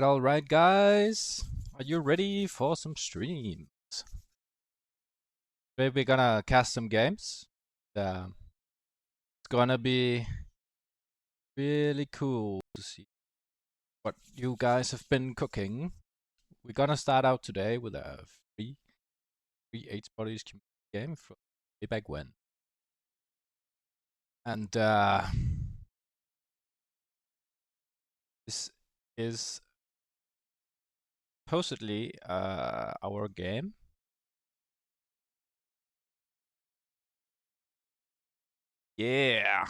All right, guys. Are you ready for some streams? Today we're gonna cast some games. It's gonna be really cool to see what you guys have been cooking. We're gonna start out today with a free Eight Bodies community game from way back when. And this is supposedly our game. Yeah.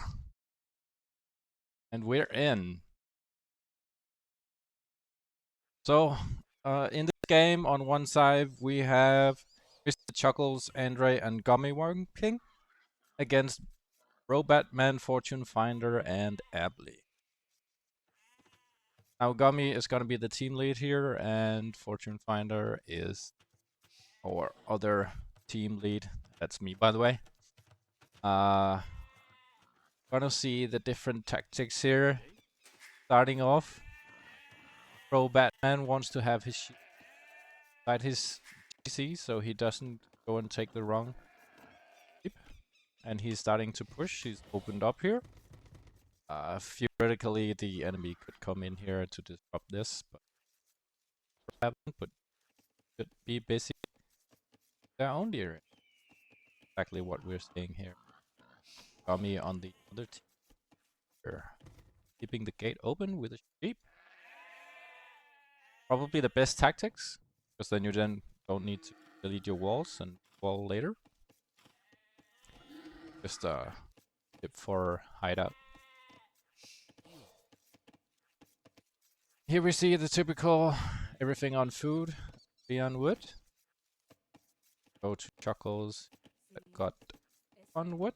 And we're in. So, in this game, on one side, we have Mr. Chuckles, Andre, and Gummy Working against Bro Batman, Fortune Finder, and Ably. Now, Gummy is going to be the team lead here, and Fortune Finder is our other team lead. That's me, by the way. Gonna see the different tactics here. Starting off, Bro Batman wants to have his fight his GC so he doesn't go and take the wrong tip. And he's starting to push. He's opened up here. Theoretically, the enemy could come in here to disrupt this, but haven't. But could be busy their own area. Exactly what we're seeing here. Gummy on the other team. We're keeping the gate open with a sheep. Probably the best tactics, because then you don't need to delete your walls and wall later. Just a tip for hideout. Here we see the typical everything on food, be on wood. Go to Chuckles that got on wood.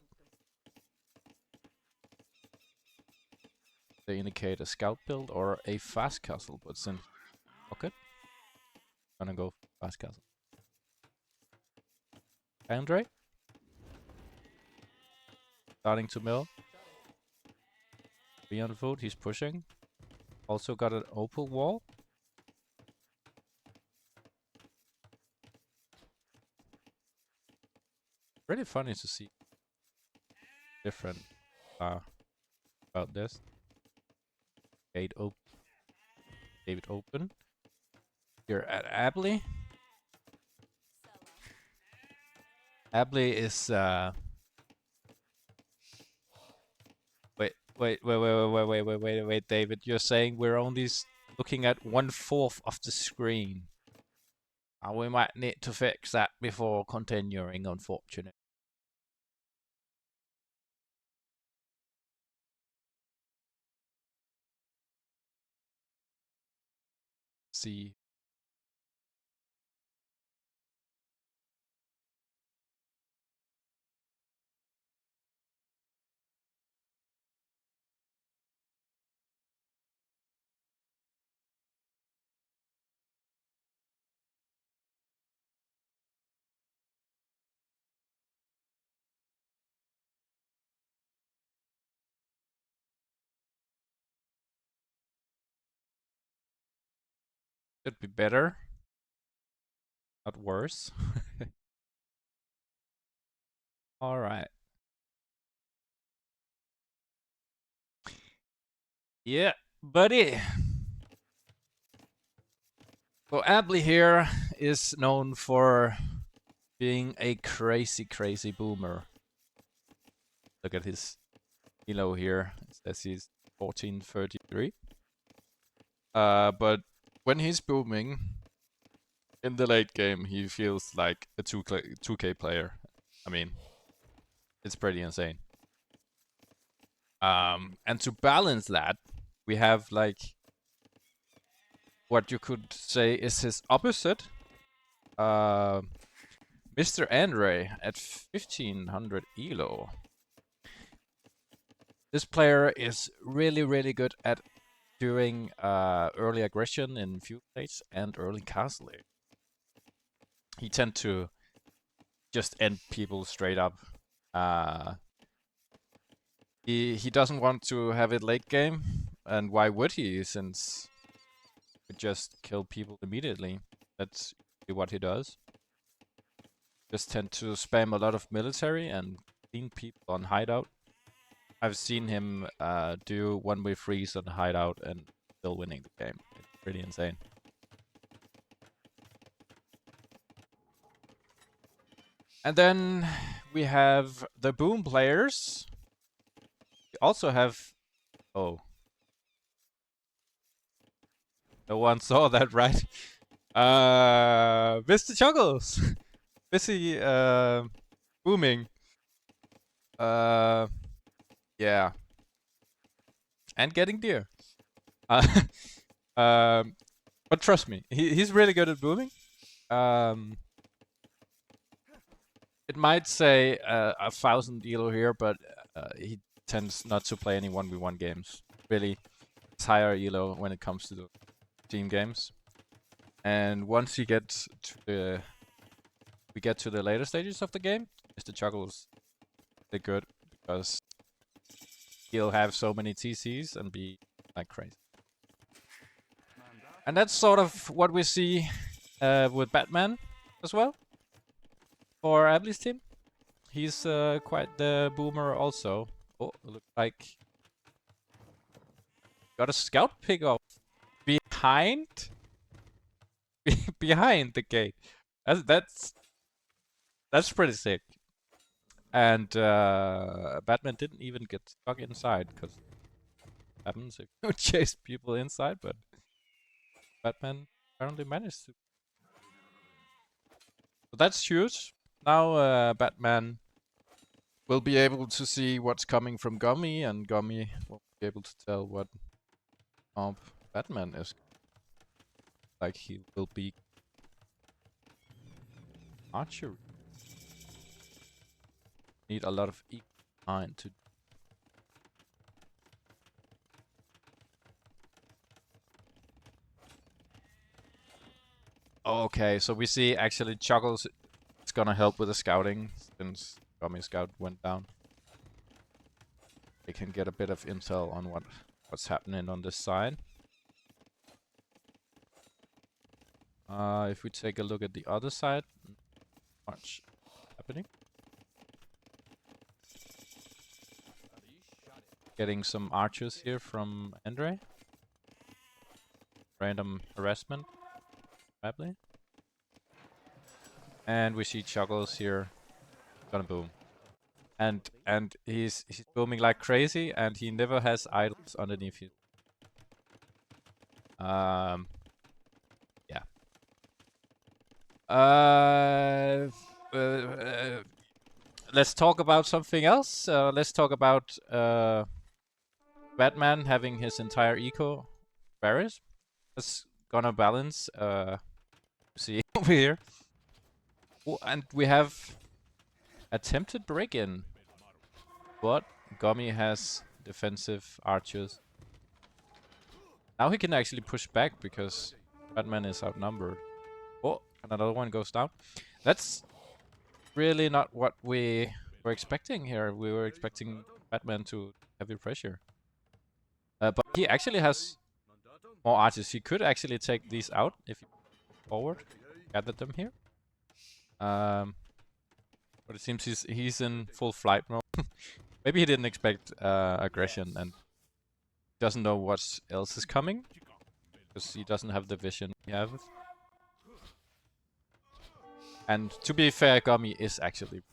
They indicate a scout build or a fast castle, but since pocket, gonna go fast castle. Andre starting to mill. Be on food, he's pushing. Also got an opal wall. Really funny to see different about this. Gate open. Here at Abley. Abley is wait, David. You're saying we're only looking at 1/4 of the screen. We might need to fix that before continuing, unfortunately. See. Could be better. Not worse. Alright. Yeah, buddy. So Abley here is known for being a crazy boomer. Look at his elo here. It says he's 1433. But when he's booming in the late game, he feels like a 2K player. I mean, it's pretty insane. And to balance that, we have like what you could say is his opposite. Mr. Andre at 1500 elo. This player is really good at doing early aggression in feud states and early castle. He tends to just end people straight up. He doesn't want to have it late game, and why would he? Since he could just kill people immediately. That's what he does. Just tend to spam a lot of military and clean people on hideout. I've seen him do one-way freeze on hideout and still winning the game. It's pretty insane. And then we have the boom players. We also have... Oh. No one saw that, right? Mr. Chuckles! Busy booming. Yeah. And getting deer. But trust me, he's really good at booming. It might say 1000 elo here, but he tends not to play any 1v1 games. Really, it's higher elo when it comes to the team games. And once he gets to the... we get to the later stages of the game, Mr. Chuckles is good because he'll have so many TCs and be like crazy. And that's sort of what we see with Batman as well. For Abley's team. He's quite the boomer also. Oh, looks like got a scout pick off behind behind the gate. That's pretty sick. And Batman didn't even get stuck inside because happens if you chase people inside, but Batman apparently managed to. So that's huge. Now Batman will be able to see what's coming from Gummy, and Gummy will be able to tell what Batman is. Like he will be archery. Need a lot of mind to. Okay, so we see actually Chuckles is gonna help with the scouting since Gummy Scout went down. They can get a bit of intel on what's happening on this side. If we take a look at the other side, much happening. Getting some archers here from Andre. Random harassment, probably. And we see Chuckles here, gonna boom. And he's booming like crazy, and he never has idols underneath him. Yeah. Let's talk about something else. Let's talk about Batman having his entire eco Varys. That's gonna balance. See over here. Oh, and we have attempted break-in, but Gummy has defensive archers. Now he can actually push back because Batman is outnumbered. Oh, another one goes down. That's really not what we were expecting here. We were expecting Batman to heavy pressure. But he actually has more archers. He could actually take these out if he forward, gather them here. But it seems he's in full flight mode. Maybe he didn't expect aggression and doesn't know what else is coming because he doesn't have the vision we have. And to be fair, Gummy is actually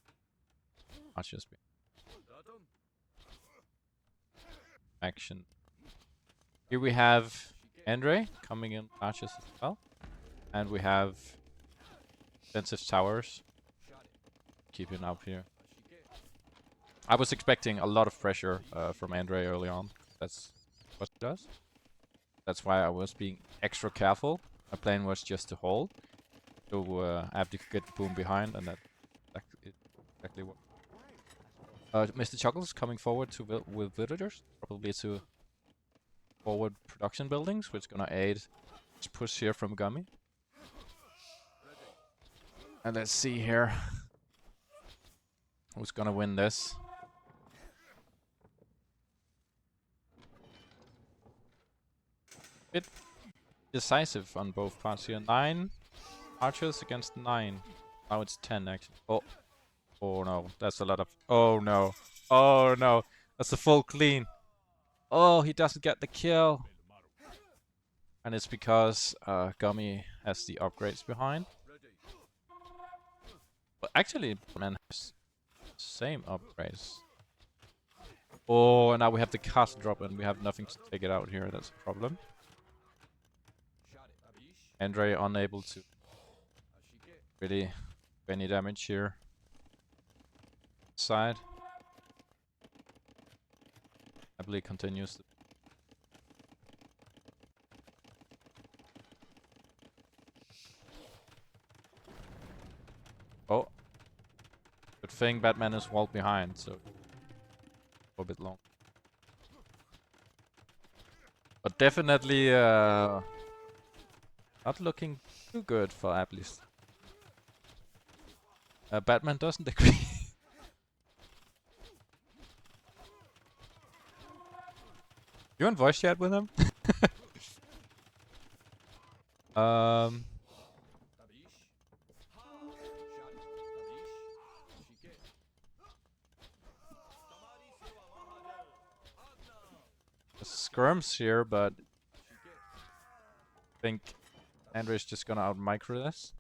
archers. Action. Here we have Andre coming in archers as well, and we have defensive towers keeping up here. I was expecting a lot of pressure from Andre early on. That's what he does. That's why I was being extra careful. My plan was just to hold. So Abdi could get the boom behind, and that's exactly what. Mr. Chuckles coming forward with villagers, probably to forward production buildings, which is gonna aid this push here from Gummy. And let's see here who's gonna win this. Bit decisive on both parts here. 9 archers against 9. Now it's 10 actually. Oh no, that's a lot of. Oh no, oh no, that's a full clean. Oh, he doesn't get the kill. And it's because Gummy has the upgrades behind. But actually, man has same upgrades. Oh, and now we have the cast drop and we have nothing to take it out here. That's a problem. Andre unable to really do any damage here. Side. Happily continues. Oh. Good thing Batman is walled behind, so a bit long. But definitely not looking too good for Ablis. Batman doesn't agree. You in voice chat with him? Skirms here, but I think Andre's just gonna out micro this.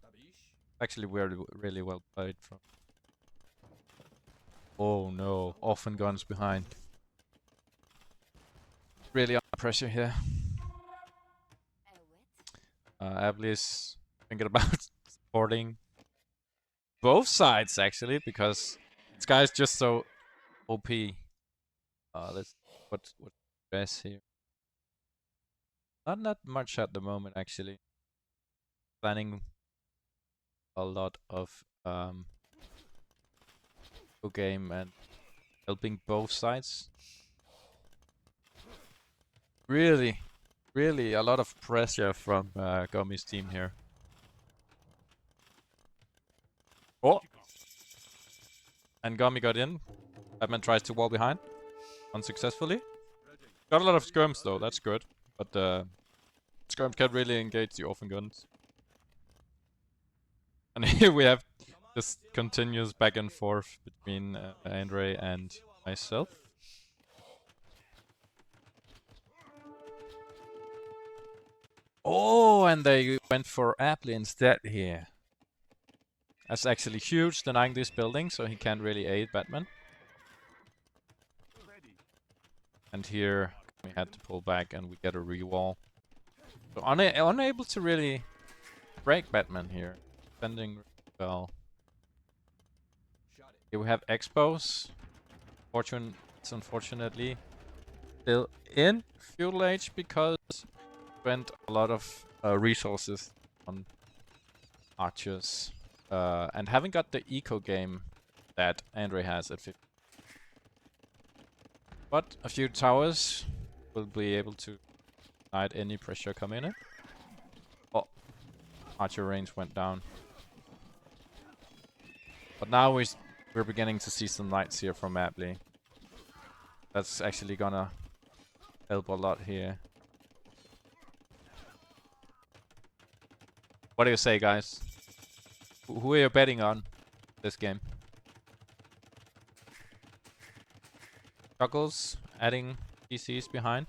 Actually, really well played from. Oh no, often guns behind. Really pressure here. Ably is thinking about supporting both sides actually, because this guy is just so OP. Let's what's best here. Not much at the moment actually. Planning a lot of game and helping both sides. Really a lot of pressure from Gomi's team here. Oh! And Gomi got in. Batman tries to wall behind. Unsuccessfully. Got a lot of skirms though, that's good. But skirms can't really engage the orphan guns. And here we have this continuous back and forth between Andre and myself. Oh, and they went for Apple instead here. That's actually huge, denying this building, so he can't really aid Batman. And here we had to pull back and we get a re-wall. So unable to really break Batman here. Defending well. Here we have Expos. Fortune is unfortunately still in Feudal Age because spent a lot of resources on archers. And haven't got the eco game that Andre has at 50. But a few towers will be able to hide any pressure coming in. Oh, archer range went down. But now we're beginning to see some knights here from Abley. That's actually gonna help a lot here. What do you say, guys? Who are you betting on this game? Chuckles adding PCs behind.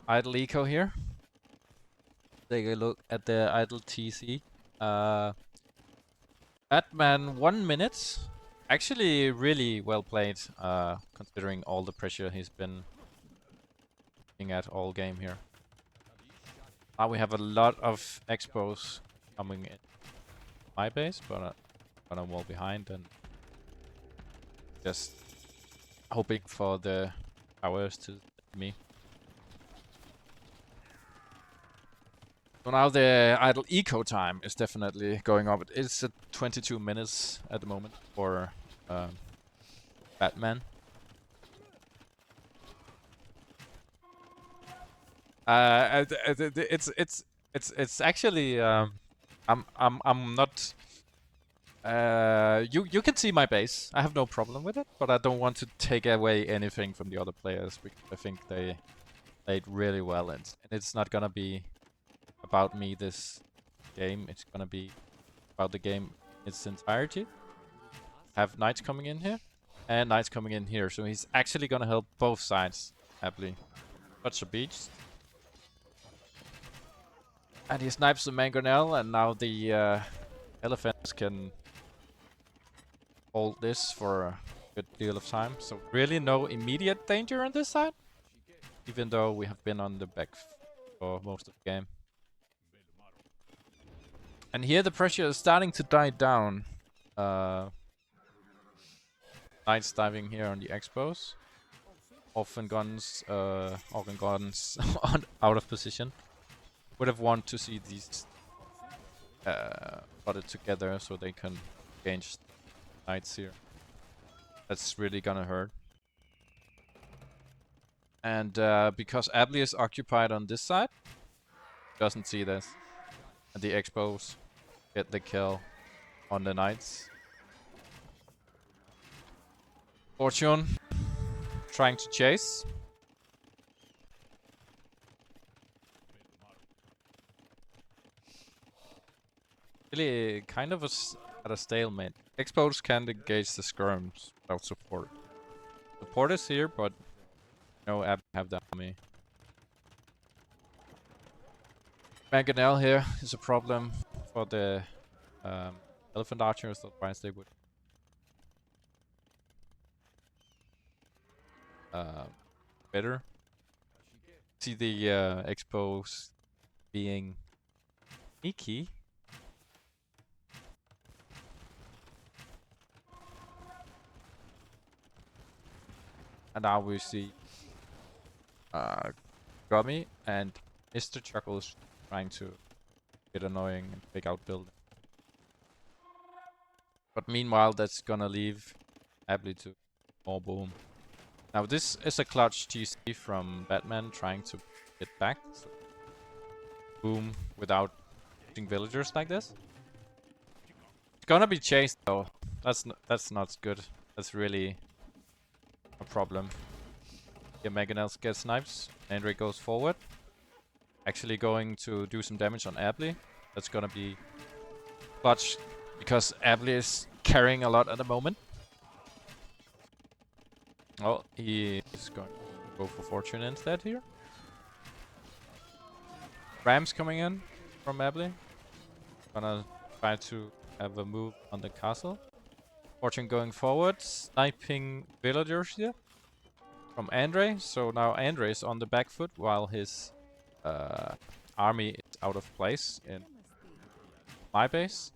Idle eco here. Take a look at the idle TC. Batman 1 minute. Actually really well played, considering all the pressure he's been looking at all game here. Now we have a lot of expos coming in my base, but on a wall behind and just hoping for the towers to hit me. So now the idle eco time is definitely going up. It's at 22 minutes at the moment for Batman. It's actually I'm not. You can see my base. I have no problem with it, but I don't want to take away anything from the other players because I think they played really well, and it's not gonna be about me this game. It's gonna be about the game in its entirety. Have knights coming in here and knights coming in here, so he's actually gonna help both sides happily. Such a beast. And he snipes the mangonel, and now the elephants can hold this for a good deal of time. So really no immediate danger on this side, even though we have been on the back for most of the game. And here the pressure is starting to die down. Knights diving here on the expos. Orphan guns out of position. Would have wanted to see these put it together so they can engage knights here. That's really gonna hurt. And because Abley is occupied on this side, doesn't see this. And the expos get the kill on the knights. Fortune trying to chase. Really kind of at a stalemate. Expos can't engage the skirms without support. Support is here, but no app have the army. Mangonel here is a problem for the elephant archers, otherwise they would. better. See the expos being sneaky. And now we see Gummy and Mr. Chuckles trying to get annoying and take out building. But meanwhile, that's gonna leave Abley to more boom. Now this is a clutch TC from Batman trying to get back. So boom without using villagers like this. It's gonna be chased though. That's not good. That's really a problem. Here Mangonels get snipes. Andre goes forward. Actually going to do some damage on Abley. That's gonna be clutch because Abley is carrying a lot at the moment. Oh, he is going to go for Fortune instead here. Rams coming in from Abley. Gonna try to have a move on the castle. Fortune going forward, sniping villagers here from Andre. So now Andre is on the back foot while his army is out of place in my base.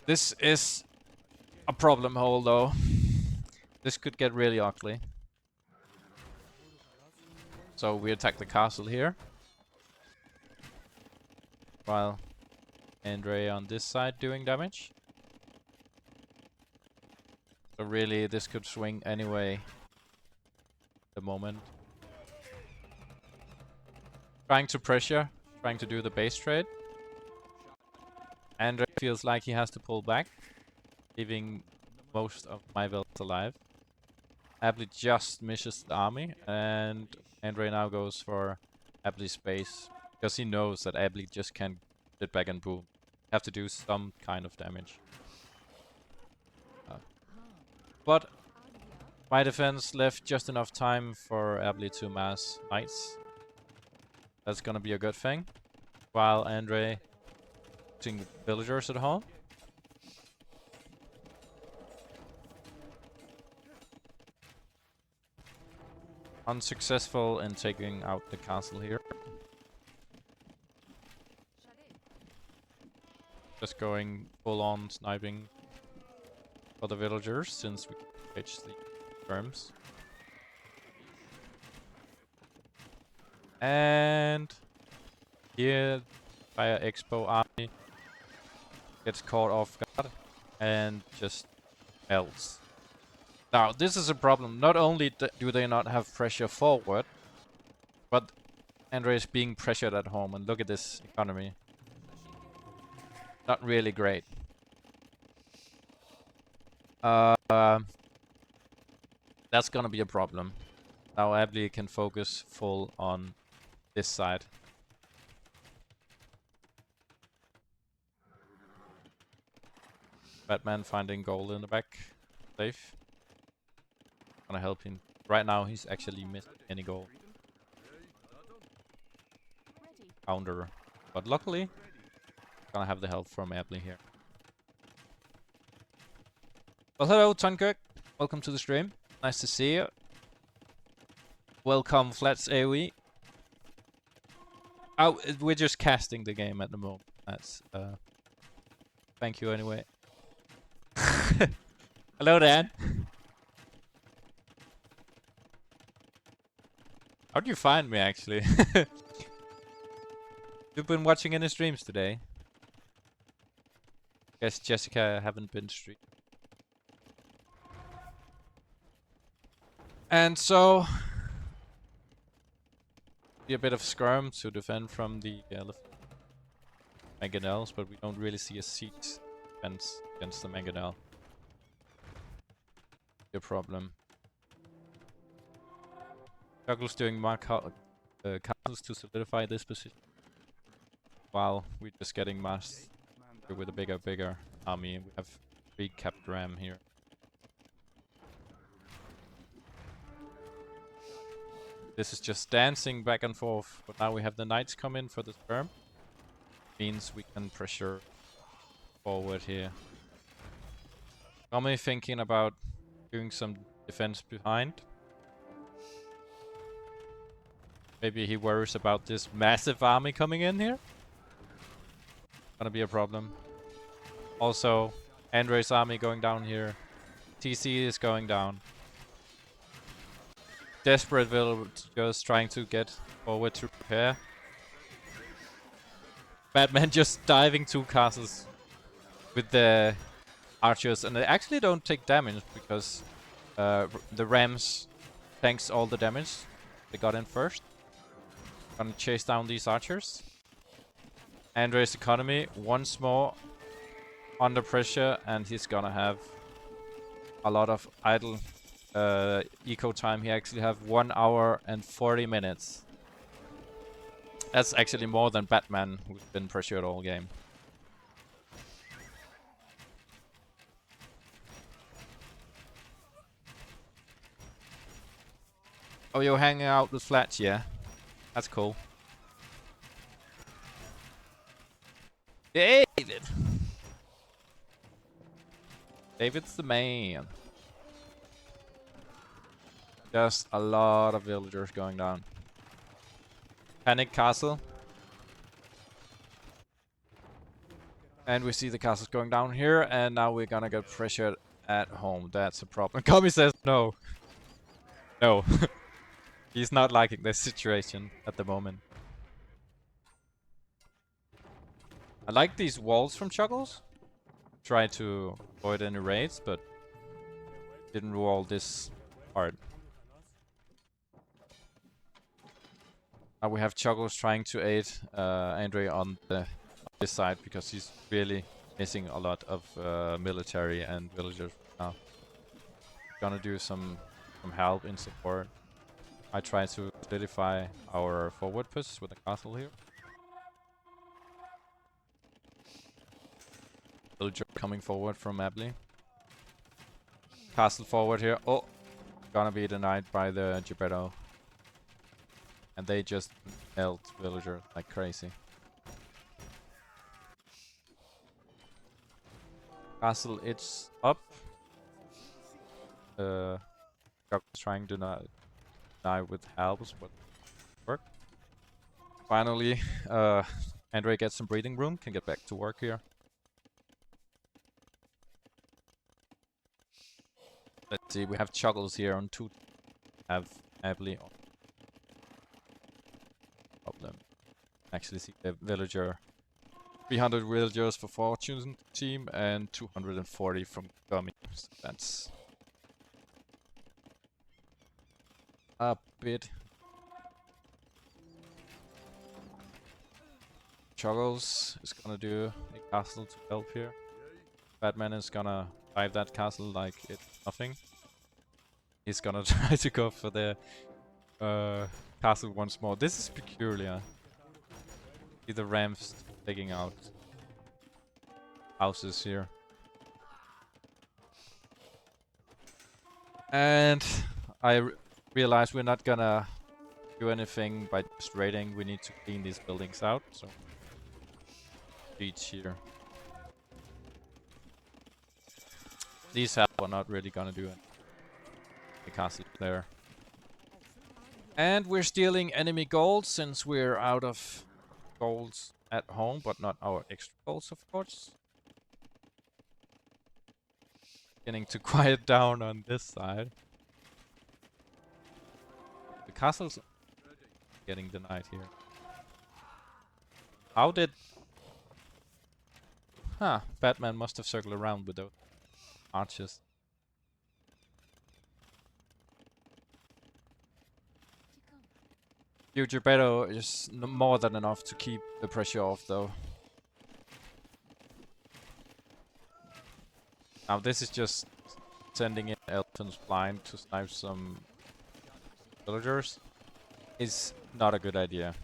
This is a problem hole though. This could get really ugly. So we attack the castle here. While Andre on this side doing damage. So really this could swing anyway at the moment. Trying to pressure, trying to do the base trade. Andre feels like he has to pull back, leaving most of my villas alive. Abley just misses the army, and Andre now goes for Abley's base because he knows that Abley just can't sit back and boom. Have to do some kind of damage. But my defense left just enough time for Abley to mass knights. That's gonna be a good thing. While Andre using villagers at home. Unsuccessful in taking out the castle here. Just going full on sniping for the villagers since we catch the firms. And here Fire Expo army gets caught off guard and just melts. Now this is a problem. Not only do they not have pressure forward, but Andre is being pressured at home, and look at this economy. Not really great. That's gonna be a problem. Now Abley can focus full on this side. Batman finding gold in the back. Safe. Gonna help him. Right now he's actually missing any gold. Counter. But luckily, gonna have the help from Abley here. Well, hello Tunkirk. Welcome to the stream. Nice to see you. Welcome Flats AoE. Oh, we're just casting the game at the moment. That's thank you anyway. Hello Dan. How do you find me actually? You've been watching any streams today? Guess Jessica haven't been streaming. And so be a bit of scrum to defend from the Mangonels, but we don't really see a siege defense against the Mangonel. Your problem. Chuckles doing more castles to solidify this position, while we're just getting massed with a bigger army. We have 3 capped ram here. This is just dancing back and forth, but now we have the knights come in for the sperm. Means we can pressure forward here. Normally thinking about doing some defense behind. Maybe he worries about this massive army coming in here. Gonna be a problem. Also, Andre's army going down here. TC is going down. Desperate villagers trying to get forward to prepare. Batman just diving 2 castles with the archers, and they actually don't take damage because the Rams tanks all the damage. They got in first. Gonna chase down these archers. Andre's economy once more under pressure, and he's gonna have a lot of idle eco time. He actually have 1 hour and 40 minutes. That's actually more than Batman, who's been pressured all game. Oh, you're hanging out with Fletch, yeah? That's cool. David! David's the man. Just a lot of villagers going down. Panic castle. And we see the castles going down here, and now we're gonna get pressured at home. That's a problem. Kami says no. No. He's not liking this situation at the moment. I like these walls from Chuckles. Try to avoid any raids, but didn't wall this part. Now we have Chuckles trying to aid Andre on this side because he's really missing a lot of military and villagers now. Gonna do some help in support. I try to solidify our forward push with the castle here. Villager coming forward from Abley. Castle forward here. Oh, gonna be denied by the Geppetto. And they just melt villager like crazy. Castle, it's up. Trying to die with helps, but work. Finally, Andre gets some breathing room, can get back to work here. Let's see, we have Chuckles here on 2. Have Abley on. Problem. Actually see the villager. 300 villagers for Fortune team and 240 from Gummy. So that's a bit. Chuckles is gonna do a castle to help here. Batman is gonna dive that castle like it's nothing. He's gonna try to go for the castle once more. This is peculiar. See the Rams taking out houses here. And I realize we're not gonna do anything by just raiding. We need to clean these buildings out. So beach here. These help are not really gonna do it. The castle there. And we're stealing enemy gold since we're out of golds at home, but not our extra golds, of course. Beginning to quiet down on this side. The castle's getting denied here. How did... Huh, Batman must have circled around with those archers. Geppetto is more than enough to keep the pressure off, though. Now this is just sending in Elephants blind to snipe some villagers. Is not a good idea.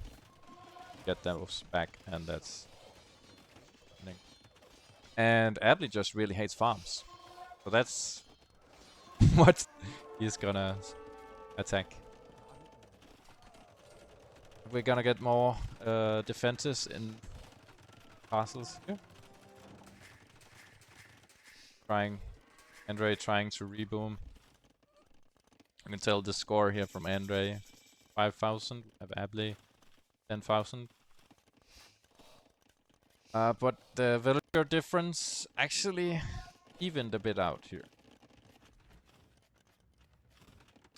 Get those back, and that's... And Abley just really hates farms. So that's what he's gonna attack. We're gonna get more defenses in castles here. Andre trying to reboom You can tell the score here from Andre, 5,000. We have Abley, 10,000. But the villager difference actually evened a bit out here.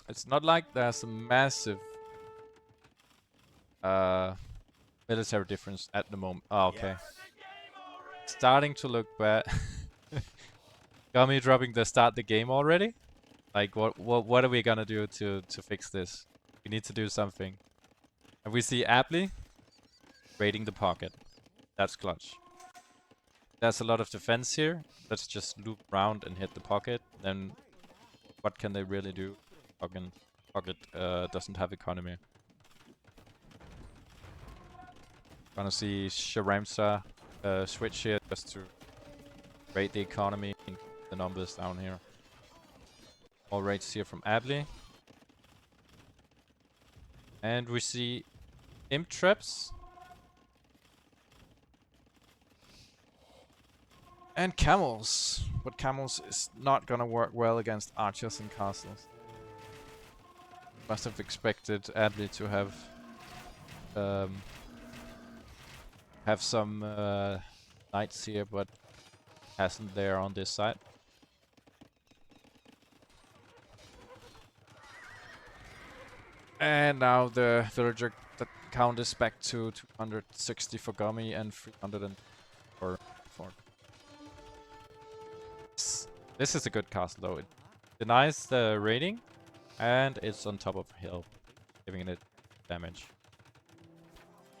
It's not like there's a massive military difference at the moment. Oh, okay. Starting to look bad. Gummy dropping the start the game already? Like what are we gonna do to fix this? We need to do something. And we see Abley raiding the pocket. That's clutch. There's a lot of defense here. Let's just loop around and hit the pocket. Then what can they really do? Pocket doesn't have economy. Gonna see Sharamsa switch here just to raid the economy, the numbers down here. All raids here from Abley. And we see imp traps. And camels. But camels is not gonna work well against archers and castles. Must have expected Abley to have some knights here, but hasn't there on this side. And now the villager count is back to 260 for Gummy and 300 for Ford. This is a good castle though. It denies the raiding and it's on top of a hill, giving it damage.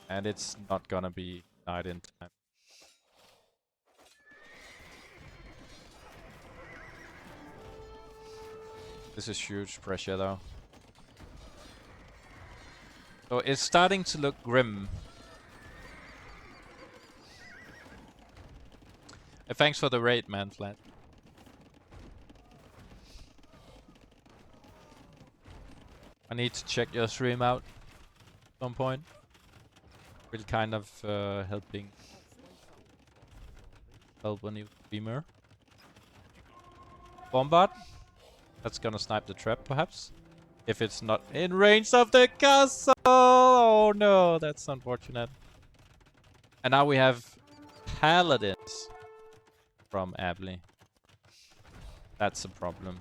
And it's not gonna be denied in time. This is huge pressure though. So it's starting to look grim. Thanks for the raid, man, Flat. I need to check your stream out at some point. Will kind of help a new streamer. Bombard. That's gonna snipe the trap, perhaps. If it's not in range of the castle! Oh no, that's unfortunate. And now we have paladins from Abley. That's a problem.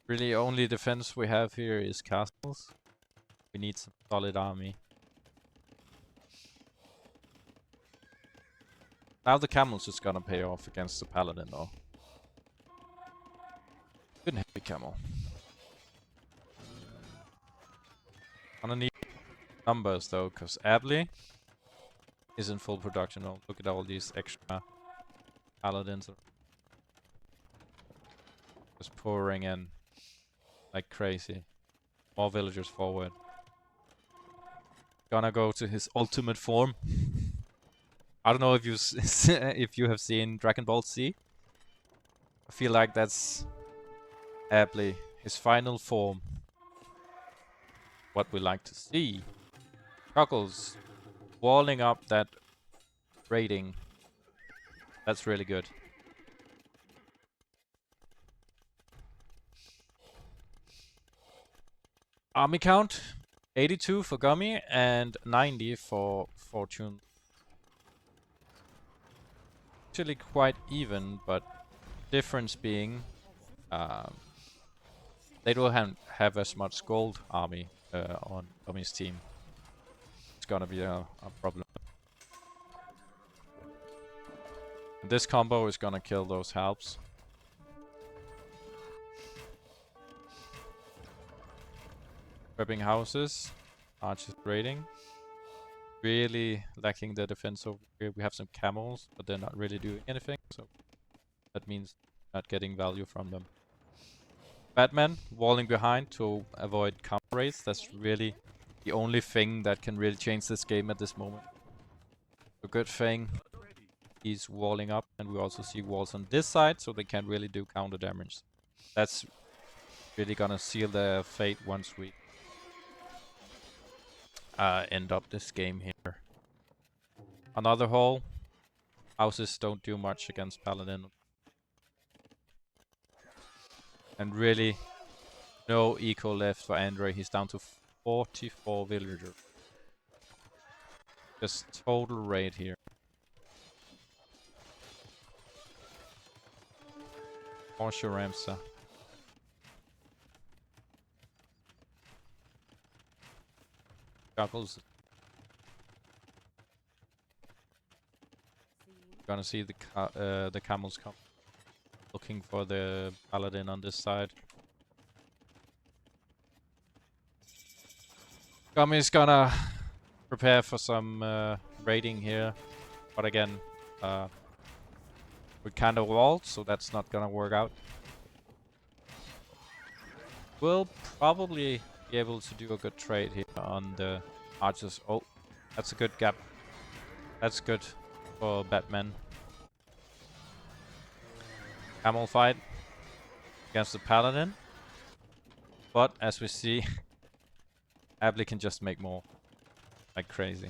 Really, only defense we have here is castles. We need some solid army. Now the camels is gonna pay off against the paladin though. Good heavy camel. Gonna need numbers though, cause Abley is in full production. Oh, look at all these extra paladins. Just pouring in like crazy. More villagers forward. Gonna go to his ultimate form. I don't know if you if you have seen Dragon Ball Z. I feel like that's Abley, his final form. What we like to see. Chuckles walling up that raiding. That's really good. Army count 82 for Gummy and 90 for Fortune. Actually quite even, but difference being they don't have as much gold army on Gummy's team. It's gonna be a problem. This combo is gonna kill those helps. Prepping houses, archers raiding. Really lacking the defense over here. We have some camels, but they're not really doing anything, so that means not getting value from them. Batman walling behind to avoid counter raids. That's really the only thing that can really change this game at this moment. A good thing, he's walling up, and we also see walls on this side, so they can't really do counter damage. That's really gonna seal their fate once we end up this game here. Another hole. houses don't do much against Paladin. And really, no eco left for Andre. He's down to 44 villagers. Just total raid here. Porsche Ramsa. Goggles. Gonna see the camels come. Looking for the paladin on this side. Gummy's gonna prepare for some raiding here, but again, we kind of walled, so that's not gonna work out. We'll probably be able to do a good trade here on the archers. Oh, that's a good gap. That's good for Batman. Camel fight against the paladin. But as we see, Ably can just make more. Like crazy.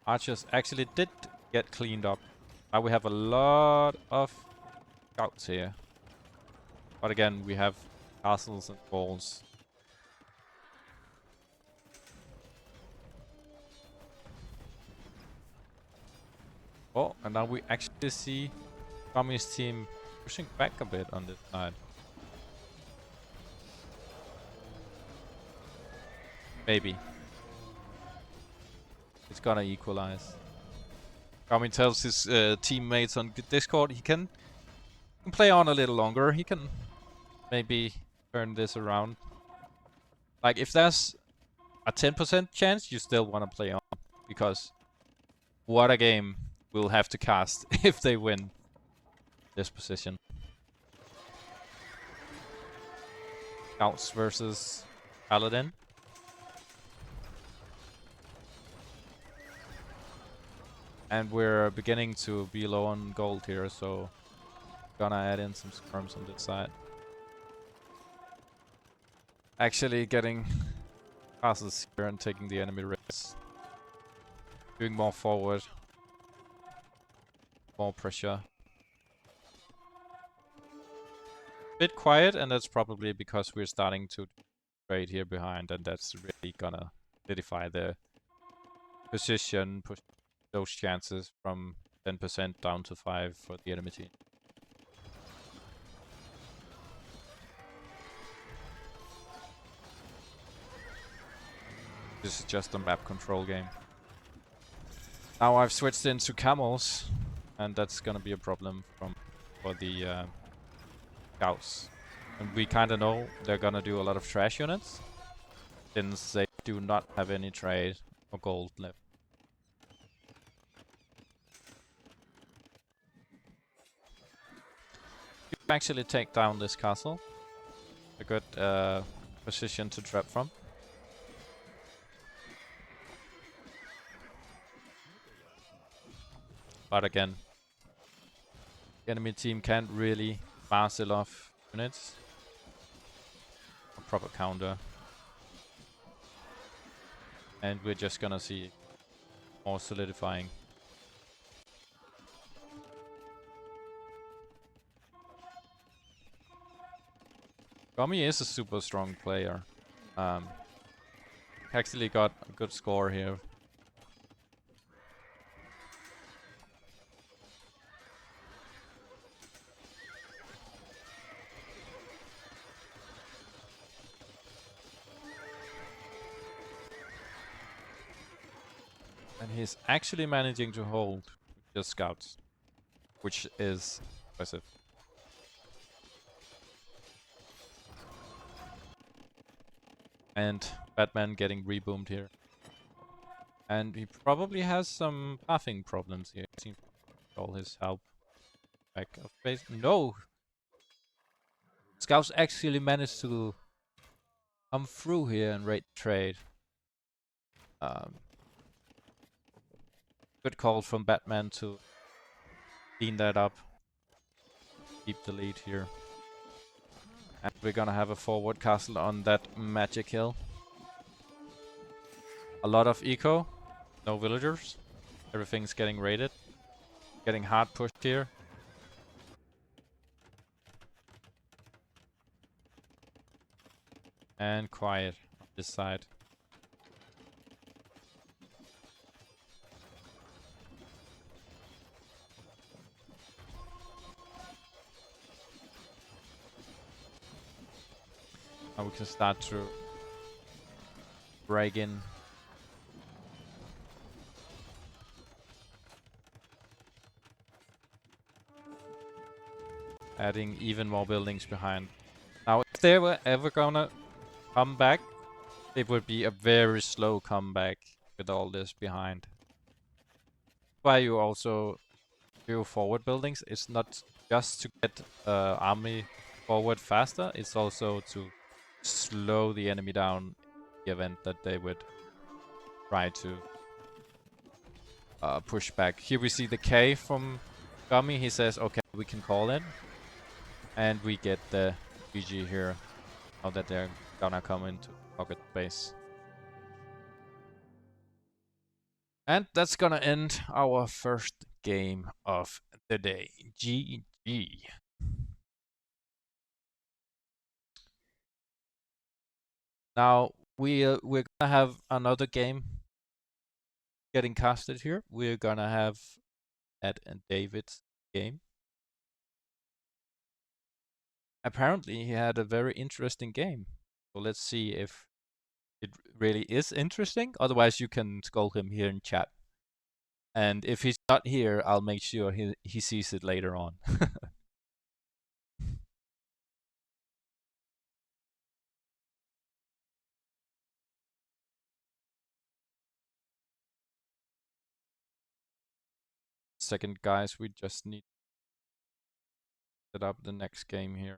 Archers actually did get cleaned up. Now we have a lot of scouts here. But again, we have castles and walls. Oh, and now we actually see Tommy's team pushing back a bit on this side. Maybe. It's gonna equalize. Tommy tells his teammates on Discord he can play on a little longer. He can maybe turn this around. Like, if there's a 10% chance, you still want to play on. Because what a game we'll have to cast if they win this position. Scouts versus Paladin. And we're beginning to be low on gold here, so gonna add in some skirms on this side. Actually getting castles here and taking the enemy risks. Doing more forward. More pressure. Bit quiet, and that's probably because we're starting to trade here behind, and that's really gonna solidify the position, push those chances from 10% down to 5 for the enemy team. This is just a map control game. Now I've switched into camels, and that's gonna be a problem for the scouts. And we kinda know they're gonna do a lot of trash units, since they do not have any trade or gold left. You can actually take down this castle. A good position to trap from. But again, the enemy team can't really parcel off units. A proper counter. And we're just gonna see more solidifying. Gummy is a super strong player. Actually got a good score here. And he's actually managing to hold just scouts, which is impressive. And Batman getting reboomed here. And he probably has some pathing problems here. Seems all his help back of base. No! Scouts actually managed to come through here and raid trade. Good call from Batman to clean that up. Keep the lead here. And we're gonna have a forward castle on that magic hill. A lot of eco, no villagers. Everything's getting raided. Getting hard pushed here. And quiet on this side. Now we can start to break in. Adding even more buildings behind. Now, if they were ever gonna come back, it would be a very slow comeback with all this behind. Why you also do forward buildings? It's not just to get army forward faster, it's also to slow the enemy down in the event that they would try to push back. Here we see the K from Gummy. He says, okay, we can call it. And we get the GG here. Now that they're gonna come into pocket space. And that's gonna end our first game of the day. GG. Now we're gonna have another game getting casted here. We're gonna have Ed and David's game. Apparently he had a very interesting game. So let's see if it really is interesting. Otherwise you can scold him here in chat. And if he's not here, I'll make sure he sees it later on. Second, guys, we just need to set up the next game here.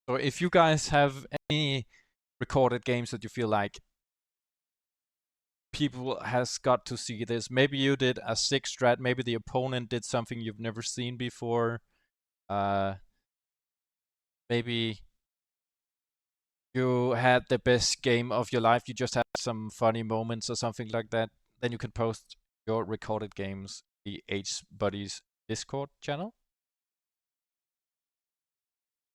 So if you guys have any recorded games that you feel like people has got to see this, maybe you did a 6 strat, maybe the opponent did something you've never seen before, maybe you had the best game of your life, you just had some funny moments or something like that, then you can post your recorded games the H Buddies Discord channel.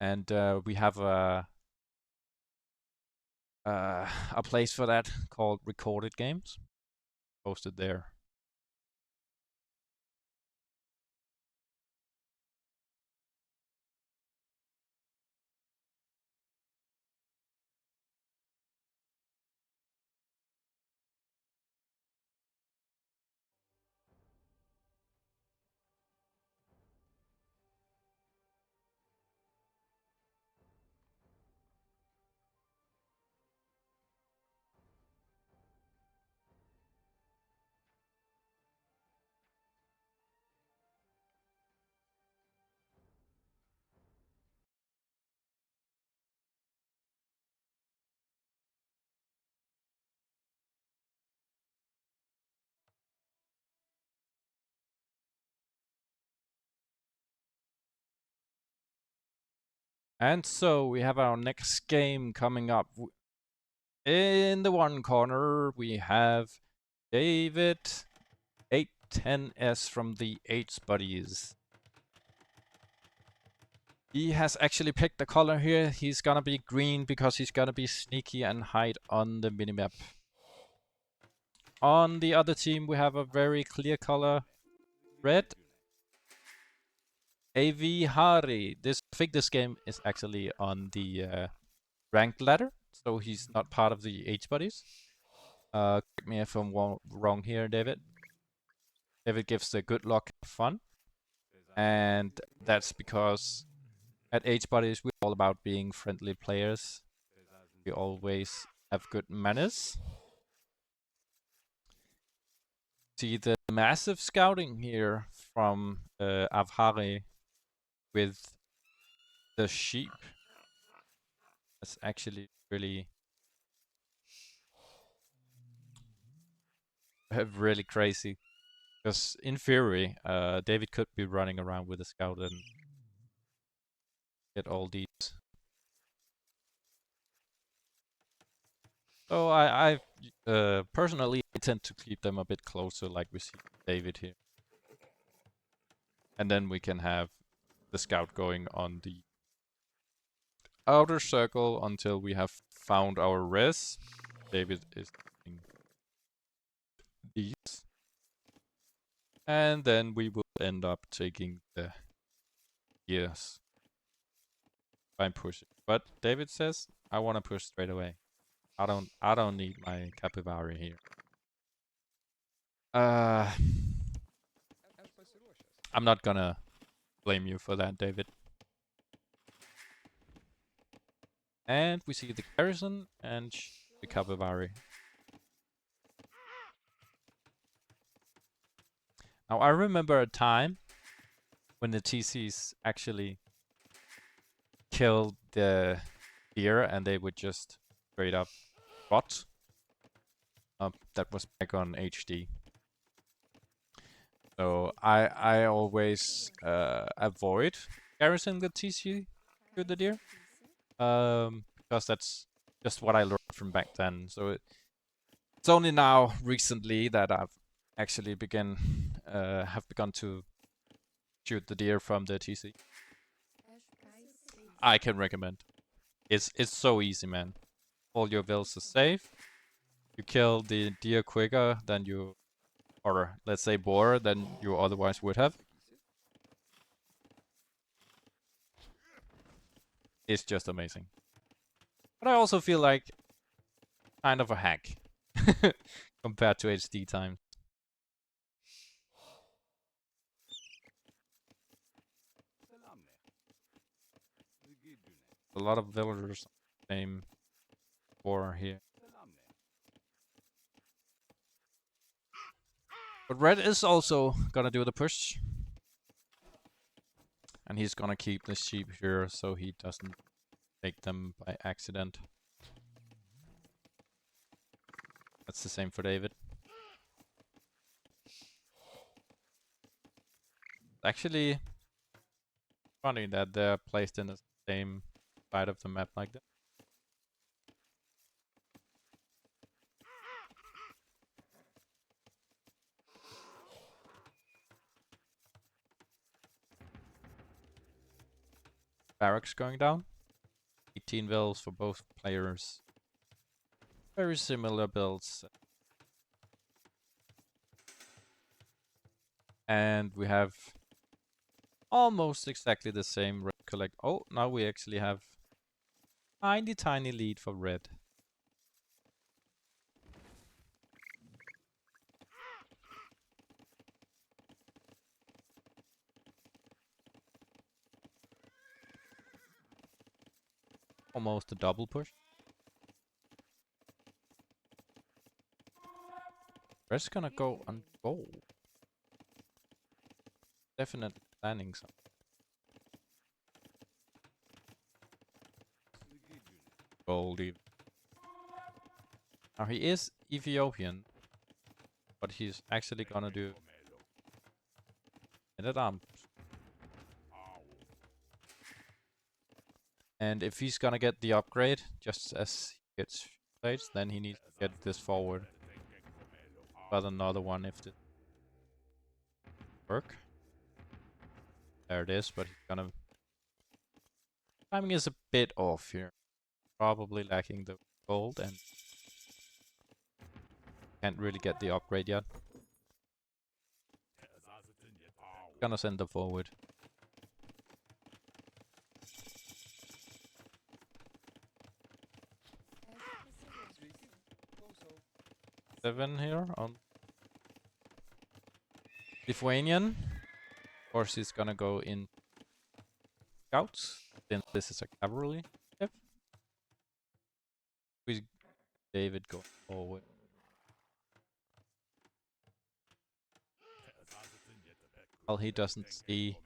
And we have a place for that called Recorded Games, posted there. And so we have our next game coming up. In the one corner, we have David 810S from the H Buddies. He has actually picked the color here. He's gonna be green because he's gonna be sneaky and hide on the minimap. On the other team, we have a very clear color, red. AV Hari. I think this game is actually on the ranked ladder, so he's not part of the H Buddies. Correct me if I'm wrong here, David. David gives the good luck and fun, and that's because at H Buddies we're all about being friendly players. We always have good manners. See the massive scouting here from Avhari with the sheep. That's actually really really crazy. Because in theory, David could be running around with a scout and get all these. So I personally tend to keep them a bit closer, like we see David here. And then we can have the scout going on the outer circle until we have found our res. David is doing these. And then we will end up taking the gears. Try and push it. But David says, I want to push straight away. I don't need my Capybara here. I'm not gonna blame you for that, David. And we see the garrison and the Capybara. Now I remember a time when the TCs actually killed the deer and they would just straight up rot. That was back on HD. So I always avoid garrisoning the TC to the deer. Because that's just what I learned from back then. So it's only now recently that I've actually have begun to shoot the deer from the TC. I can recommend. It's so easy, man. All your vills are safe. You kill the deer quicker than you, or let's say boar, than you otherwise would have. It's just amazing. But I also feel like kind of a hack compared to HD time. A lot of villagers same war here. But Red is also gonna do the push. And he's gonna keep the sheep here so he doesn't take them by accident. That's the same for David. Actually funny that they're placed in the same side of the map like that. Barracks going down. 18 vills for both players. Very similar builds. And we have almost exactly the same red collect. Oh, now we actually have tiny lead for red. Almost a double push. Red's gonna go on gold. Definitely planning something. Goldie. Now he is Ethiopian, but he's actually gonna do men-at-arms. And if he's gonna get the upgrade, just as he gets plates, then he needs to get this forward. But another one if it work. There it is, but he's gonna... Timing is a bit off here. Probably lacking the gold and can't really get the upgrade yet. Gonna send them forward. Seven here on Lithuanian. Of course, he's gonna go in scouts since this is a cavalry. Yep. With David go forward. Well, he doesn't see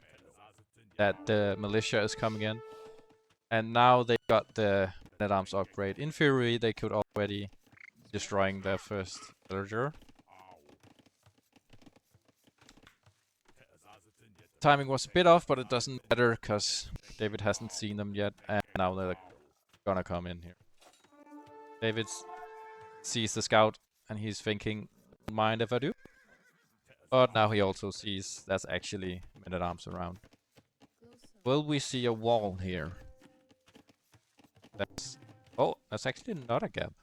that the militia is coming in. And now they got the men-at-arms upgrade. In theory, they could already destroying their first villager. Timing was a bit off, but it doesn't matter because David hasn't seen them yet, and now they're gonna come in here. David sees the scout, and he's thinking, "Don't mind if I do." But now he also sees there's actually men-at-arms around. Will we see a wall here? That's actually not a gap.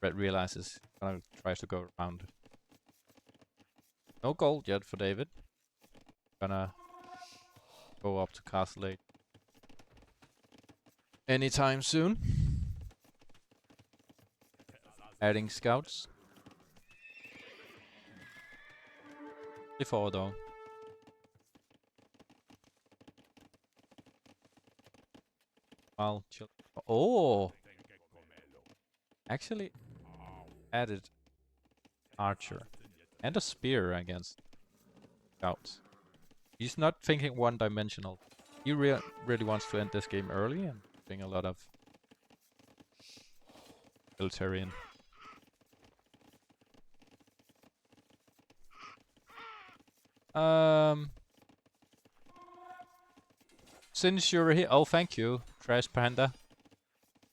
Red realizes gonna try to go around. No gold yet for David. Gonna go up to Castle Lake anytime soon. Adding scouts. Before though. Well, oh! Actually added archer. And a spear against scouts. He's not thinking one-dimensional. He really wants to end this game early and bring a lot of military in. Since you're here, oh, thank you, Trash Panda.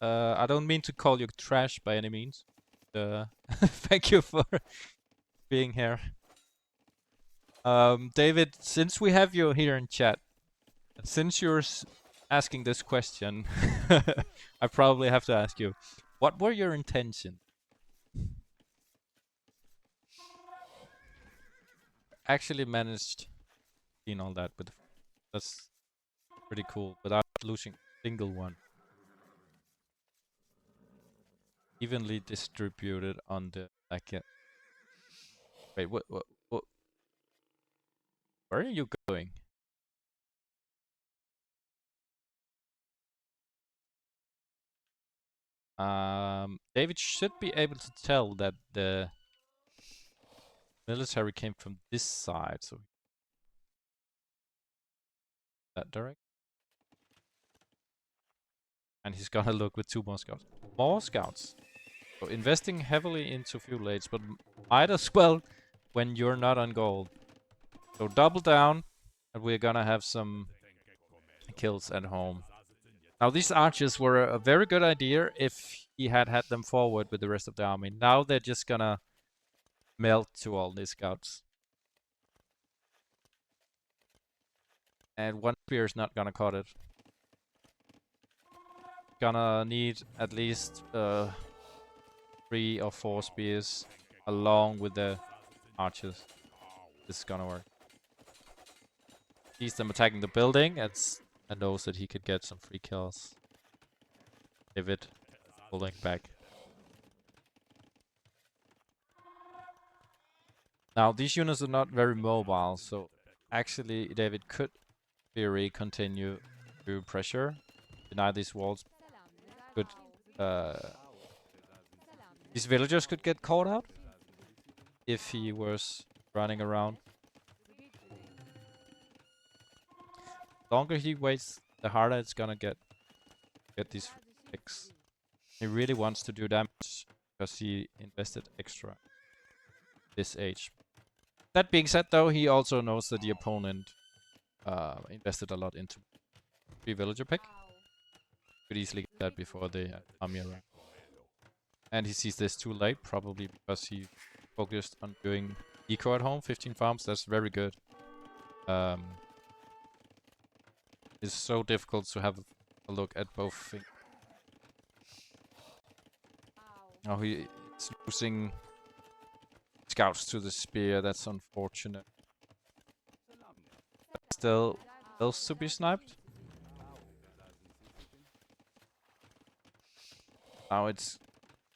I don't mean to call you trash by any means. Thank you for being here. David, since we have you here in chat, since you're asking this question, I probably have to ask you, what were your intentions? Actually managed in all that, but that's pretty cool without losing a single one. Evenly distributed on the wait, what? Where are you going? David should be able to tell that the military came from this side, so that direction. And he's gonna look with 2 more scouts. More scouts. So investing heavily into fuel aids, but might as well when you're not on gold. So double down, and we're gonna have some kills at home. Now these archers were a very good idea if he had had them forward with the rest of the army. Now they're just gonna melt to all these scouts. And one spear is not gonna cut it. Gonna need at least 3 or 4 spears along with the archers. This is gonna work. Sees them attacking the building and knows that he could get some free kills. David pulling back. Now these units are not very mobile, so actually David could, in theory, continue to pressure, deny these walls. Could these villagers could get caught out if he was running around. The longer he waits, the harder it's gonna get these picks. He really wants to do damage because he invested extra this age. That being said, though, he also knows that the opponent invested a lot into 3 villager pick. Could easily get that before the army arrive. And he sees this too late, probably because he focused on doing eco at home. 15 farms, that's very good. It's so difficult to have a look at both things. Now he's losing scouts to the spear, that's unfortunate. But still else to be sniped. Now it's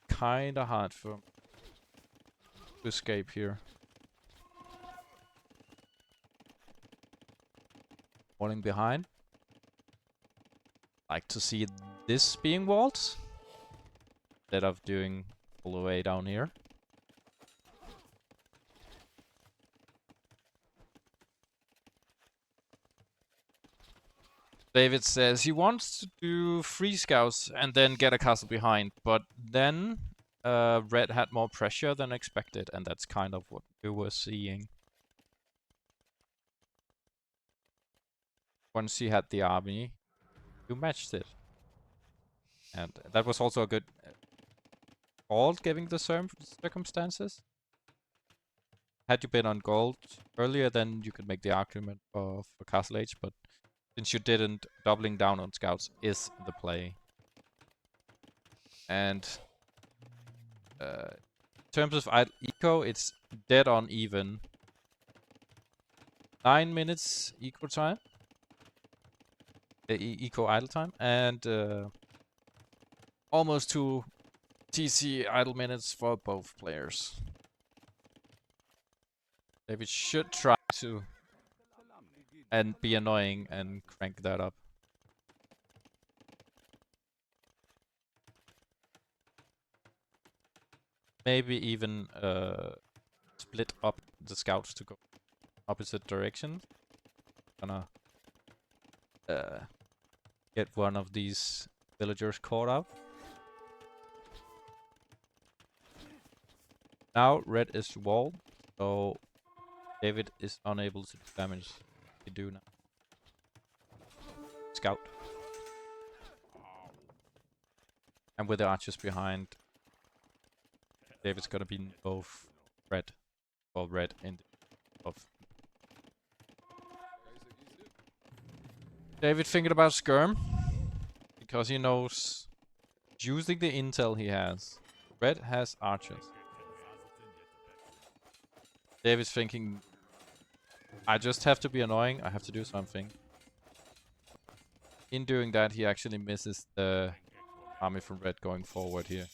kinda hard for him to escape here. Falling behind. Like to see this being walled instead of doing all the way down here. David says he wants to do 3 scouts and then get a castle behind, but then Red had more pressure than expected, and that's kind of what we were seeing. Once he had the army, you matched it. And that was also a good call, given the circumstances. Had you been on gold earlier, then you could make the argument for Castle Age, but since you didn't, doubling down on scouts is the play. And in terms of eco, it's dead on even. 9 minutes eco time. Eco idle time. And almost 2 TC idle minutes for both players. David should try to and be annoying and crank that up. Maybe even split up the scouts to go opposite directions. Gonna get one of these villagers caught out. Now red is walled, so David is unable to do damage. You do now. Scout. And with the archers behind, David's gonna be both red or red in the of. David thinking about skirm because he knows using the intel he has. Red has archers. David's thinking, I just have to be annoying, I have to do something. In doing that, he actually misses the army from red going forward here.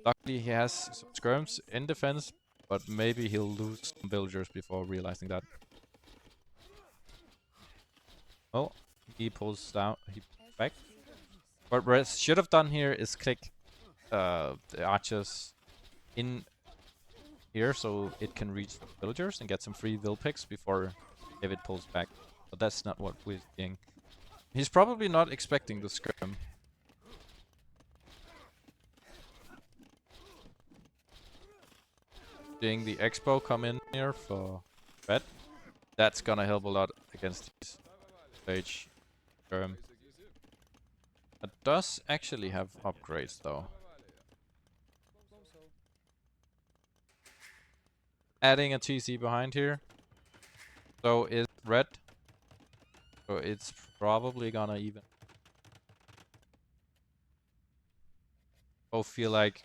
Luckily, he has some skirms in defense, but maybe he'll lose some villagers before realizing that. Oh, he pulls down, he pulls back. What red should have done here is click the archers in here so it can reach the villagers and get some free vill picks before David pulls back. But that's not what we're seeing. He's probably not expecting the skirm. Seeing the expo come in here for red. That's gonna help a lot against these stage skirm. It does actually have upgrades though. Adding a TC behind here. So is red. So it's probably gonna even. Both feel like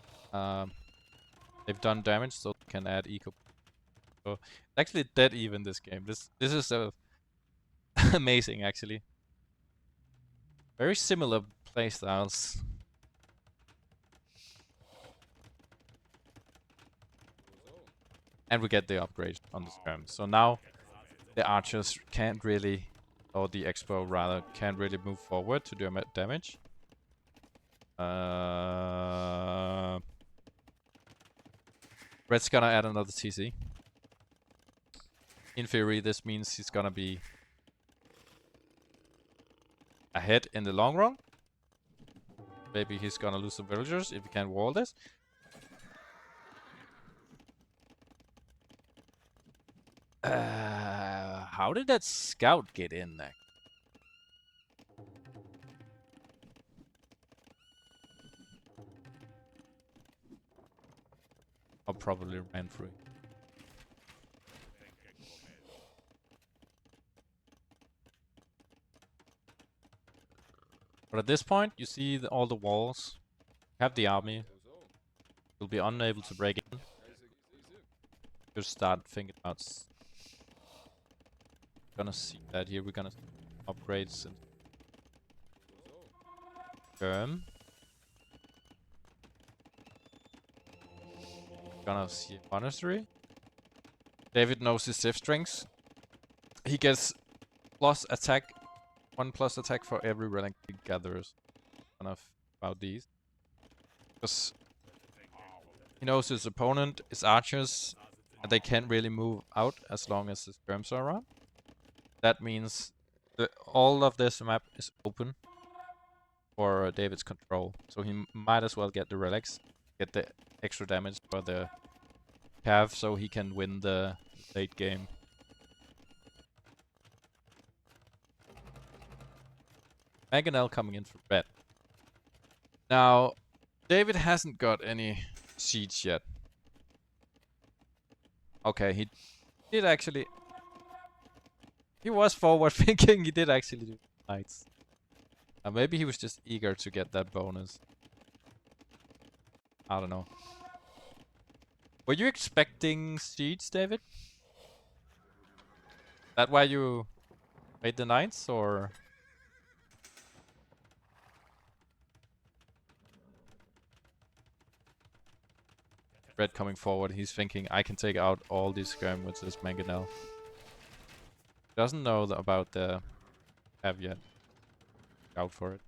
they've done damage, so they can add eco. So it's actually dead even this game. This is amazing actually. Very similar playstyles. And we get the upgrade on the skirm. So now the archers can't really, or the expo rather, can't really move forward to do damage. Red's gonna add another TC. In theory, this means he's gonna be ahead in the long run. Maybe he's gonna lose some villagers if he can't wall this. How did that scout get in there? Or probably ran through. But at this point, you see all the walls. You have the army. You'll be unable to break in. Just start thinking about. Gonna see that here. We're gonna see upgrades and skirm. Gonna see a monastery. David knows his Sith strengths. He gets plus attack, 1+ attack for every relic he gathers. Kind of about these. Because he knows his opponent is archers, and they can't really move out as long as the skirms are around. That means all of this map is open for David's control, so he might as well get the relics, get the extra damage for the Cav, so he can win the late game. Mangonel coming in for red. Now, David hasn't got any siege yet. Okay, he did actually... He was forward thinking, he did actually do knights. Maybe he was just eager to get that bonus. I don't know. Were you expecting siege, David? That why you made the knights, or...? Red coming forward, he's thinking, I can take out all these skirm with this Mangonel. Doesn't know about the Cav yet. Out for it.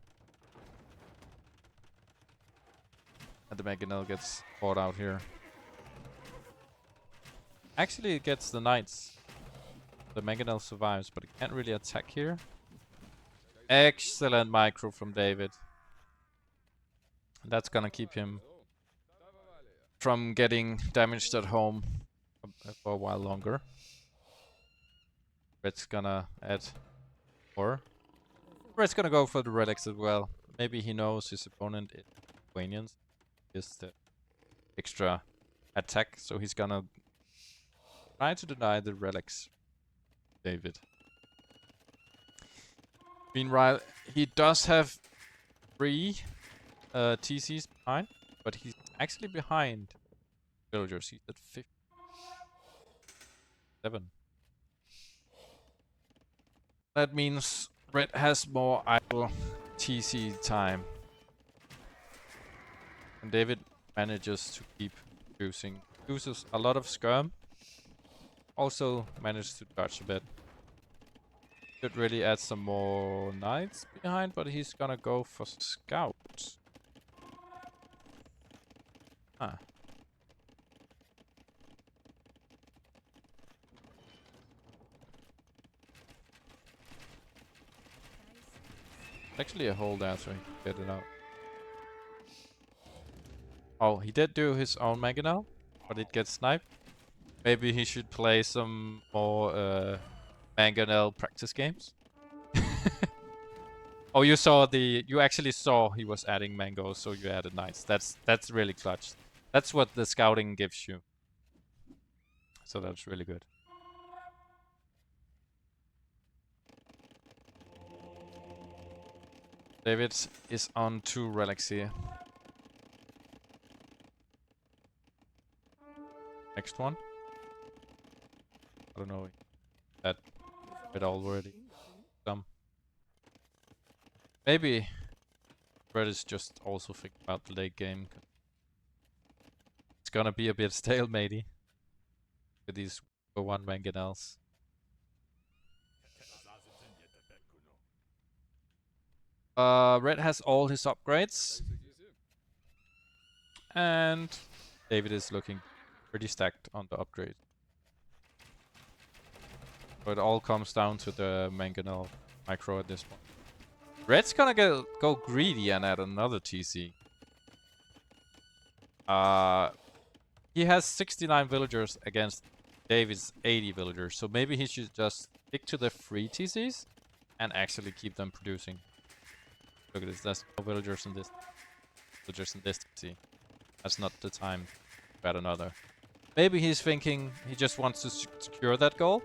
And the Mangonel gets fought out here. Actually, it gets the knights. The Mangonel survives, but it can't really attack here. Excellent micro from David. That's gonna keep him from getting damaged at home for a while longer. Red's gonna add more. Red's gonna go for the relics as well. Maybe he knows his opponent is Lithuanians. Is the extra attack, so he's gonna try to deny the relics. David. Meanwhile, he does have 3 TCs behind, but he's actually behind villagers. He's at 57. That means Red has more idle TC time. And David manages to keep producing. Uses a lot of skirm. Also managed to dodge a bit. Should really add some more knights behind, but he's gonna go for scouts. Ah. Actually a hold there so he can get it out. Oh, he did do his own Mangonel, but it gets sniped. Maybe he should play some more Mangonel practice games. Oh, you saw you actually saw he was adding mangoes, so you added knights. That's really clutch. That's what the scouting gives you. So that's really good. David is on 2 relics here. Next one. I don't know. That it already. Some. Maybe Red is just also thinking about the late game. It's gonna be a bit stalematey with these 1 Mangonels. Red has all his upgrades. And David is looking pretty stacked on the upgrade. But it all comes down to the Mangonel micro at this point. Red's gonna go greedy and add another TC. He has 69 villagers against David's 80 villagers, so maybe he should just stick to the 3 TCs and actually keep them producing. Look at this, there's no villagers in this. Villagers in this TC. That's not the time to add another. Maybe he's thinking he just wants to secure that goal.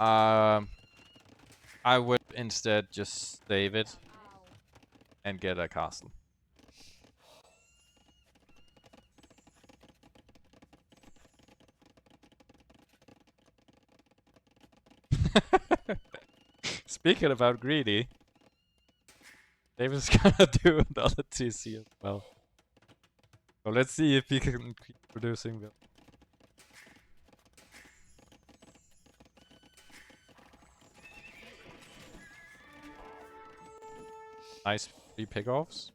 I would instead just save it and get a castle. Speaking about greedy, David's gonna do another TC as well. So let's see if he can keep producing them. Nice 3 pickoffs.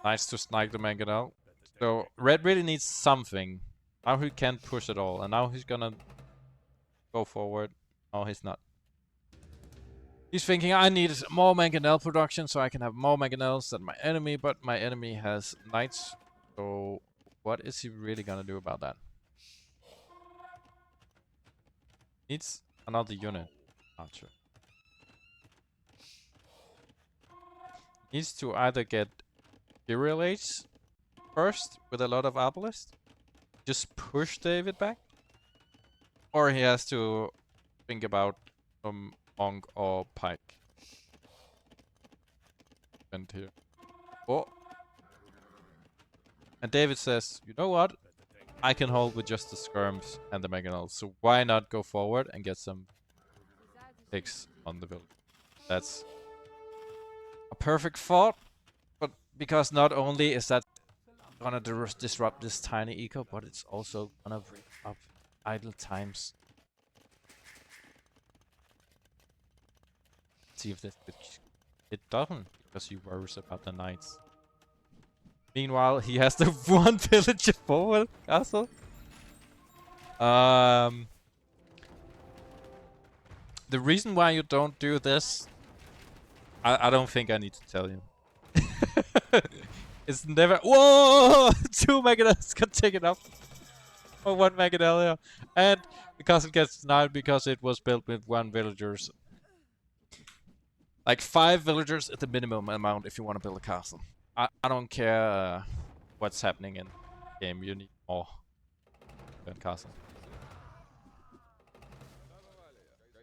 Nice to snipe the Mangonel. So Red really needs something. Now he can't push at all, and now he's gonna go forward. Oh, he's not. He's thinking, I need more mangonel production so I can have more mangonels than my enemy, but my enemy has knights. So what is he really gonna do about that? Needs another unit. Archer. Needs to either get Imperial Age first with a lot of Arbalest. Just push David back. Or he has to think about some Monk or Pike. And here. Oh. And David says, you know what? I can hold with just the skirms and the mangonels. So why not go forward and get some picks on the village? That's a perfect thought. But because not only is that gonna disrupt this tiny eco, but it's also gonna bring up idle times. See if this it doesn't, because he worries about the knights. Meanwhile, he has the one villager forward castle. The reason why you don't do this, I don't think I need to tell you. It's never. Whoa! 2 mangonels got taken up. Or 1 mangonel, yeah. And the castle gets denied because it was built with 1 villagers. Like 5 villagers at the minimum amount if you want to build a castle. I don't care what's happening in the game. You need more than castle.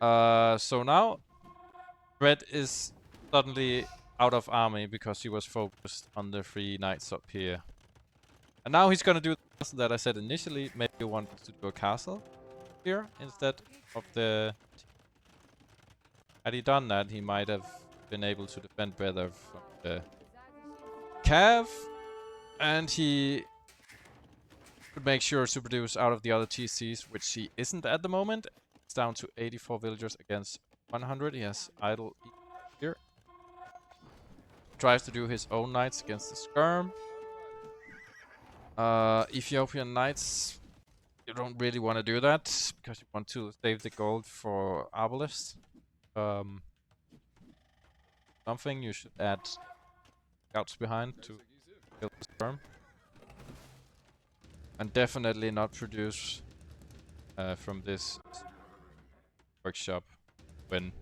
So now Red is suddenly out of army because he was focused on the 3 knights up here. And now he's gonna do the castle that I said initially. Maybe you wanted to do a castle here instead of the... Had he done that, he might have been able to defend better from the Cav, and he could make sure to produce out of the other TCs, which he isn't at the moment. It's down to 84 villagers against 100. He has idle here. Tries to do his own knights against the skirm. Ethiopian knights, you don't really want to do that because you want to save the gold for Arbalest. Something you should add scouts behind to kill the skirm. And definitely not produce from this workshop when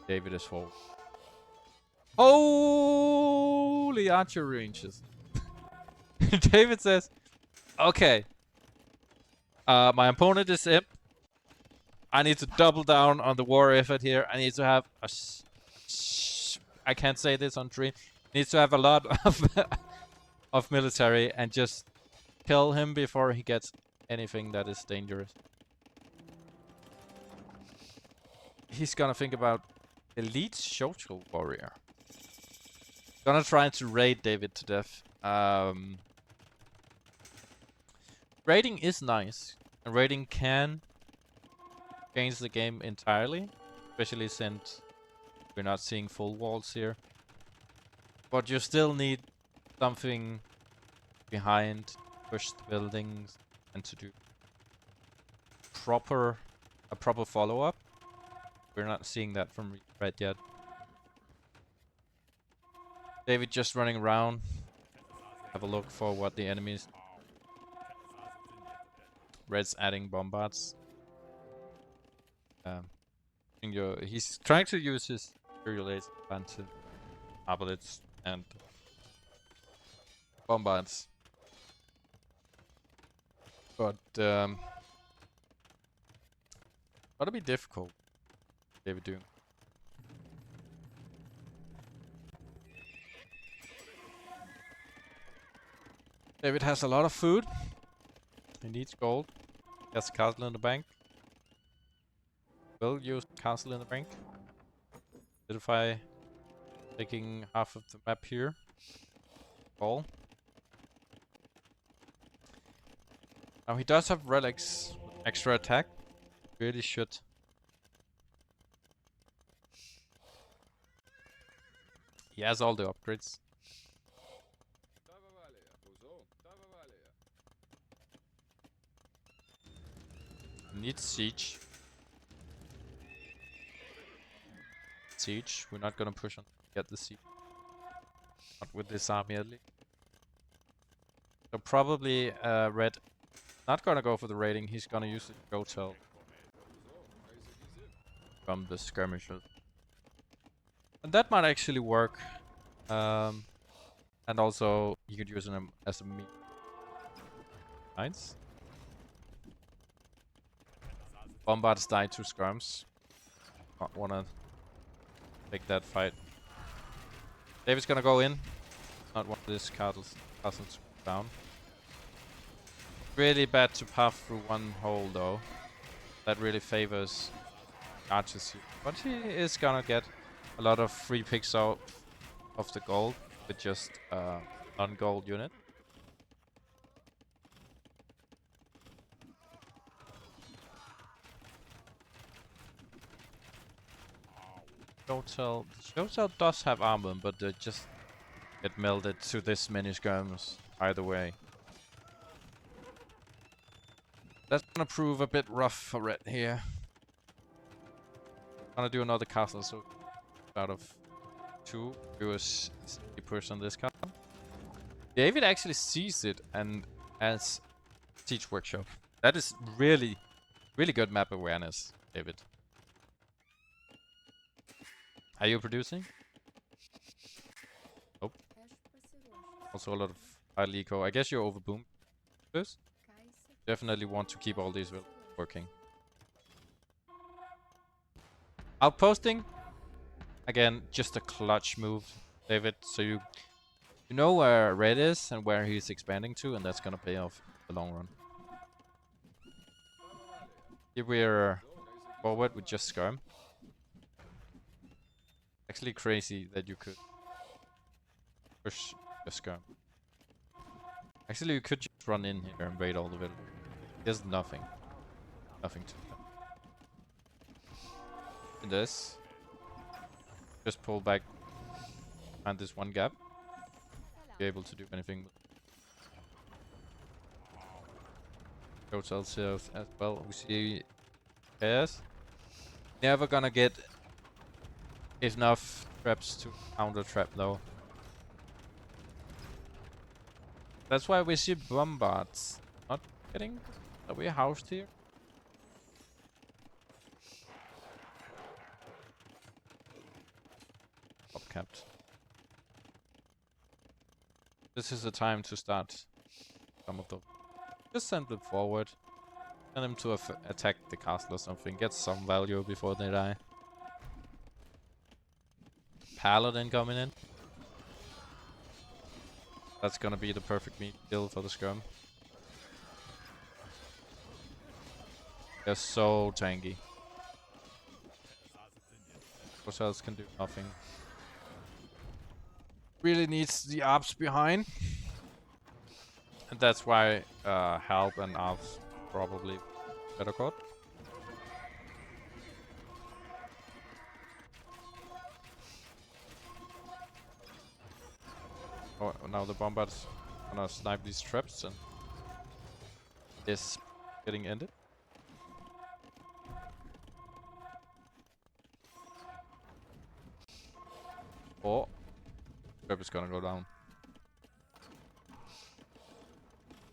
David is full. Holy archer ranges. David says, okay, my opponent is imp. I need to double down on the war effort here. I need to have a I can't say this on stream. Needs to have a lot of military and just kill him before he gets anything that is dangerous. He's gonna think about elite social warrior. Gonna try to raid David to death. Raiding is nice, and raiding can change the game entirely, especially since we're not seeing full walls here. But you still need something behind, push the buildings, and to do a proper follow-up. We're not seeing that from Red yet. David just running around. Have a look for what the enemies. Red's adding bombards. He's trying to use his Imperial Age to Arbalets and bombards. But gotta be difficult. David doing. David has a lot of food. He needs gold. He has a castle in the bank. Will use castle in the bank. Solidify taking half of the map here. Ball. Now he does have relics with extra attack. Really should. He has all the upgrades. Needs siege. siege. We're not gonna push on get the siege. Not with this army at least. So probably red not gonna go for the raiding. He's gonna use the hotel from the skirmishers. And that might actually work. And also you could use them as a meat. Nice. Bombards die to skirms. Not wanna take that fight. David's gonna go in. Not want this castle to down. Really bad to path through one hole though. That really favors archers here. But he is gonna get a lot of free picks out of the gold with just non-gold unit. Hotel does have armor, but they just get melted to this many skirms either way. That's gonna prove a bit rough for red here. Gonna do another castle, so out of 2, do a push on this card. David actually sees it and as Siege Workshop. That is really, really good map awareness, David. Are you producing? Nope. Also a lot of idle eco. I guess you're over boom. This? Definitely want to keep all these working. Outposting. Again, just a clutch move, David. So you know where red is and where he's expanding to, and that's gonna pay off in the long run. Here we're forward with just skirm. Actually crazy that you could push the skirm. Actually, you could just run in here and raid all the village. There's nothing. Nothing to do. In this. Just pull back behind this one gap. Be able to do anything. Hotel south as well. We see yes. Never gonna get enough traps to counter trap though. That's why we see bombards not getting. Are we housed here? Capped. This is the time to start some of them. Just send them forward. Send them to attack the castle or something. Get some value before they die. Paladin coming in. That's gonna be the perfect meat kill for the skirm. They're so tanky. Hotels can do nothing. Really needs the ARPs behind. And that's why help and ARPs probably better caught. Oh, now the bombards gonna snipe these traps and is getting ended. Oh. Trap is gonna go down.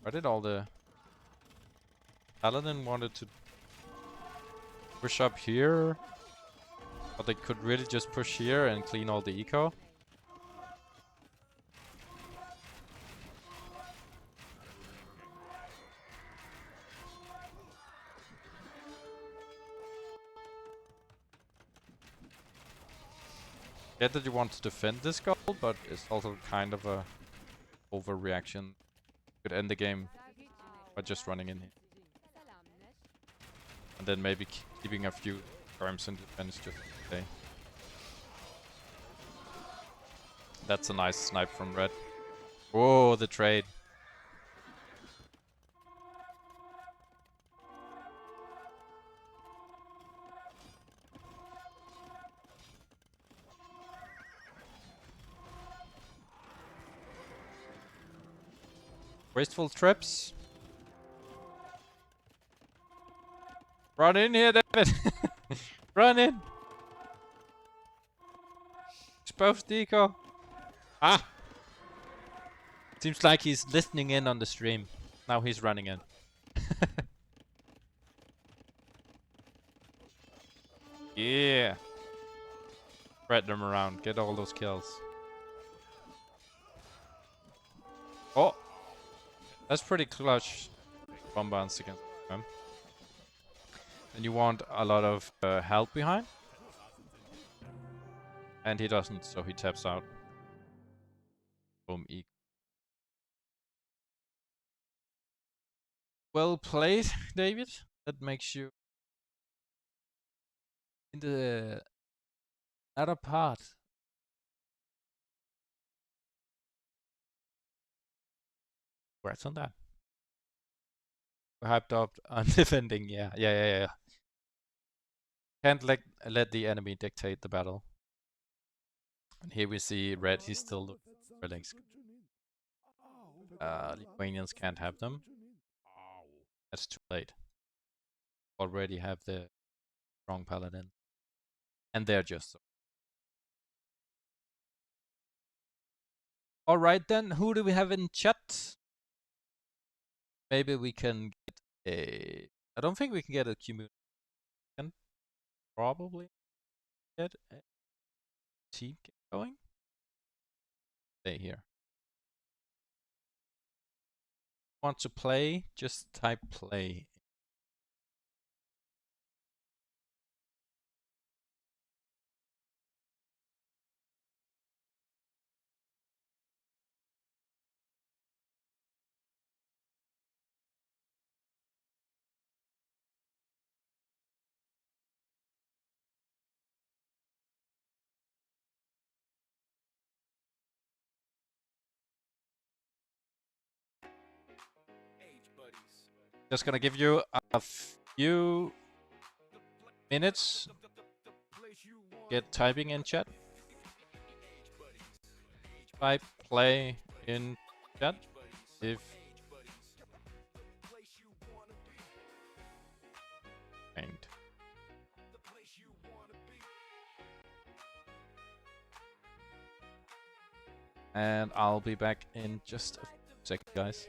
Why did all the Paladin wanted to push up here? But they could really just push here and clean all the eco. Get that you want to defend this goal, but it's also kind of a overreaction. Could end the game by just running in here. And then maybe keeping a few skirms in defense just to stay. That's a nice snipe from red. Whoa, the trade. Wasteful trips. Run in here, David. Run in. Exposed Deco. Ah! Seems like he's listening in on the stream. Now he's running in. Yeah. Spread them around. Get all those kills. Oh! That's pretty clutch. Bombard's against him. And you want a lot of help behind. And he doesn't, so he taps out. Boom, E. Well played, David. That makes you in the other part. Congrats on that. We're hyped up on defending. Yeah. Can't let the enemy dictate the battle. And here we see red. He's still looking for links. Lithuanians can't have them. That's too late. Already have the strong paladin, and they're just so. All right then. Who do we have in chat? Maybe we can get a. I don't think we can get a community. Can probably get a team going. Stay here. Want to play? Just type play. Just gonna give you a few minutes. Get typing in chat. Type play in chat if and I'll be back in just a second, guys.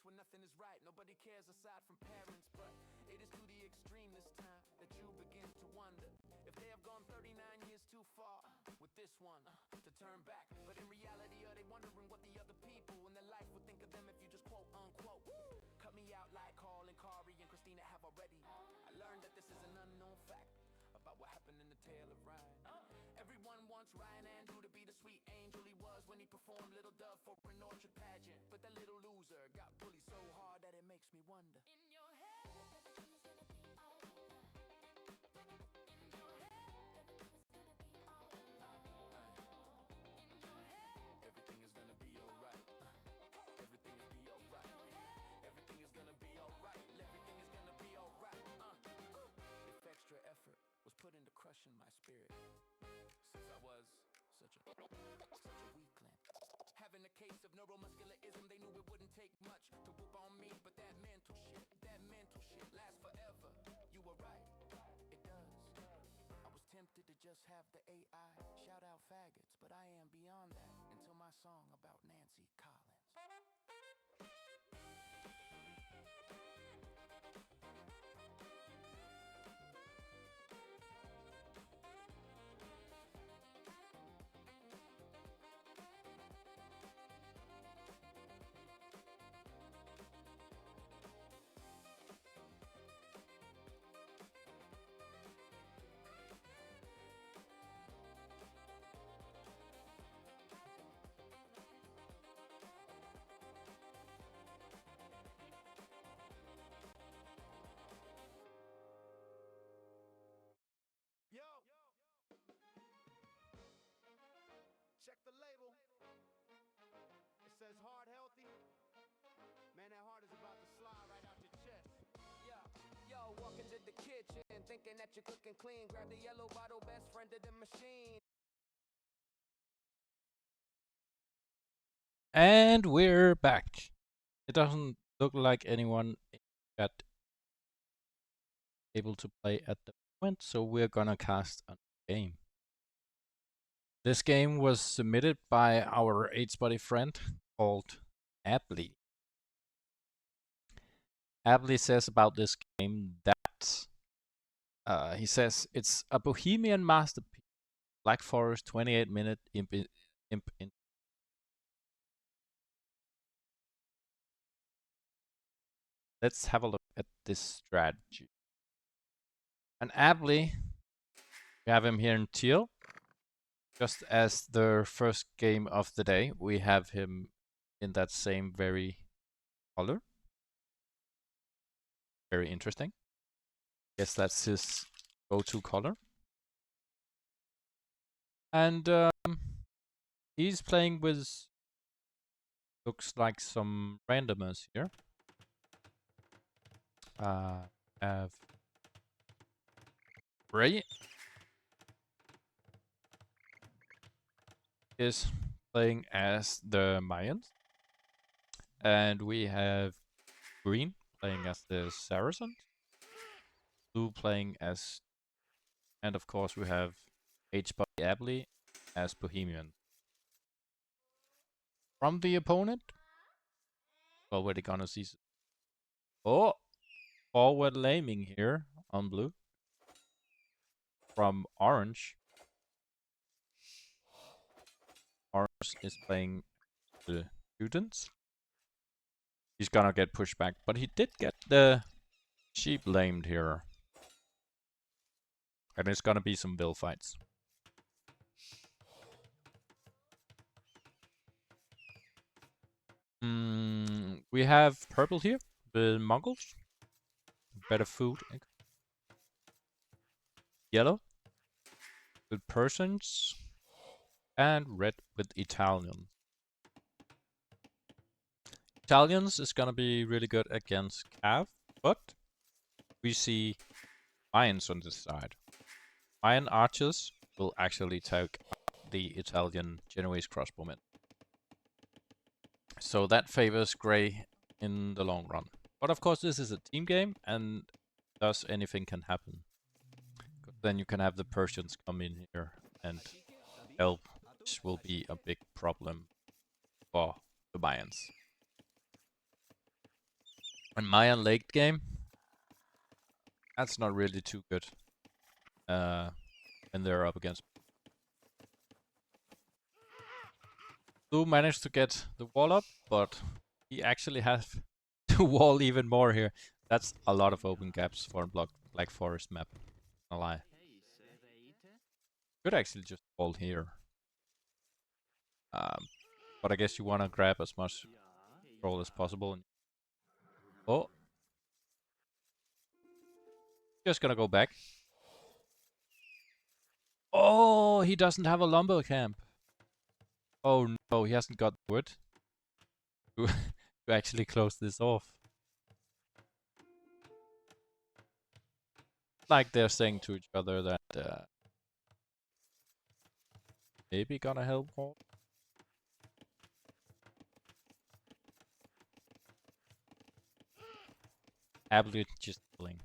when nothing is right. Nobody cares aside from parents, but it is to the extreme this time that you begin to wonder if they have gone 39 years too far with this one to turn back. But in reality, are they wondering what the other people in their life would think of them if you just quote unquote cut me out like Carl and Kari and Christina have already? I learned that this is an unknown fact about what happened in the tale of Ryan. Everyone wants Ryan Andrew to be the sweet angel he was when he performed Little Dove for an orchard pageant. But that little loser got bullied so hard that it makes me wonder. In your head, everything's gonna be alright. In your head, everything's gonna be alright. In your head, everything is gonna be alright. Everything is be alright. Everything is gonna be alright. Everything is gonna be alright. If extra effort was put into crushing my spirit, since I was such a weakling. Having a case of neuromuscularism, they knew it wouldn't take much to whoop on me, but that mental shit lasts forever. You were right, it does. I was tempted to just have the AI shout out faggots, but I am beyond that until my song about Nancy Collins. Yo, check the label. It says heart healthy. Man, that heart is about to slide right out your chest. Yo, walk into the kitchen, thinking that you're cooking clean. Grab the yellow bottle, best friend of the machine. And we're back. It doesn't look like anyone got able to play at the moment, so we're gonna cast a game. This game was submitted by our 8-Spotty friend called Ably. Ably says about this game that he says it's a bohemian masterpiece. Black Forest 28-minute imp. Let's have a look at this strategy. And Ably, we have him here in teal. Just as the first game of the day, we have him in that same very color. Very interesting. Guess that's his go-to color. And he's playing with, looks like some randomers here. Have Ray is playing as the Mayans. And we have Green playing as the Saracens. Blue playing as, and of course we have H-Spotty Ably as Bohemian. From the opponent, already gonna see. Oh, forward laming here on blue. From orange. Orange is playing the students. He's gonna get pushed back, but he did get the sheep lamed here. And it's gonna be some bill fights. We have purple here, the Mongols. Better food. Yellow with Persians. And red with Italian. Italians is gonna be really good against Cav, but we see Mayans on this side. Mayan archers will actually take the Italian Genoese crossbowmen. So that favors Grey in the long run. But of course this is a team game and thus anything can happen. Then you can have the Persians come in here and help, which will be a big problem for the Mayans. And Mayan late game, that's not really too good. When they're up against. Blue managed to get the wall up, but he actually has to wall even more here. That's a lot of open gaps for a Black Forest map. No lie. Could actually just wall here. But I guess you want to grab as much control as possible. Oh. Just gonna go back. Oh, he doesn't have a lumber camp. Oh no, he hasn't got wood to actually close this off. Like they're saying to each other that maybe gonna help more. Absolutely just killing.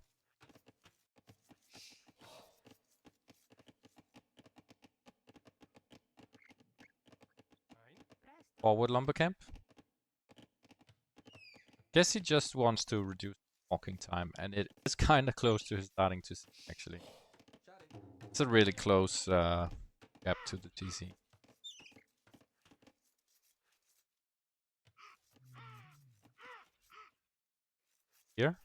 Forward lumber camp. Guess he just wants to reduce walking time, and it is kind of close to his starting to see, actually. It's a really close gap to the TC. Here.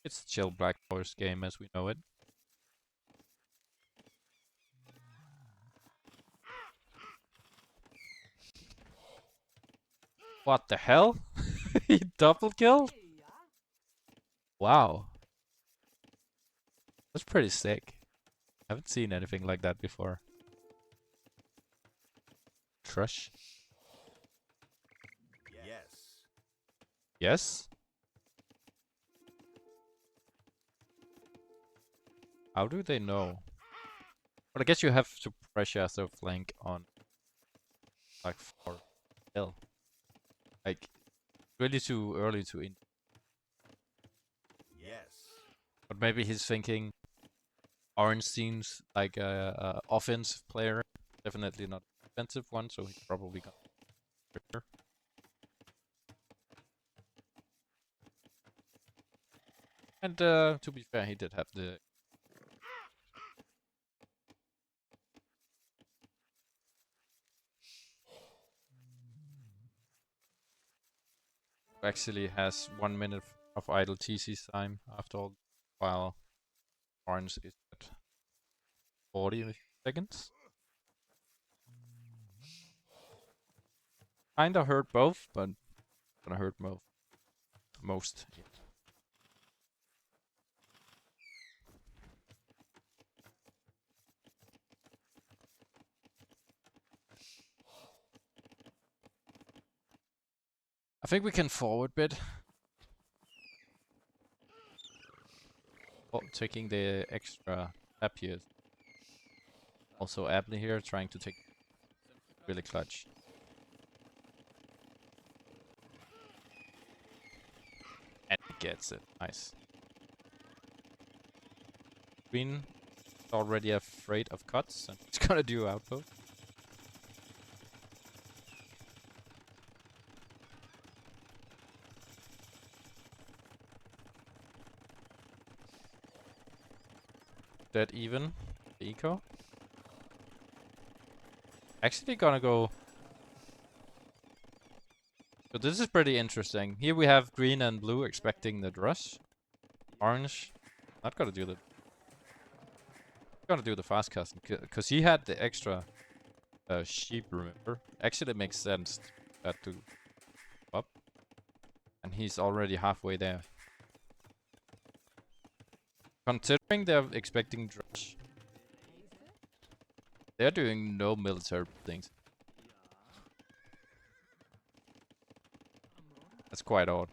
It's a chill Black Forest game as we know it. What the hell? He double killed? Wow. That's pretty sick. Haven't seen anything like that before. Trush. Yes. Yes? How do they know? But I guess you have to pressure the flank on like 4 hill. Like really too early to in. Yes. But maybe he's thinking Orange seems like a offensive player, definitely not a defensive one, so he's probably got pressure. And to be fair, he did have the actually has 1 minute of idle TC time after all, while Orange is at 40 seconds. Kinda hurt both, but gonna hurt most. Yeah. I think we can forward bit. Oh, taking the extra tap here. Also Abley here trying to take really clutch. And he gets it. Nice. Green is already afraid of cuts and he's gonna do outpost. Dead even. The eco. Actually gonna go. So this is pretty interesting. Here we have green and blue expecting the rush. Orange not gonna do the fast casting because he had the extra sheep, remember? Actually it makes sense that to up. And he's already halfway there. Considering they're expecting drush, they're doing no military things. That's quite odd.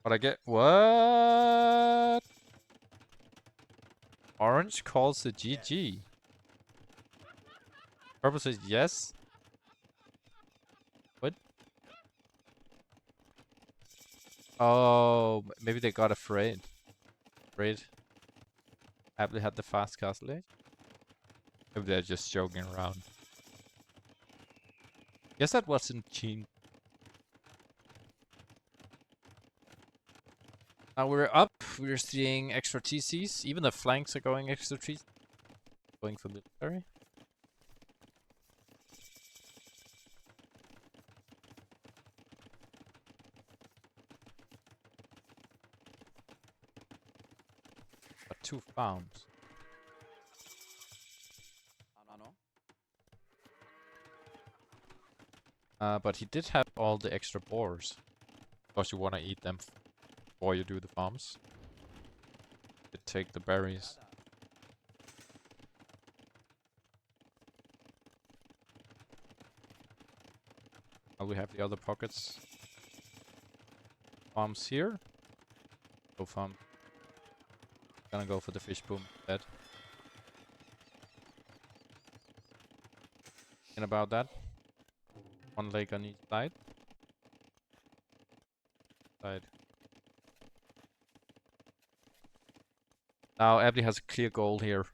But I get what? Orange calls the GG. Purple says yes. What? Oh, maybe they got afraid. afraid Abley had the fast castle age. Maybe they're just joking around. Guess that wasn't cheap. Now we're up. We're seeing extra TCs. Even the flanks are going extra TCs. Going for military. But 2 farms. But he did have all the extra boars. Of course, you want to eat them before you do the farms. You take the berries. Now we have the other pockets. Farms here. Go farm. Gonna go for the fish boom instead. Thinking about that. 1 lake on each side. Now Abley has a clear goal here.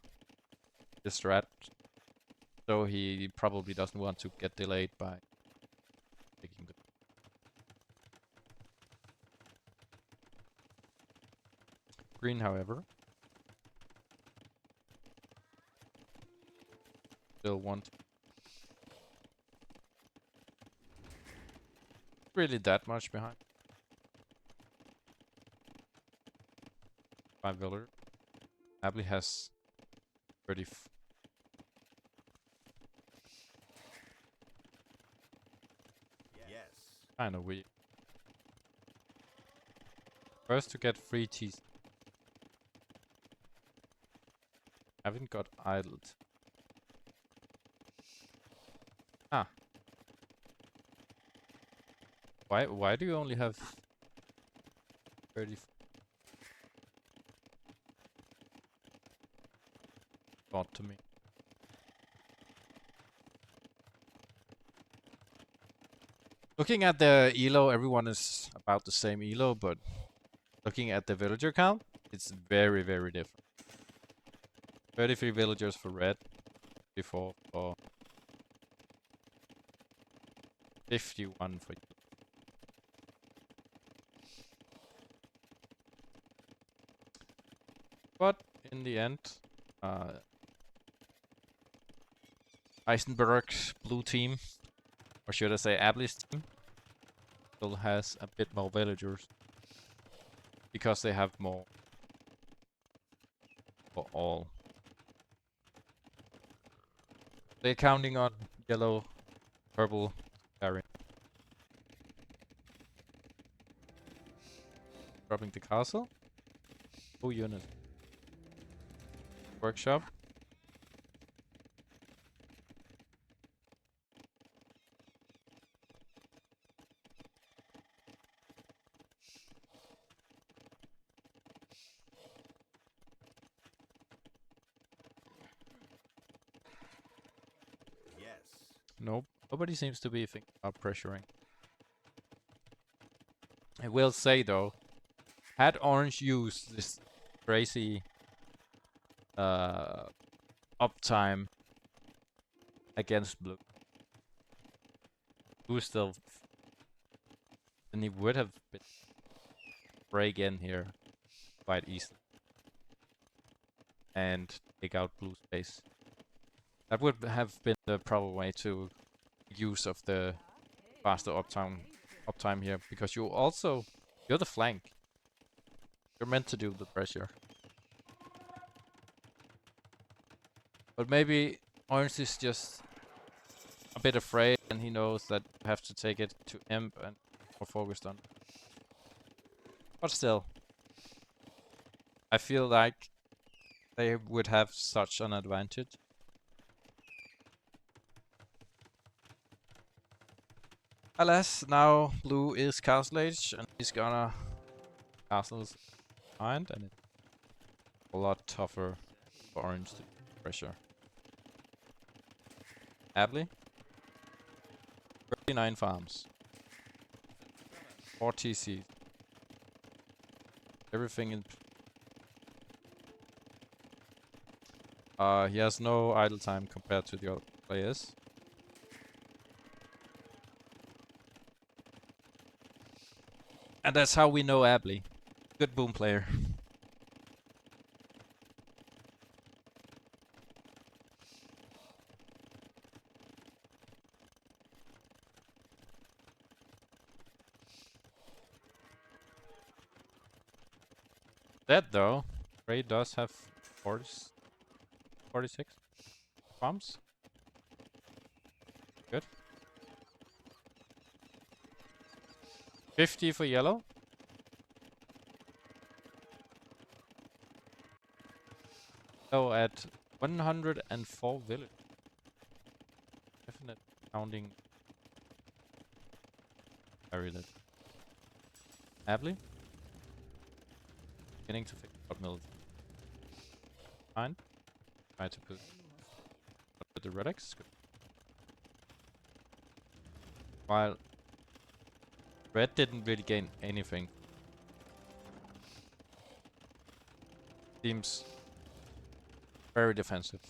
This strat. So he probably doesn't want to get delayed by taking the green, however. Still want really that much behind. 5 villagers. Abley has 30. Yes. Kinda weird. First to get free teas. Haven't got idled. Ah. Why do you only have 30? Thought to me. Looking at the elo, everyone is about the same elo, but looking at the villager count, it's very, very different. 33 villagers for red, 54 for 51 for you. But in the end, Eisenberg's blue team, or should I say Abley's team, still has a bit more villagers because they have more for all. They're counting on yellow, purple, carry. Dropping the castle. Oh, unit. Workshop. Yes. Nope. Nobody seems to be thinking about pressuring. I will say though, had Orange used this crazy uptime against Blue, Blue still, then he would have been break in here quite easily and take out Blue's base. That would have been the proper way to use of the faster uptime here, because you're the flank. You're meant to do the pressure. But maybe Orange is just a bit afraid, and he knows that you have to take it to Imp and more focused on. But still, I feel like they would have such an advantage. Alas, now Blue is Castle Age, and he's gonna castles behind, and it's a lot tougher for Orange to pressure. Abley, 39 farms, 4 TCs, everything in He has no idle time compared to the other players. And that's how we know Abley. Good boom player. That though, Ray does have 46 bombs. Good. 50 for yellow. So at 104 village. Definite counting. Very lit. Abley. Beginning to figure out military. Fine. Try to put the relics. Good. While red didn't really gain anything. Seems very defensive.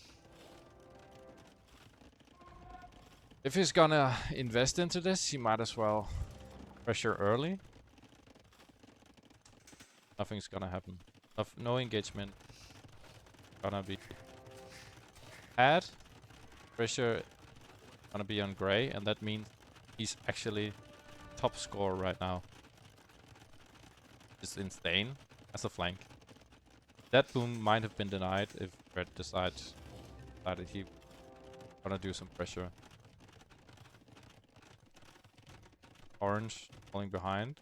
If he's gonna invest into this, he might as well pressure early. Nothing's gonna happen. No engagement. Gonna be bad. Pressure gonna be on gray, and that means he's actually top scorer right now. It's insane as a flank. That boom might have been denied if red decided he gonna do some pressure. Orange falling behind.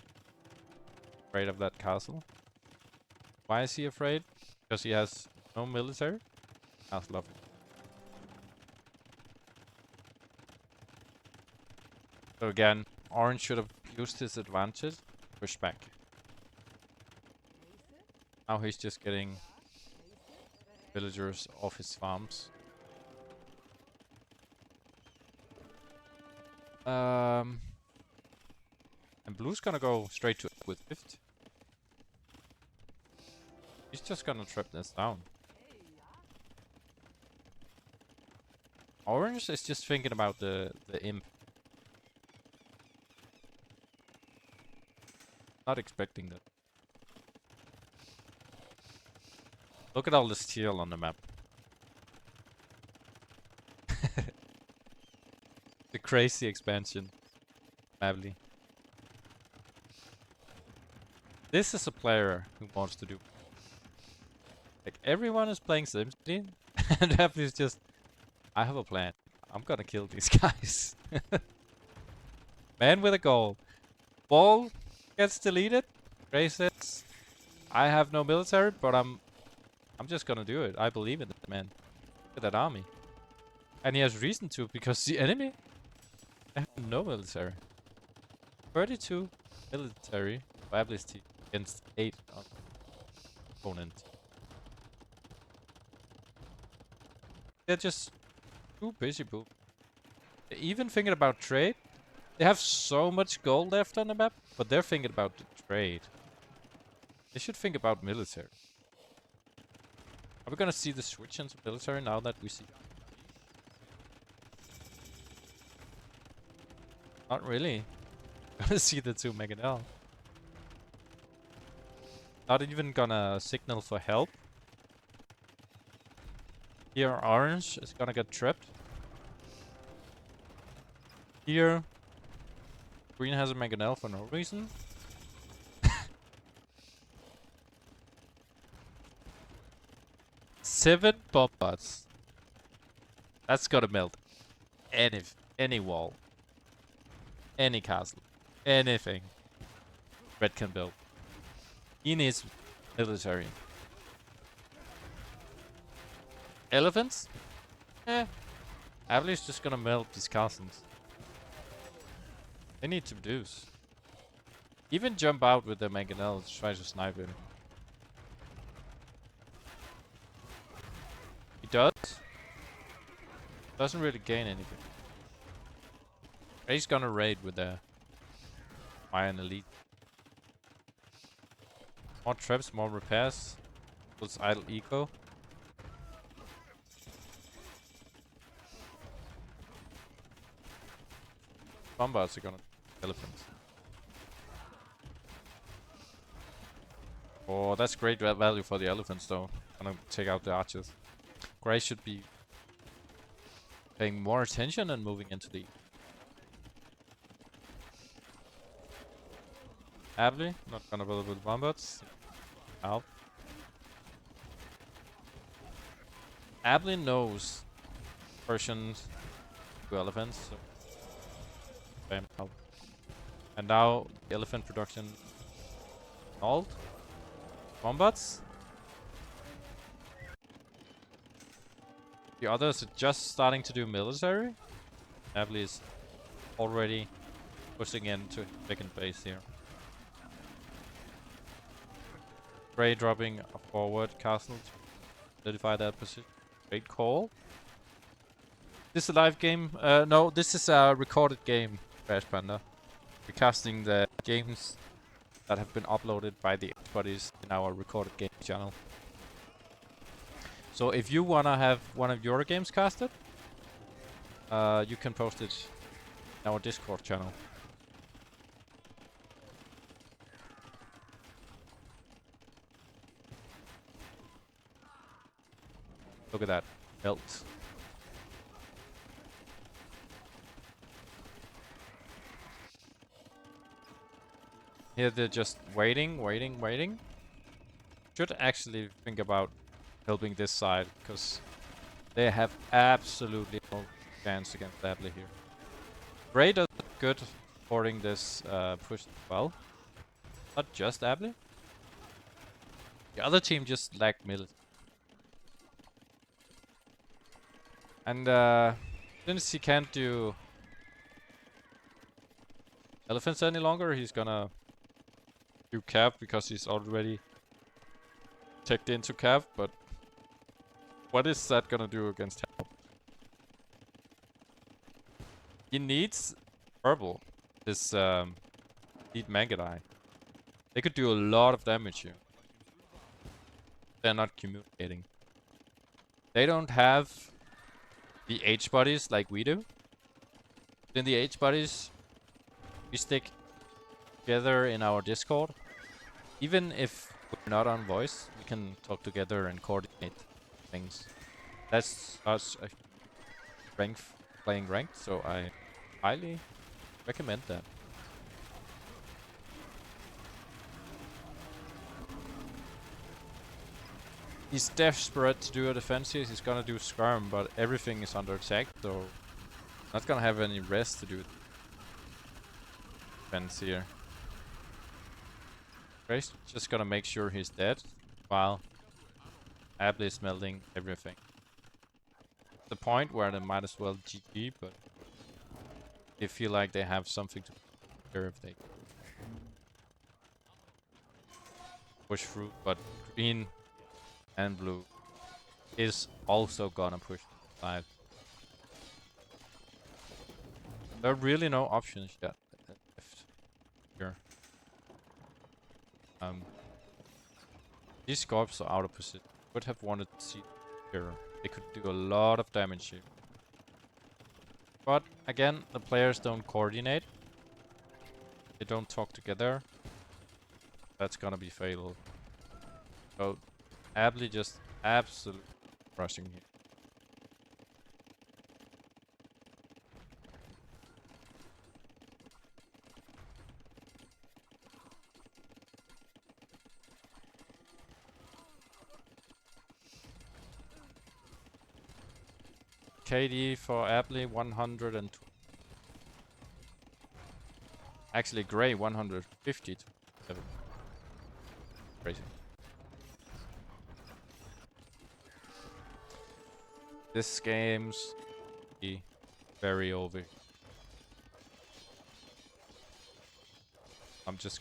Afraid of that castle. Why is he afraid? Because he has no military? That's lovely. So again, orange should have used his advantage. Push back. Now he's just getting villagers off his farms. And blue's gonna go straight to it with 50. He's just gonna trap this down. Orange is just thinking about the imp. Not expecting that. Look at all the steel on the map. The crazy expansion. Abley. This is a player who wants to do. Like everyone is playing SimCity, and Abley's just, I have a plan. I'm gonna kill these guys. Man with a goal. Ball gets deleted. Gray says, I have no military, but I'm just gonna do it. I believe in it, man. Look at that army. And he has reason to, because the enemy have no military. 32 military for Abley's team against 8 on opponent. They're just too busy, boo. They're even thinking about trade. They have so much gold left on the map, but they're thinking about the trade. They should think about military. Are we gonna see the switch into military now that we see? Not really. Gonna see the 2 Meganel. Not even gonna signal for help. Here orange is gonna get trapped. Here green has a Meganel for no reason. 7 bombs. That's gotta melt any wall. Any castle. Anything red can build. He needs military. Elephants? Eh. Abley's just gonna melt these castles. They need to produce. Even jump out with the Mangonel to try to snipe him. He does. Doesn't really gain anything. He's gonna raid with the Iron Elite. More traps, more repairs. Plus idle eco. Bombards are gonna elephants. Oh, that's great value for the elephants though. Gonna take out the archers. Gray should be paying more attention and moving into the Ably, not gonna bother with bombards. Help. Ably knows Persians to elephants, so bam, help. And now the elephant production alt. Bombards. The others are just starting to do military. Ably is already pushing into second base here. Gray dropping a forward castle to solidify that position. Great call. This is a live game? No, this is a recorded game, Crash Panda. We're casting the games that have been uploaded by the buddies in our recorded game channel. So if you wanna have one of your games casted, you can post it in our Discord channel. Look at that belt. Here they're just waiting. Should actually think about helping this side, because they have absolutely no chance against Ably here. Gray does good supporting this push as well. Not just Ably. The other team just lacked military. And since he can't do elephants any longer, he's gonna do cav because he's already teched into cav, but what is that gonna do against help? He needs purple. This need Mangudai. They could do a lot of damage here. They're not communicating. They don't have the H buddies like we do. In the H buddies, we stick together in our Discord. Even if we're not on voice, we can talk together and coordinate things. That's us playing ranked, so I highly recommend that. He's desperate to do a defense here. He's gonna do Skirm, but everything is under attack, so not gonna have any rest to do defense here. Gray's just gonna make sure he's dead while Ably is melting everything. The point where they might as well GG, but they feel like they have something to care if they push through, but green and blue is also gonna push side. There are really no options yet left here. These Scorps are out of position. Would have wanted to see here. They could do a lot of damage here. But again, the players don't coordinate. They don't talk together. That's gonna be fatal. So Ably just absolutely rushing here. KD for Ably 102. Actually, Gray 150. Crazy. This game's be very over. I'm just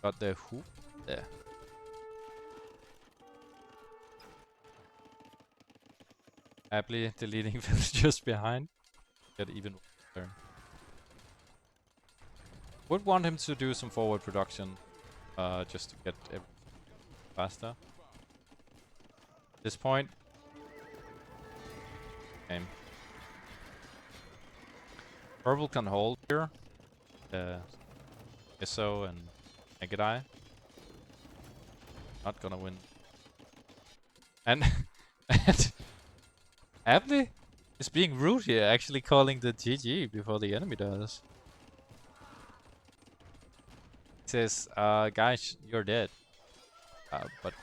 got the hoop there. Ably deleting villagers behind. Get even turn. Would want him to do some forward production, just to get everything. faster. At this point. Okay. Purple can hold here. Isso and Negadai. Not gonna win. And Aptly is being rude here, actually calling the GG before the enemy does. He says, guys, you're dead. But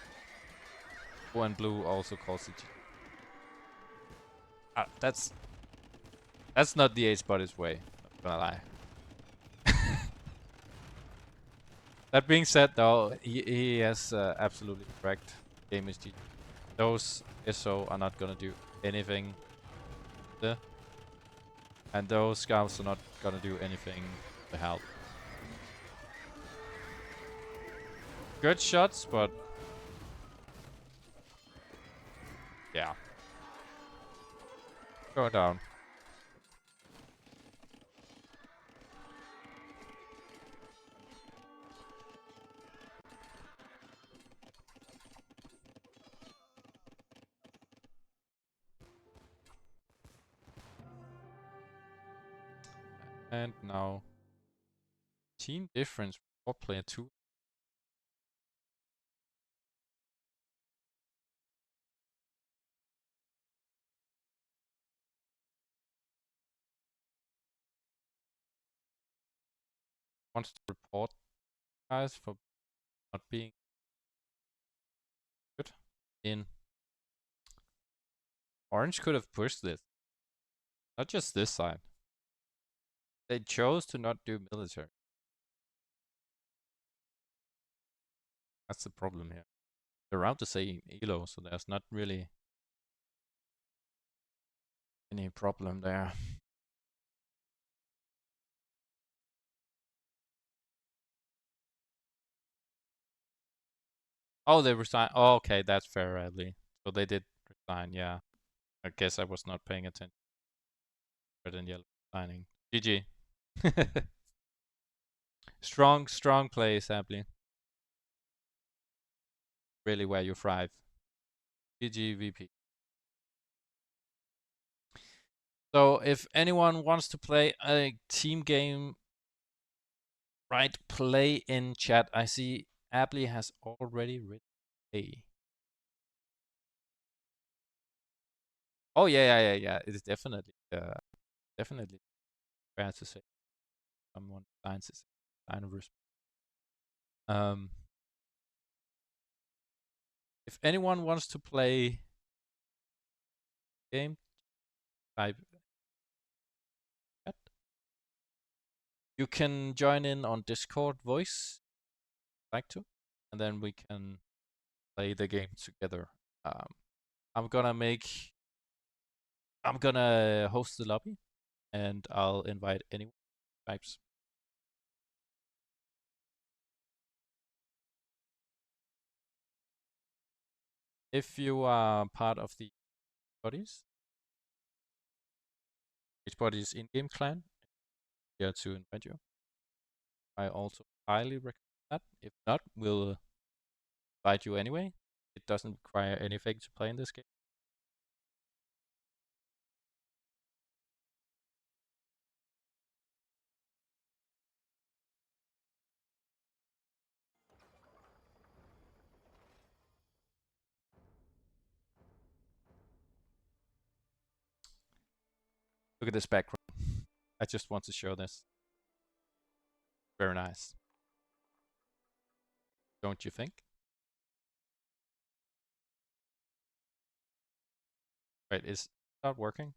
blue and blue also calls the GG. That's not the Ace Buddy's way, not gonna lie. That being said, though, he has absolutely correct. Game is GG. Those ISO are not gonna do anything there. And those scouts are not gonna do anything to help. Good shots, but yeah. Go down. And now team difference for player 2. Wants to report guys for not being good in. Orange could have pushed this. Not just this side. They chose to not do military. That's the problem here. They're around the same elo, so there's not really any problem there. Oh, they resigned. Oh, okay, that's fair, Adley. So they did resign, yeah. I guess I was not paying attention. Red and yellow signing. GG. strong play, Sadly. Really where you thrive. GG VP. So if anyone wants to play a team game, right, play in chat. I see Abley has already written A. Oh yeah. It is definitely definitely fair to say. Someone signs this sign of respect. If anyone wants to play game, type chat. You can join in on Discord voice, like to, and then we can play the game together. I'm gonna host the lobby, and I'll invite anyone who types. If you are part of the bodies, each body's in-game clan, here to invite you. I also highly recommend that. If not, we'll invite you anyway. It doesn't require anything to play in this game. Look at this background. I just want to show this. Very nice. Don't you think? Wait, is it not working?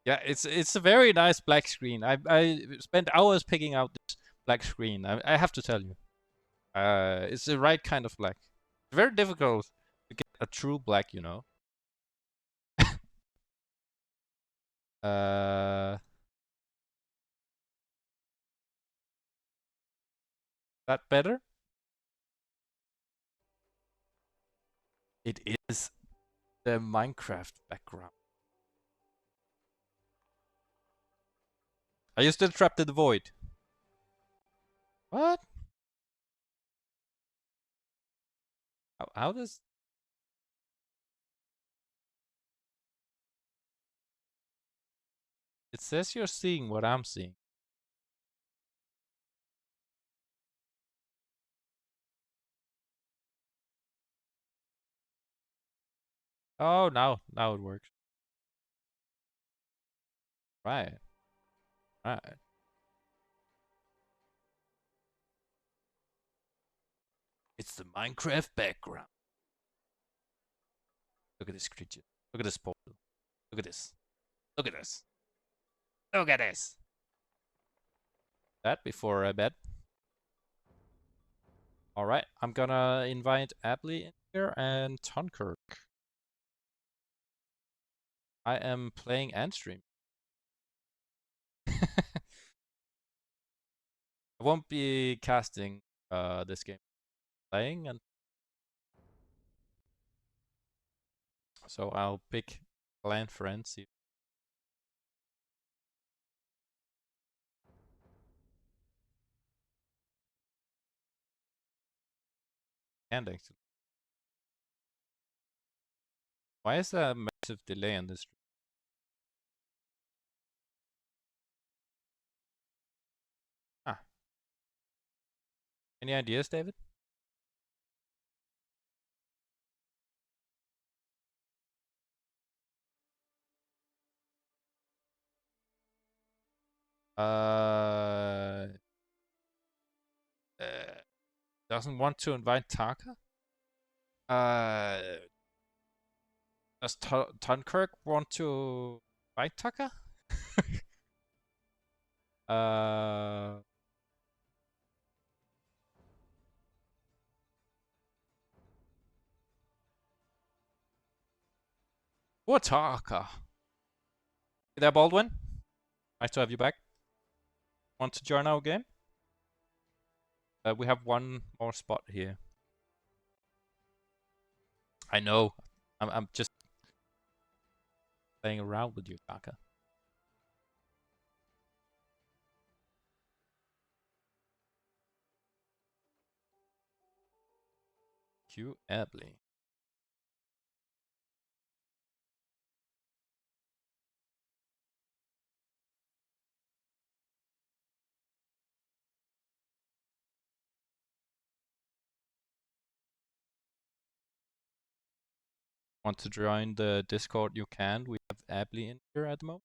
Yeah, it's a very nice black screen. I spent hours picking out this black screen. I have to tell you, it's the right kind of black. It's very difficult to get a true black, you know. That better? It is the Minecraft background. Are you still trapped in the void? What? How does... It says you're seeing what I'm seeing. Oh, now it works. Right. Right. It's the Minecraft background. Look at this creature. Look at this portal. Look at this. Look at this. Look at this. That before I bet. Alright, I'm gonna invite Abley in here and Tunkirk. I am playing and stream. I won't be casting this game. Playing, and so I'll pick clan friends. And actually, why is there a massive delay on this? Ah, any ideas, David? Uh, uh doesn't want to invite Taka? Uh, does Tunkirk want to invite Taka? uh, what Taka? Hey there, Baldwin. Nice to have you back. Want to join our game? We have one more spot here. I know. I'm just playing around with you, Taka. Q Abley. Want to join the Discord? You can. We have Abley in here at the moment.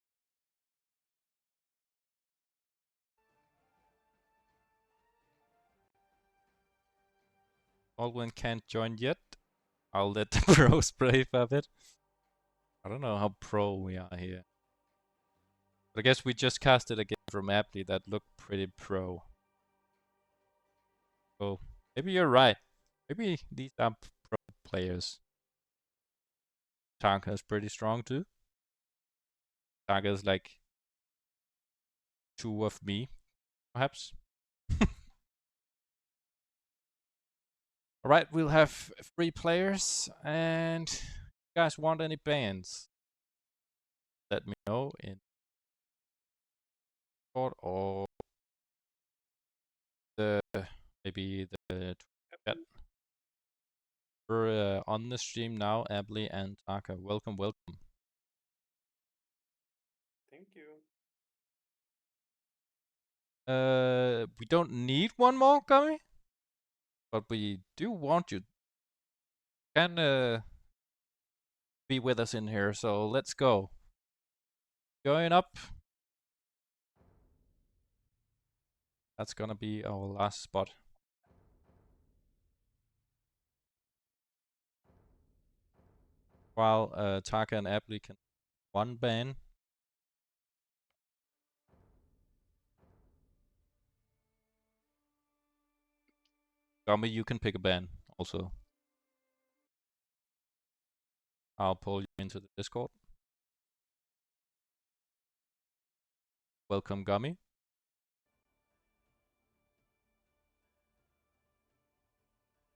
Baldwin can't join yet. I'll let the pros play for a bit. I don't know how pro we are here. But I guess we just casted a game from Abley that looked pretty pro. So maybe you're right. Maybe these are pro players. Tanka is pretty strong too. Tanka is like 2 of me, perhaps. Alright, we'll have 3 players, and if you guys want any bans, let me know in Discord or the maybe the chat. We're on the stream now, Abley and Taka. Welcome, welcome. Thank you. We don't need one more, Gummy, but we do want you. Can be with us in here, so let's go. Going up. That's gonna be our last spot. While Taka and Abley can one ban. Gummy, you can pick a ban also. I'll pull you into the Discord. Welcome, Gummy.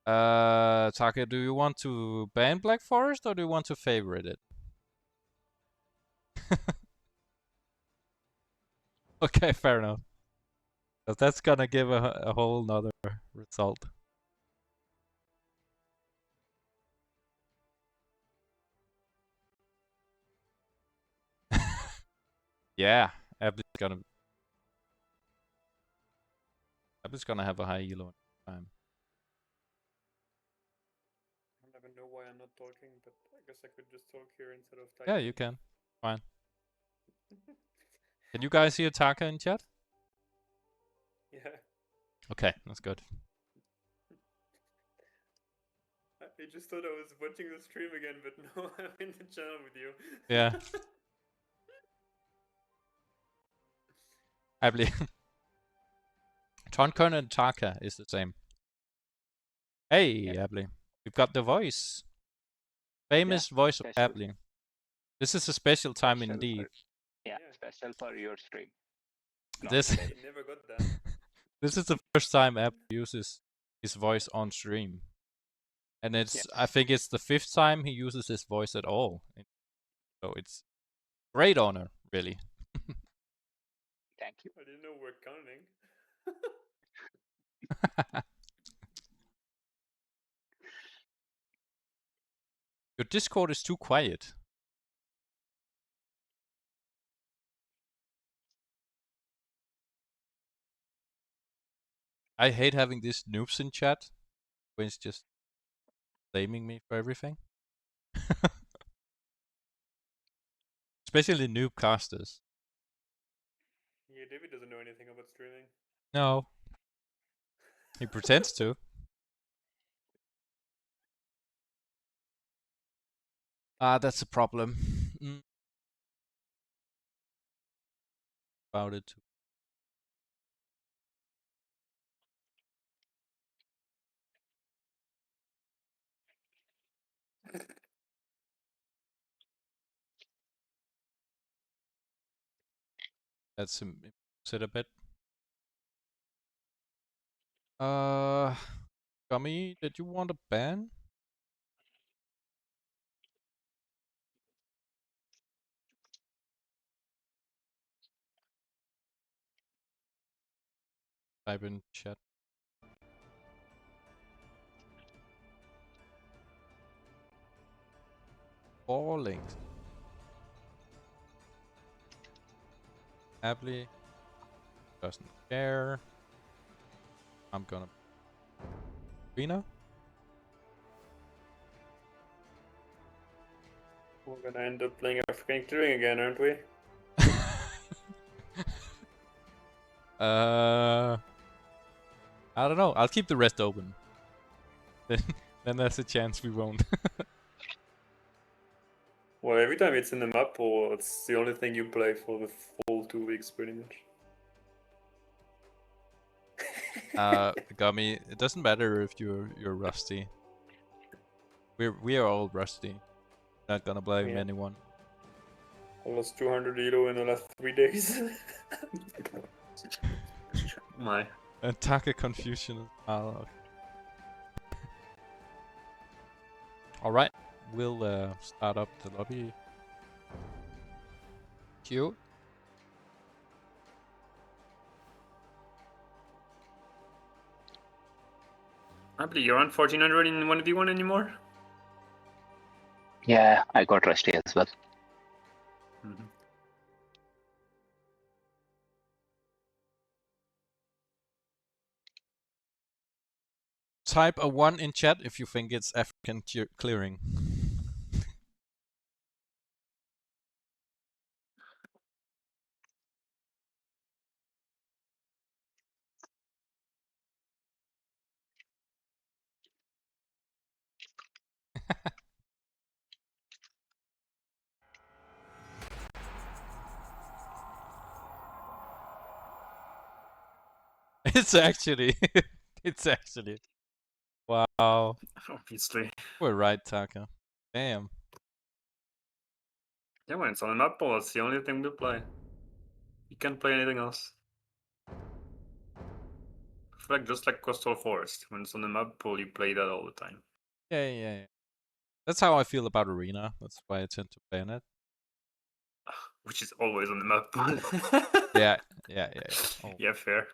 Taka, do you want to ban Black Forest or do you want to favorite it? Okay, fair enough. But that's gonna give a whole nother result. Yeah, Ably's gonna have a high elo time. I don't even know why I'm not talking, but I guess I could just talk here instead of typing. Yeah, you can. Fine. Can you guys hear Taka in chat? Yeah. Okay, that's good. I just thought I was watching the stream again, but no, I'm in the channel with you. Yeah. Ably. Tronkern and Taka is the same. Hey, Yeah. Ably. We've got the voice. Famous voice of special. Ably. This is a special time Special indeed. Yeah, Yeah. special for your stream. Not This today. I never got that. this is the first time Ably uses his voice on stream. And it's Yes. I think it's the 5th time he uses his voice at all. So it's great honor, really. Thank you. I didn't know we're counting. Your Discord is too quiet. I hate having these noobs in chat when it's just blaming me for everything. Especially noob casters. Yeah, David doesn't know anything about streaming. No. He pretends to. That's a problem. About it. That's sit a bit. Gummy, did you want a ban? Type in chat. Four links. Ably doesn't care. I'm gonna. Rena? We're gonna end up playing African Clearing again, aren't we? I don't know. I'll keep the rest open. Then there's a chance we won't. Well, every time it's in the map, or it's the only thing you play for the full 2 weeks, pretty much. Gummy, it doesn't matter if you're rusty. We are all rusty. Not gonna blame Yeah. anyone. I lost 200 elo in the last 3 days. My. Attacker confusion. Okay. Alright, we'll start up the lobby. Cute. Ably, you're on 1400 in 1v1 anymore? Yeah, I got rusty as well. Type a 1 in chat if you think it's African clearing. It's actually. It's actually. Wow. Obviously. We're right, Taka. Damn. Yeah, when it's on an up ball, it's the only thing we play. You can't play anything else. feel like just like Coastal Forest, when it's on the map pool, you play that all the time. Yeah. That's how I feel about Arena. That's why I tend to play in it. Which is always on the map pool. Yeah. Oh, Yeah, fair.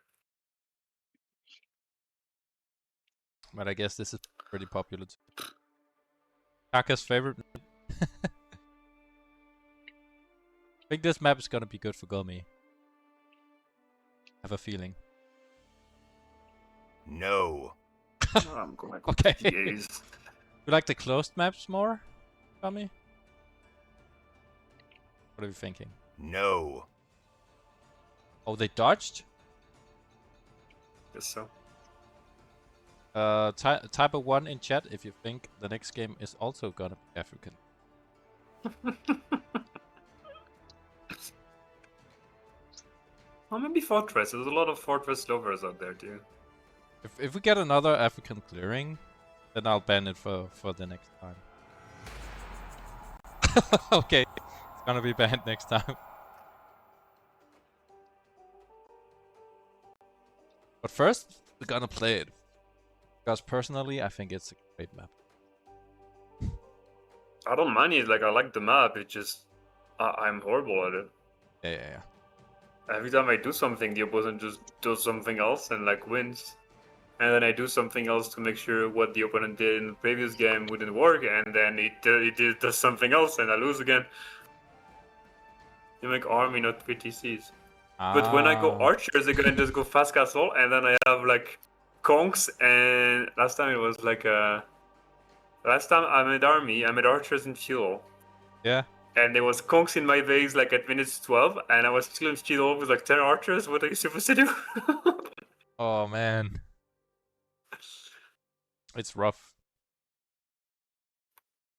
but I guess this is pretty popular too. Kaka's favorite. I think this map is gonna be good for Gummy. Have a feeling. No. Oh, I'm going with Okay. GAs. You like the closed maps more, Gummy? What are you thinking? No. Oh, they dodged? Guess so. Type a 1 in chat if you think the next game is also gonna be African. Or maybe Fortress. There's a lot of Fortress lovers out there too. If we get another African clearing, then I'll ban it for the next time. Okay, it's gonna be banned next time. But first, we're gonna play it. Because personally, I think it's a great map. I don't mind it. Like I like the map. It just I'm horrible at it. Yeah. Every time I do something, the opponent just does something else and like wins. And then I do something else to make sure what the opponent did in the previous game wouldn't work, and then it does something else and I lose again. You make army, not PTCs. But when I go Ah. archers, I can just go fast castle, and then I have like conks. And last time it was like last time I made army, I made archers in fuel. Yeah. And there was conks in my base like at minutes 12, and I was still in fuel with like 10 archers. What are you supposed to do? Oh man. It's rough.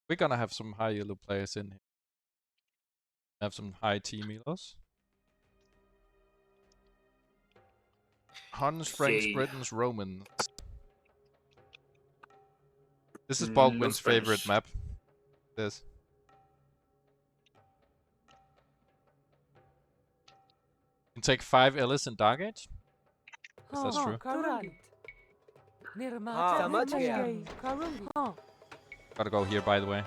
We're gonna have some high yellow players in here. Have some high team healers. Huns, Franks, Yay. Britons, Romans. This is No Baldwin's favorite Spanish. map. This. You can take 5 Ellis in Dark Age. Yes, that's true. समझ गया Gotta go here, by the way.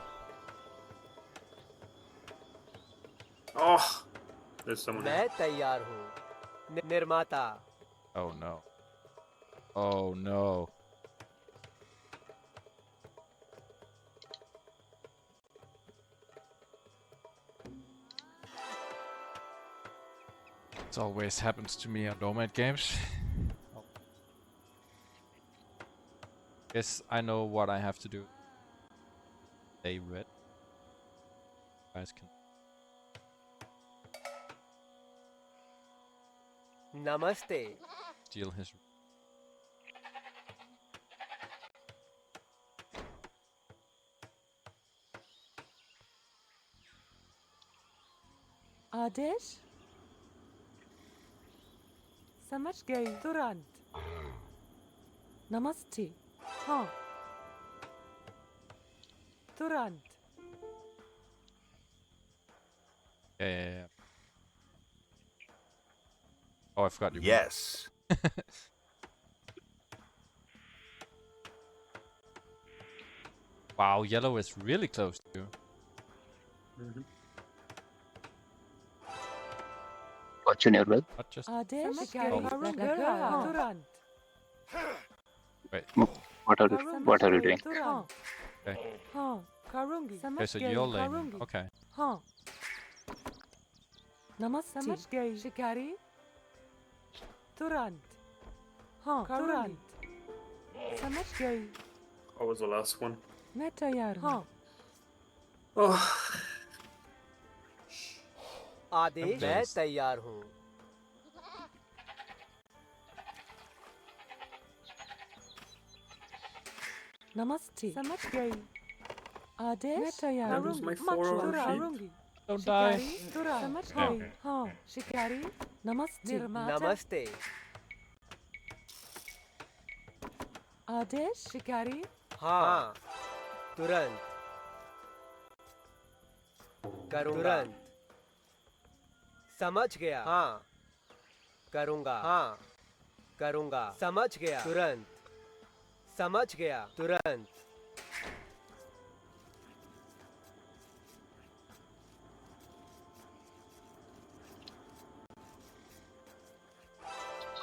Oh, there's someone. मैं तैयार हूँ निर्माता Oh no. Oh no. It always happens to me on Nomad games. Guess I know what I have to do. Stay red. You guys can. नमस्ते Steal his. आदेश समझ गई तुरंत नमस्ते हाँ तुरंत Yeah. Oh, I forgot you. Yes. Wow, yellow is really close to you. Mhm. What's your name, Not just. Adesh Oh. तुरंत Wait. What are you doing? तुरंत Okay. हाँ करूँगी Okay, so you're lane. Okay. हाँ नमस्ते समझ गई शिकारी तुरंत हाँ तुरंत समझ गई What was the last one? मैं तैयार हूँ हाँ Oh, आदेश मैं तैयार हूँ नमस्ते समझ गई आदेश मैं तैयार That was my 4-hour sheep. करूँगी Don't die. शिकारी तुरंत समझ हाँ. गई हाँ शिकारी नमस्ते नमस्ते आदेश शिकारी हाँ तुरंत करूँगा तुरंत समझ गया हाँ करूँगा हाँ करूंगा, समझ गया, तुरंत, समझ गया, तुरंत,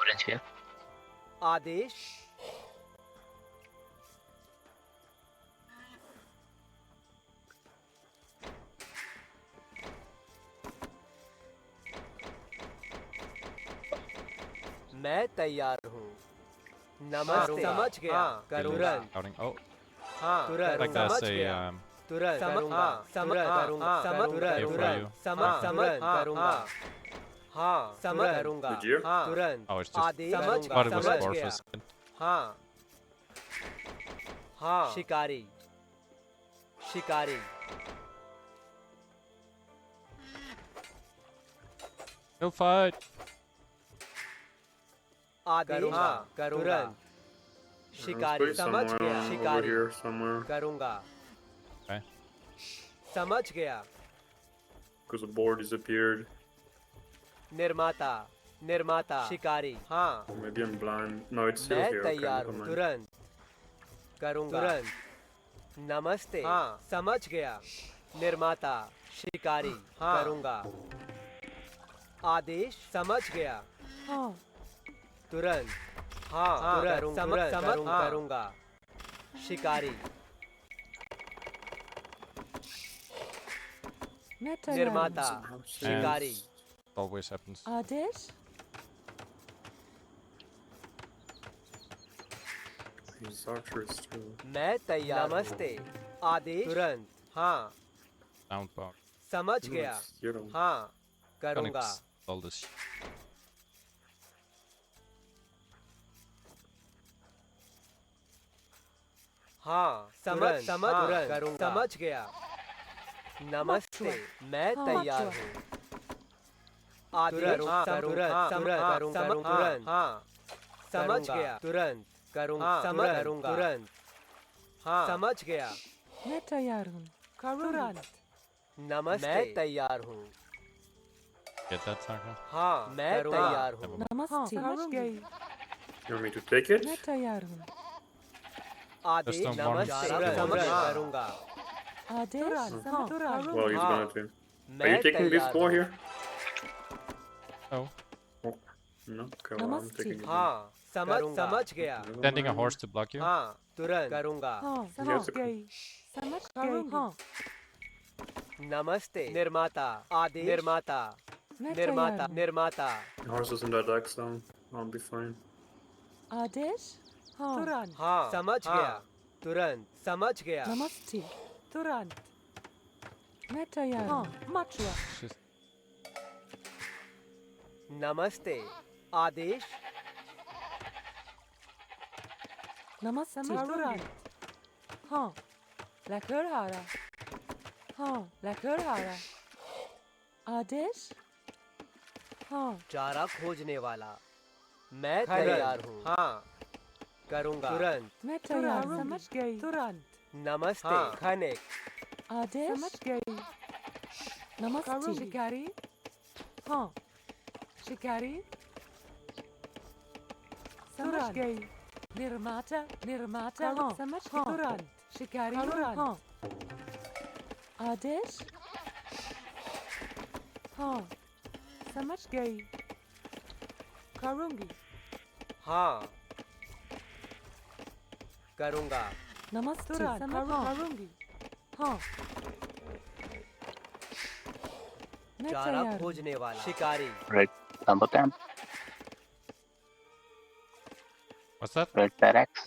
Orange here. आदेश, मैं तैयार हूँ, नमस्ते, समझ गया, करूंगा, Shouting. Oh, हाँ, तुरंत, like समझ that's a गया, um, तुरंत, करूंगा, समझ करूंगा, समझ Hey, for तुरंत, you. समझ करूंगा, हाँ, समझ करूंगा, Did you? हाँ, तुरंत, Oh, it's just आदेश, समझ thought it was समझ four गया, for a second. हाँ, हाँ, शिकारी, शिकारी, Go fight. आदेश, करूंगा, Let's शिकारी, put it समझ somewhere गया, over शिकारी, here somewhere. करूंगा, Okay. समझ गया, Because the board disappeared. निर्माता, निर्माता, शिकारी, हाँ, Or maybe I'm blind. No, it's still मैं here. Okay, तैयार never हूँ, mind. तुरंत, करूंगा, तुरंत, नमस्ते, हाँ, समझ गया, निर्माता, शिकारी, हाँ, करूंगा, आदेश, समझ गया, हाँ, तुरंत, हाँ, तुरंत, समझ करूंगा, शिकारी, मैं तैयार हूँ। निर्माता, शिकारी, Always happens. Adesh, His archer is still. मैं तैयार, नमस्ते, आदेश, तुरंत, हाँ, Downbound. समझ No, गया, it's yellow. हाँ, करूंगा, All this. हाँ, समझ करूंगा, समझ गया, नमस्ते, मैं हाँ, तैयार मत हूँ, आदेश, तुरंत, हाँ, समझ गया, तुरंत, करूंगा, तुरंत, हाँ, समझ गया, मैं तैयार हूँ। तुरंत, नमस्ते, मैं तैयार हूँ, Get that sucker. हाँ, मैं तैयार हूँ, नमस्ते, समझ गई, You want me to take it? मैं तैयार हूँ। आदेश, Just don't want नमस्ते, to- समझ करूंगा, आदेश, हाँ, तुरंत, Well, he's हाँ, gonna do. Are मैं you taking this तैयार ball हूँ, here? Oh, No? Okay, well, I'm Namaste. taking it. हाँ, समझ गया, Never sending a mind. horse to block you. हाँ, तुरंत, करूंगा, हाँ, You समझ have to- गई, समझ गई, हाँ, नमस्ते, निर्माता, आदेश, निर्माता, मैं निर्माता, तैयार हूँ। निर्माता, The horse doesn't attack, so I'll be fine. आदेश, हाँ, तुरंत, हाँ, समझ गया, तुरंत, समझ गया, नमस्ते, तुरंत, मैं तैयार हूँ। मत हुआ, Just नमस्ते, आदेश, नमस्ते, तुरंत, हाँ, लेकर हारा, हाँ, लेकर हारा, आदेश, हाँ, चारा खोजने वाला, मैं तैयार हूँ, हाँ, करूंगा, तुरंत, मैं तैयार हूँ। समझ गई, तुरंत, नमस्ते, खनिक, आदेश, समझ गई, नमस्ते, शिकारी, हाँ, शिकारी, समझ गई, निर्माता, निर्माता, हाँ, समझ गई, तुरंत, शिकारी, तुरंत, हाँ, आदेश, हाँ, समझ गई, करूंगी, हाँ, करूंगा, नमस्ते, करूंगी, हाँ, मैं चारा तैयार हूँ। खोजने वाला, शिकारी, Red lumber camp. what's that? Red barracks.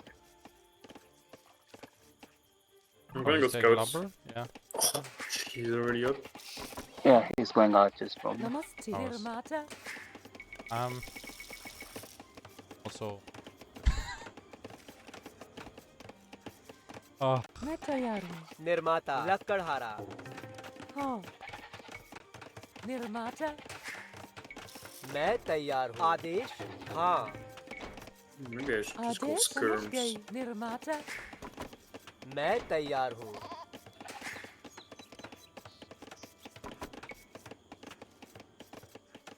I'm Oh, gonna go he's taking scouts. lumber? Yeah. Oh, he's already up. Yeah, he's going archers probably. नमस्ते, Oh, निर्माता, Also. Oh, मैं तैयार हूँ। निर्माता, लकड़हारा, हाँ, निर्माता, मैं तैयार हूँ, आदेश, हाँ, Maybe I should just go आदेश, समझ गई, skirms. निर्माता, मैं तैयार हूँ,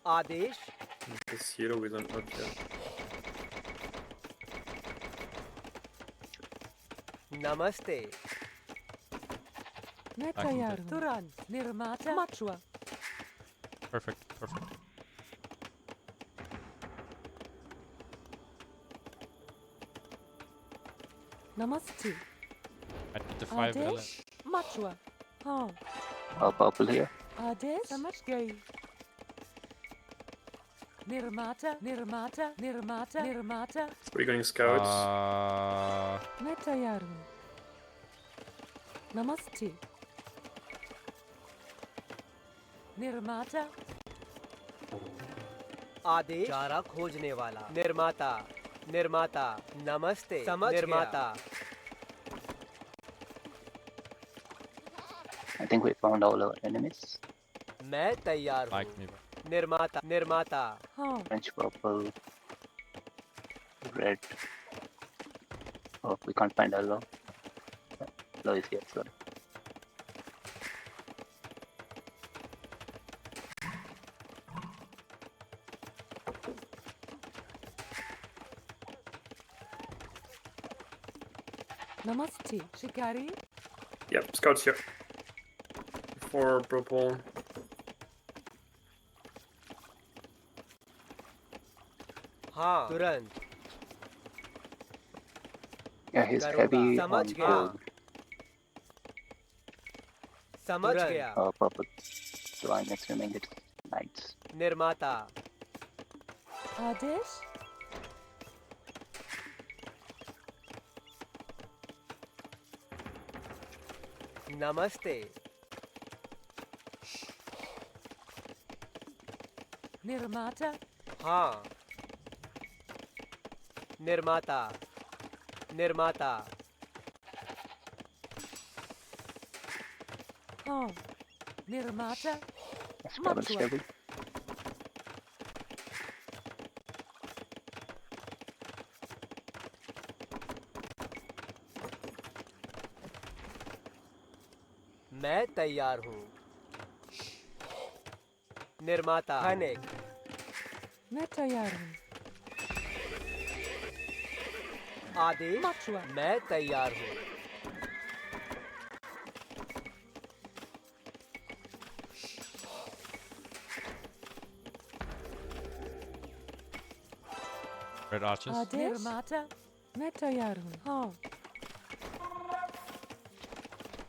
आदेश, This hero isn't up yet. नमस्ते मैं can तैयार do- हूँ तुरंत निर्माता मचुआ Perfect, perfect. नमस्ते I need the 5 LM. आदेश मचुआ हाँ Purple here. आदेश समझ गई निर्माता निर्माता निर्माता निर्माता We're going scouts. मैं तैयार हूँ नमस्ते निर्माता आदेश चारा खोजने वाला निर्माता निर्माता नमस्ते समझ निर्माता I think we found all our enemies. मैं तैयार हूँ Like me. निर्माता निर्माता हाँ Orange, purple, red. Oh, we can't find yellow. Yellow is here, sorry. नमस्ते शिकारी Yep, scouts here. 4 purple. हाँ तुरंत Yeah, he's करूँगा, heavy समझ on गया। gold. समझ गया Purple. So I'm assuming it's knights. निर्माता आदेश नमस्ते निर्माता हाँ निर्माता निर्माता हाँ निर्माता Stable, Machua. stable. मैं तैयार हूँ निर्माता खनिक मैं तैयार हूँ आदेश मचुआ मैं तैयार हूँ Red archers. आदेश निर्माता मैं तैयार हूँ हाँ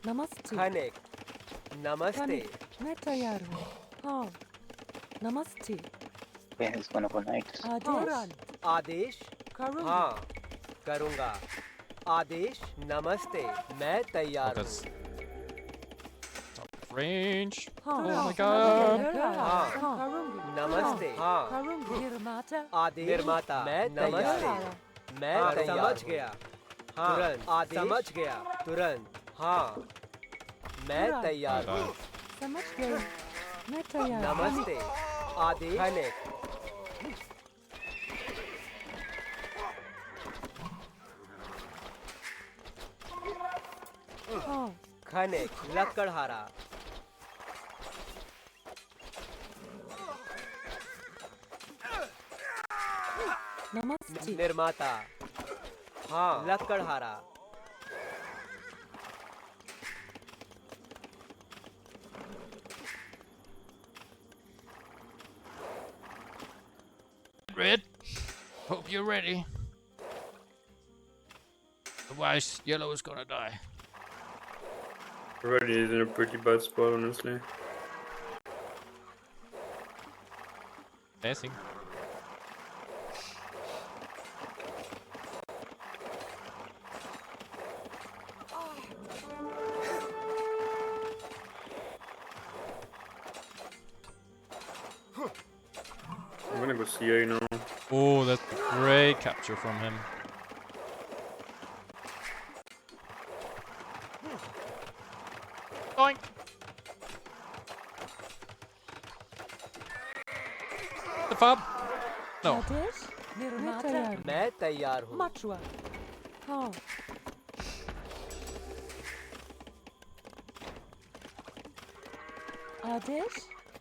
नमस्ते खनिक नमस्ते खनिक मैं तैयार हूँ हाँ नमस्ते Okay, he's gonna go knights. आदेश आदेश करूँगी हाँ करूँगा आदेश नमस्ते मैं Oh, तैयार हूँ that's range. हाँ Oh my हाँ, God. हाँ हाँ करूँगी नमस्ते हाँ करूँगी निर्माता आदेश निर्माता मैं तैयार हूँ मैं समझ गया हाँ तुरंत आदेश समझ गया तुरंत हाँ मैं तुरंत। तैयार हूँ समझ गई मैं तैयार हूँ नमस्ते आदेश खनिक हाँ खनिक लकड़हारा नमस्ते निर्माता हाँ लकड़हारा Red. Hope you're ready. Otherwise, yellow is gonna die. Already is in a pretty bad spot, honestly. Passing. I'm gonna go CA now. Oh, that's a great capture from him. Doink. The fob. No. आदेश निर्माता मैं तैयार हूँ मचुआ हाँ आदेश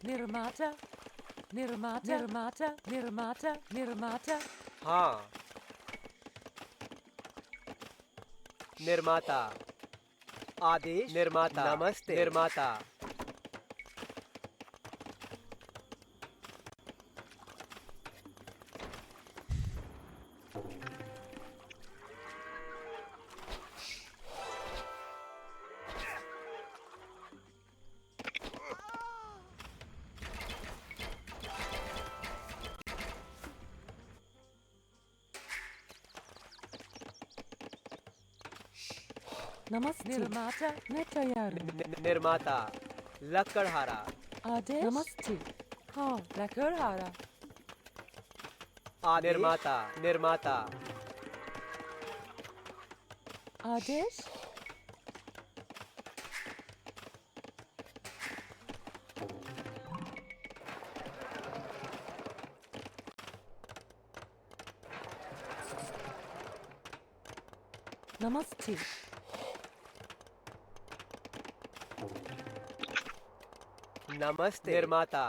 निर्माता निर्माता निर्माता निर्माता निर्माता हाँ निर्माता आदेश निर्माता नमस्ते निर्माता नमस्ते निर्माता मैं तैयार हूँ निर्माता लकड़हारा आदेश नमस्ते हाँ लकड़हारा निर्माता निर्माता आदेश नमस्ते नमस्ते निर्माता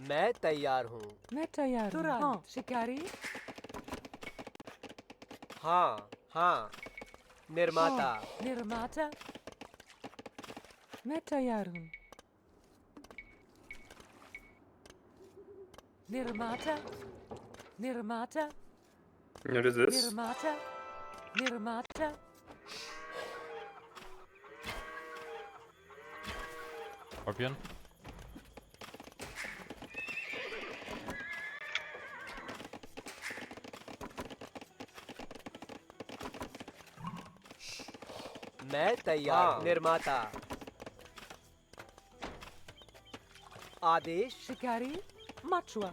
मैं तैयार हूँ मैं तैयार हूँ हाँ शिकारी हाँ हाँ निर्माता हाँ, निर्माता मैं तैयार हूँ निर्माता निर्माता What is this? निर्माता निर्माता Scorpion. मैं तैयार निर्माता आदेश शिकारी मचुआ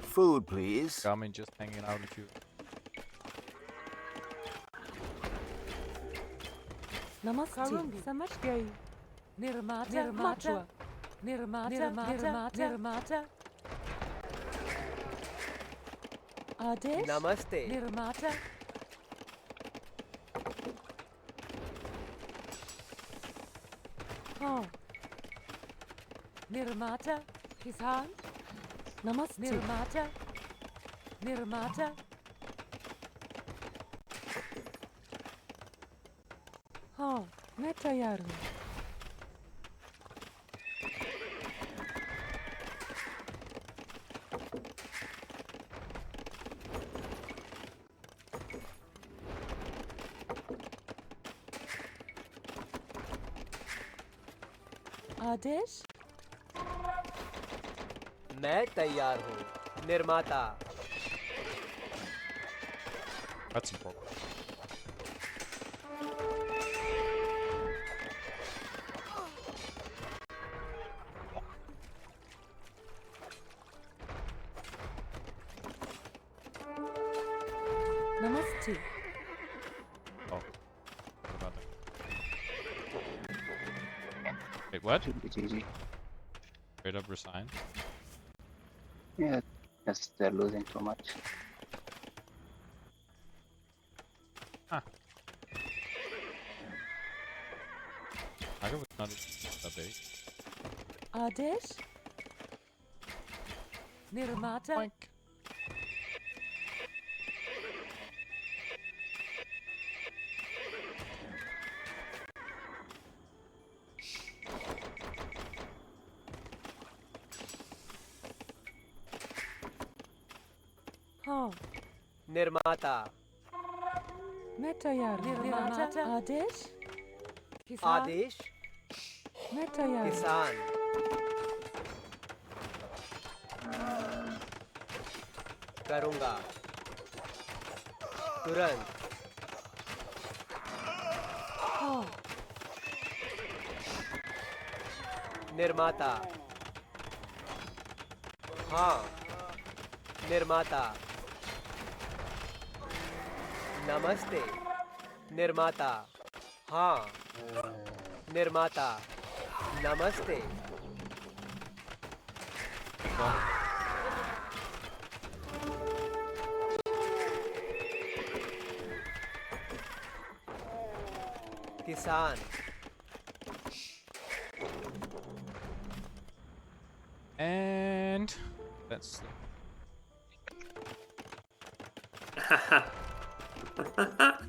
Food, please. Garmin just hanging out with you. नमस्ते समझ गई निर्माता निर्माता निर्माता निर्माता निर्माता आदेश नमस्ते निर्माता हाँ निर्माता किसान नमस्ते निर्माता निर्माता हाँ मैं तैयार हूँ आदेश मैं तैयार हूँ निर्माता That's important. नमस्ते Oh. What about that? Wait, what? GG. Straight up resign? Yeah, yes, they're losing too much. I was not that big. आदेश निर्माता Boink. हाँ निर्माता मैं तैयार हूँ निर्माता आदेश किसान आदेश मैं तैयार हूँ किसान करूँगा तुरंत हाँ निर्माता हाँ निर्माता नमस्ते निर्माता हाँ निर्माता नमस्ते किसान And that's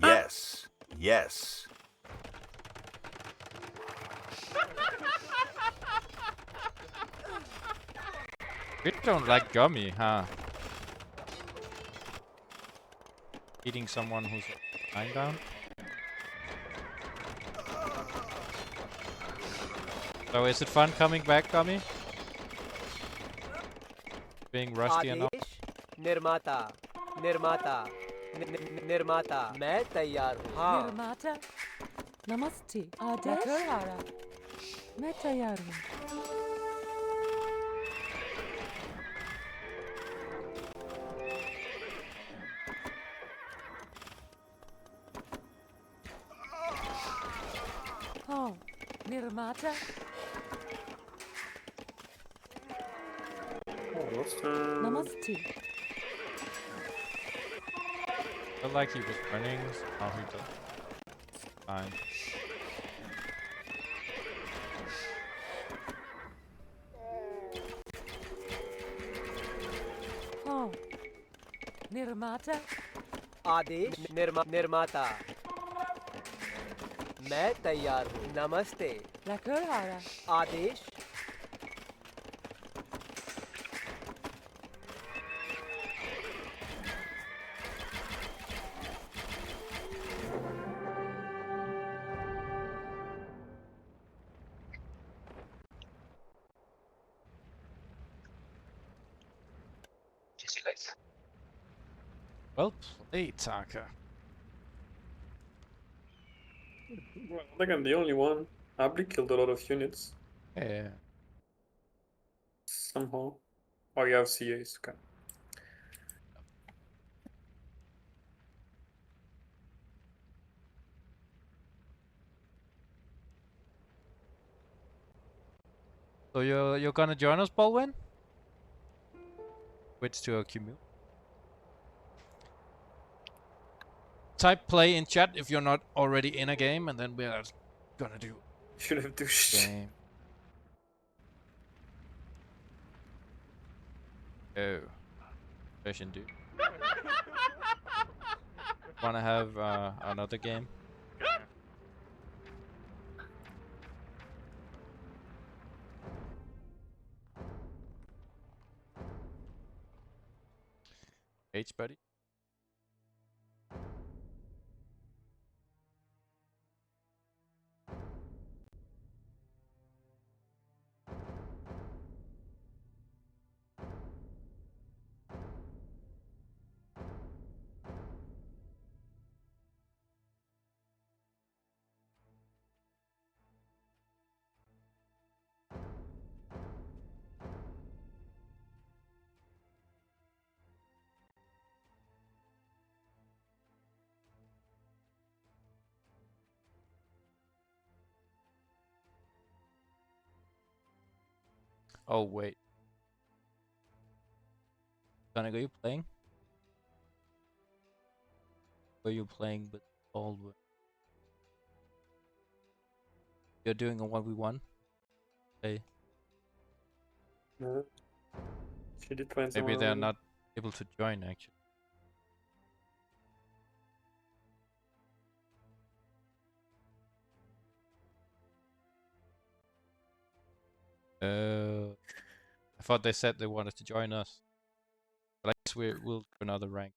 Yes. Yes. you don't like gummy, huh? Eating someone who's lying down. So is it fun coming back, gummy? Being rusty enough. आदेश निर्माता निर्माता निर्माता मैं तैयार हूँ हाँ निर्माता नमस्ते आदेश Lakurara. मैं तैयार हूँ हाँ निर्माता नमस्ते Felt like he was running. Now he does. Fine. हाँ निर्माता आदेश निर्माता मैं तैयार हूँ नमस्ते Lakurara. Adesh GG guys. Well played, Taka. Well, I think I'm the only one. Abli killed a lot of units Yeah. somehow. Oh, you have CAs. Okay. So you're gonna join us, Baldwin? Switch to a commute. Type play in chat if you're not already in a game, and then we are gonna do Should have do shit. game. Oh, session dude. Wanna have another game? H buddy. Oh wait. Sonic, are you playing? Are you playing with Baldwin? You're doing a 1v1? Hey. No. She did find Maybe someone they're already. not able to join actually. I thought they said they wanted to join us. But I guess we'll do another rank.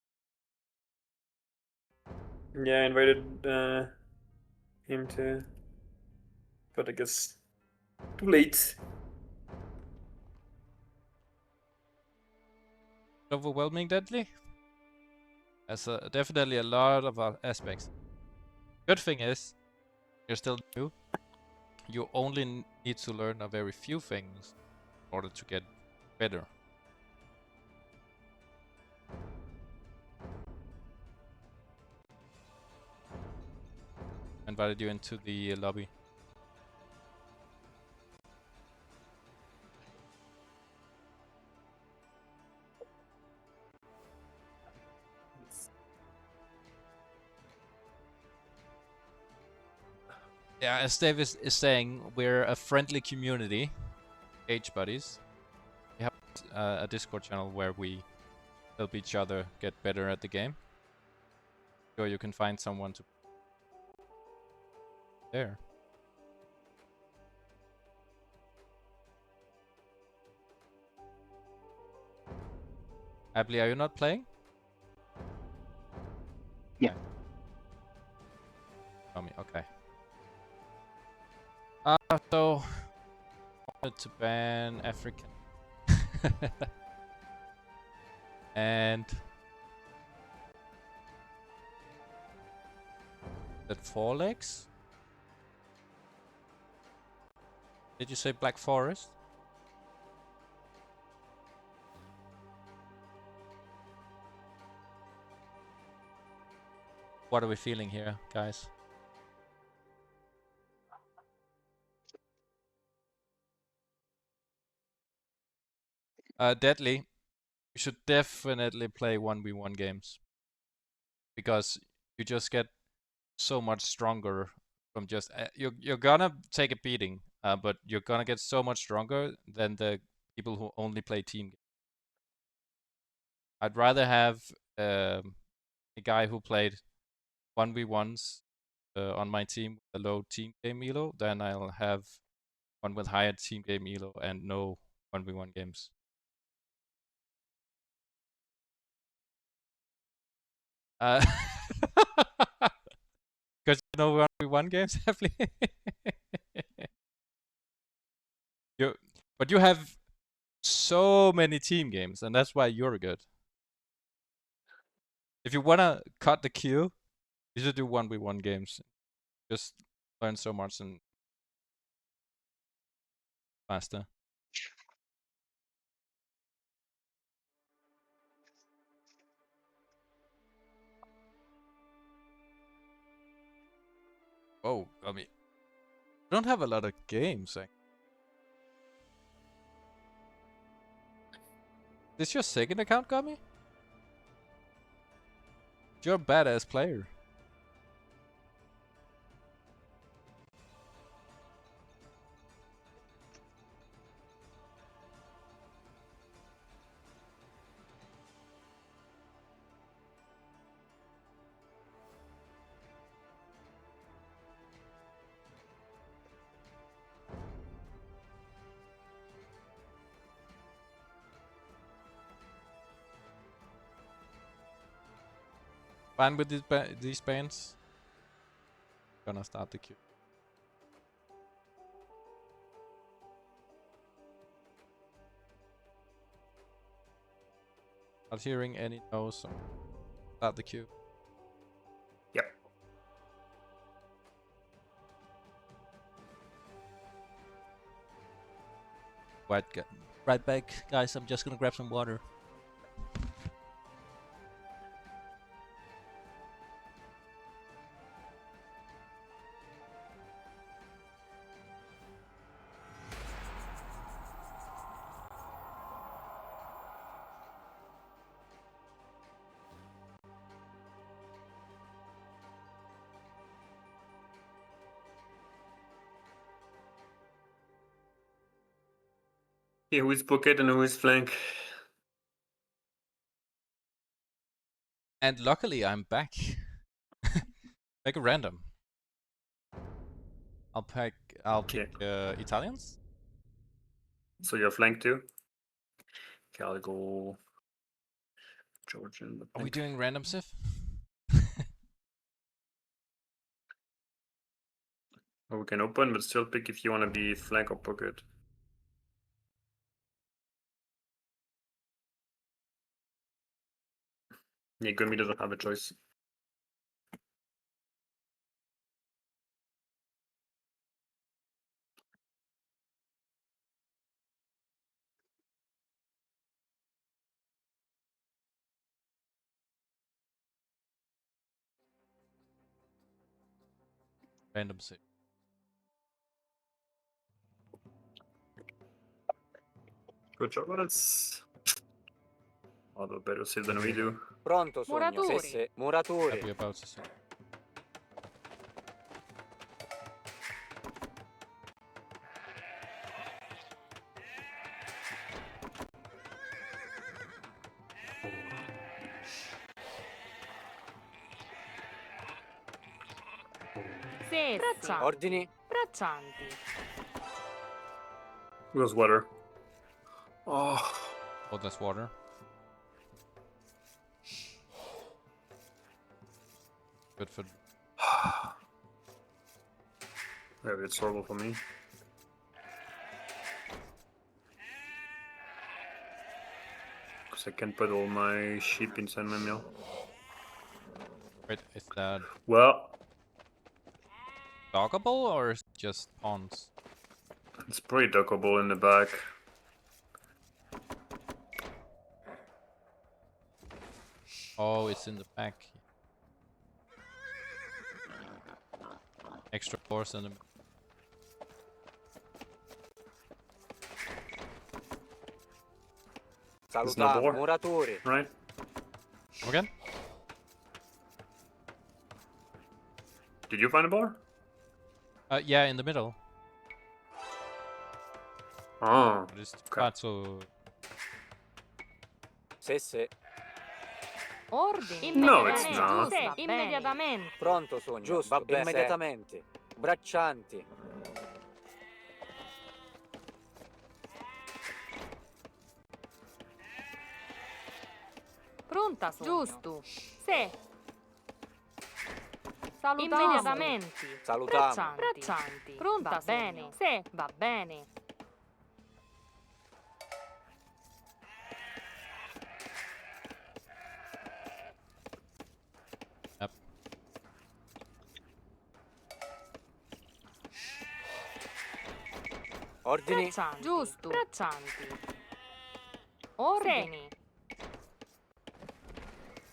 Yeah, I invited him to, but I guess too late. Overwhelming deadly? That's definitely a lot of aspects. Good thing is, you're still new. You only need to learn a very few things in order to get better. I invited you into the lobby. Yeah, as Dave is saying, we're a friendly community, H buddies. a Discord channel where we help each other get better at the game. Sure, you can find someone to there. Ably, are you not playing? Yeah. Tommy, okay. So wanted to ban African. And that 4 legs? Did you say Black Forest? What are we feeling here, guys? Deadly, you should definitely play 1v1 games. Because you just get so much stronger from just... you're gonna take a beating, but you're gonna get so much stronger than the people who only play team games. I'd rather have a guy who played 1v1s on my team with a low team game elo than I'll have one with higher team game elo and no 1v1 games. Because you know 1v1 games, Heavily. But you have so many team games, and that's why you're good. If you wanna cut the queue, you should do 1v1 games. Just learn so much and faster. Oh, I mean, I don't have a lot of games. This your second account, Gummy? You're a badass player. Fine with these bands? Gonna start the queue. Not hearing any no's, so start the queue. Yep. Right back, guys. I'm just gonna grab some water. Yeah, who is pocket and who is flank? And luckily, I'm back. Make a random. I'll pick Italians. So you're flank too? Okay, I'll go Georgian. Are we doing random Sif? Or we can open, but still pick if you want to be flank or pocket. Yeah, Gummy doesn't have a choice. Random Sif. Good job, lads. Although better save than we do. Pronto, sogno. Muratori. Sì, muratori. Happy about to see. Sessi. Ordini. Braccianti. Where's water? Oh. Oh, that's water. Good for. Maybe it's horrible for me. Because I can't put all my sheep inside my mill. Wait, is that Well, doggable or is it just ponds? it's pretty dockable in the back. Oh, it's in the back. Extra floors in the. There's no Salutiamo. door. Muratori. Right? Again? Did you find a bar? Yeah, in the middle. Oh. But it's Okay. not so. Sesse. Ordini. No, it's Immediatamente. not. Sì, va bene. Immediatamente. Pronto, Sogno. Giusto. Va bene, Immediatamente. Braccianti. Pronta, Sogno. Giusto. Sì. Salutiamo. Immediatamente. Salutiamo. Braccianti. Braccianti. Pronta, va bene. Sì, va bene. Yep. Ordini. Braccianti. Giusto. Braccianti. Ordini.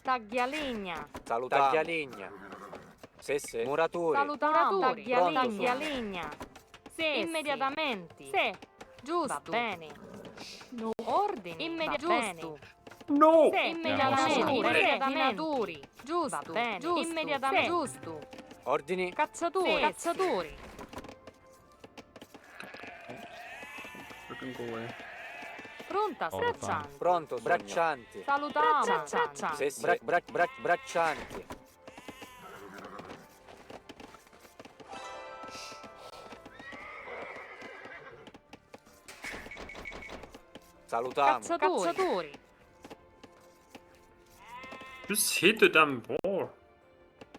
Taglialegna. Salutiamo. Taglialegna. Sesse. Muratori. Salutiamo. Pronto, Taglialegna. Sì, immediatamente. Sì. Giusto. Va bene. No. Ordini. Immediatamente. Giusto. No! Sì, immediatamente. Minatori. Immediatamente. Giusto. Va bene. Giusto. Immediatamente. Giusto. Ordini. Cacciatori. Cacciatori. Freaking go away. Pronta, Oh, braccianti. Pronto, Sogno. Braccianti. Salutiamo. Braccianti. Sesse. Braccianti. Salutiamo. Cacciatori. Just hit the damn ball.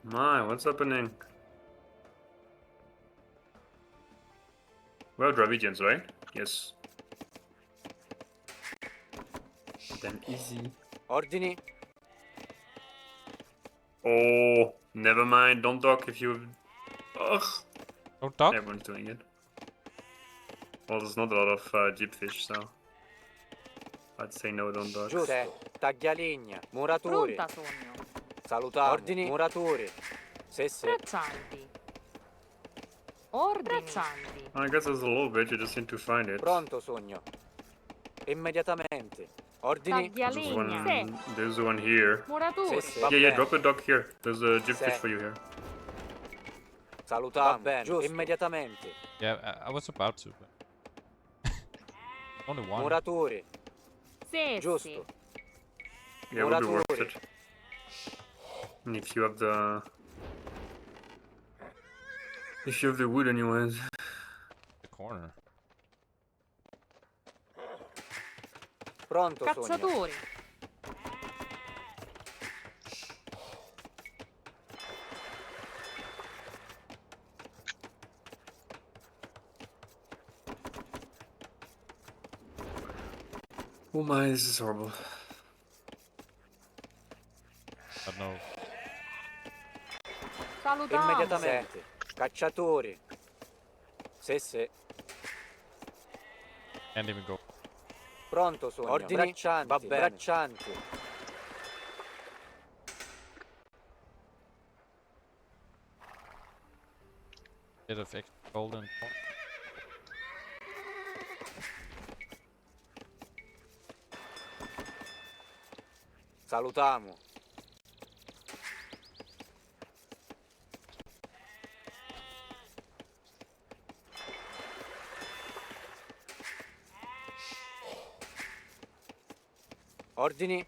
My, what's happening? We're Dravidians, right? Yes. Then easy. Ordini. Oh, never mind. Don't dock if you. Ugh. Don't talk. Everyone's doing it. Well, there's not a lot of deep fish, so I'd say no, don't dock. Giusto. Taglialegna. Muratori. Pronta, Sogno. Salutiamo. Ordini. Muratori. Sesse. Braccianti. Ordini. Braccianti. I guess there's a little bit. You just need to find it. Pronto, Sogno. Immediatamente. Ordini. Taglialegna. Sì. There's one here. Muratori. Sì, sì. Yeah, yeah. Drop a dock here. There's a deep fish Sì. for you here. Salutiamo. Va bene. Giusto. Immediatamente. Yeah, I was about to. But only one. Muratori. Sì, Giusto. Yeah, it would be worth Muratori. it. And if you have the. If you have the wood, anyways. The corner. Pronto, Sogno. Cacciatori. Oh my, this is horrible. But no. Salutiamo. Immediatamente. Cacciatori. Sesse. Can't even go. Pronto, Sogno. Ordini. Braccianti. Va bene. Braccianti. Bit of golden. Salutiamo. Ordini.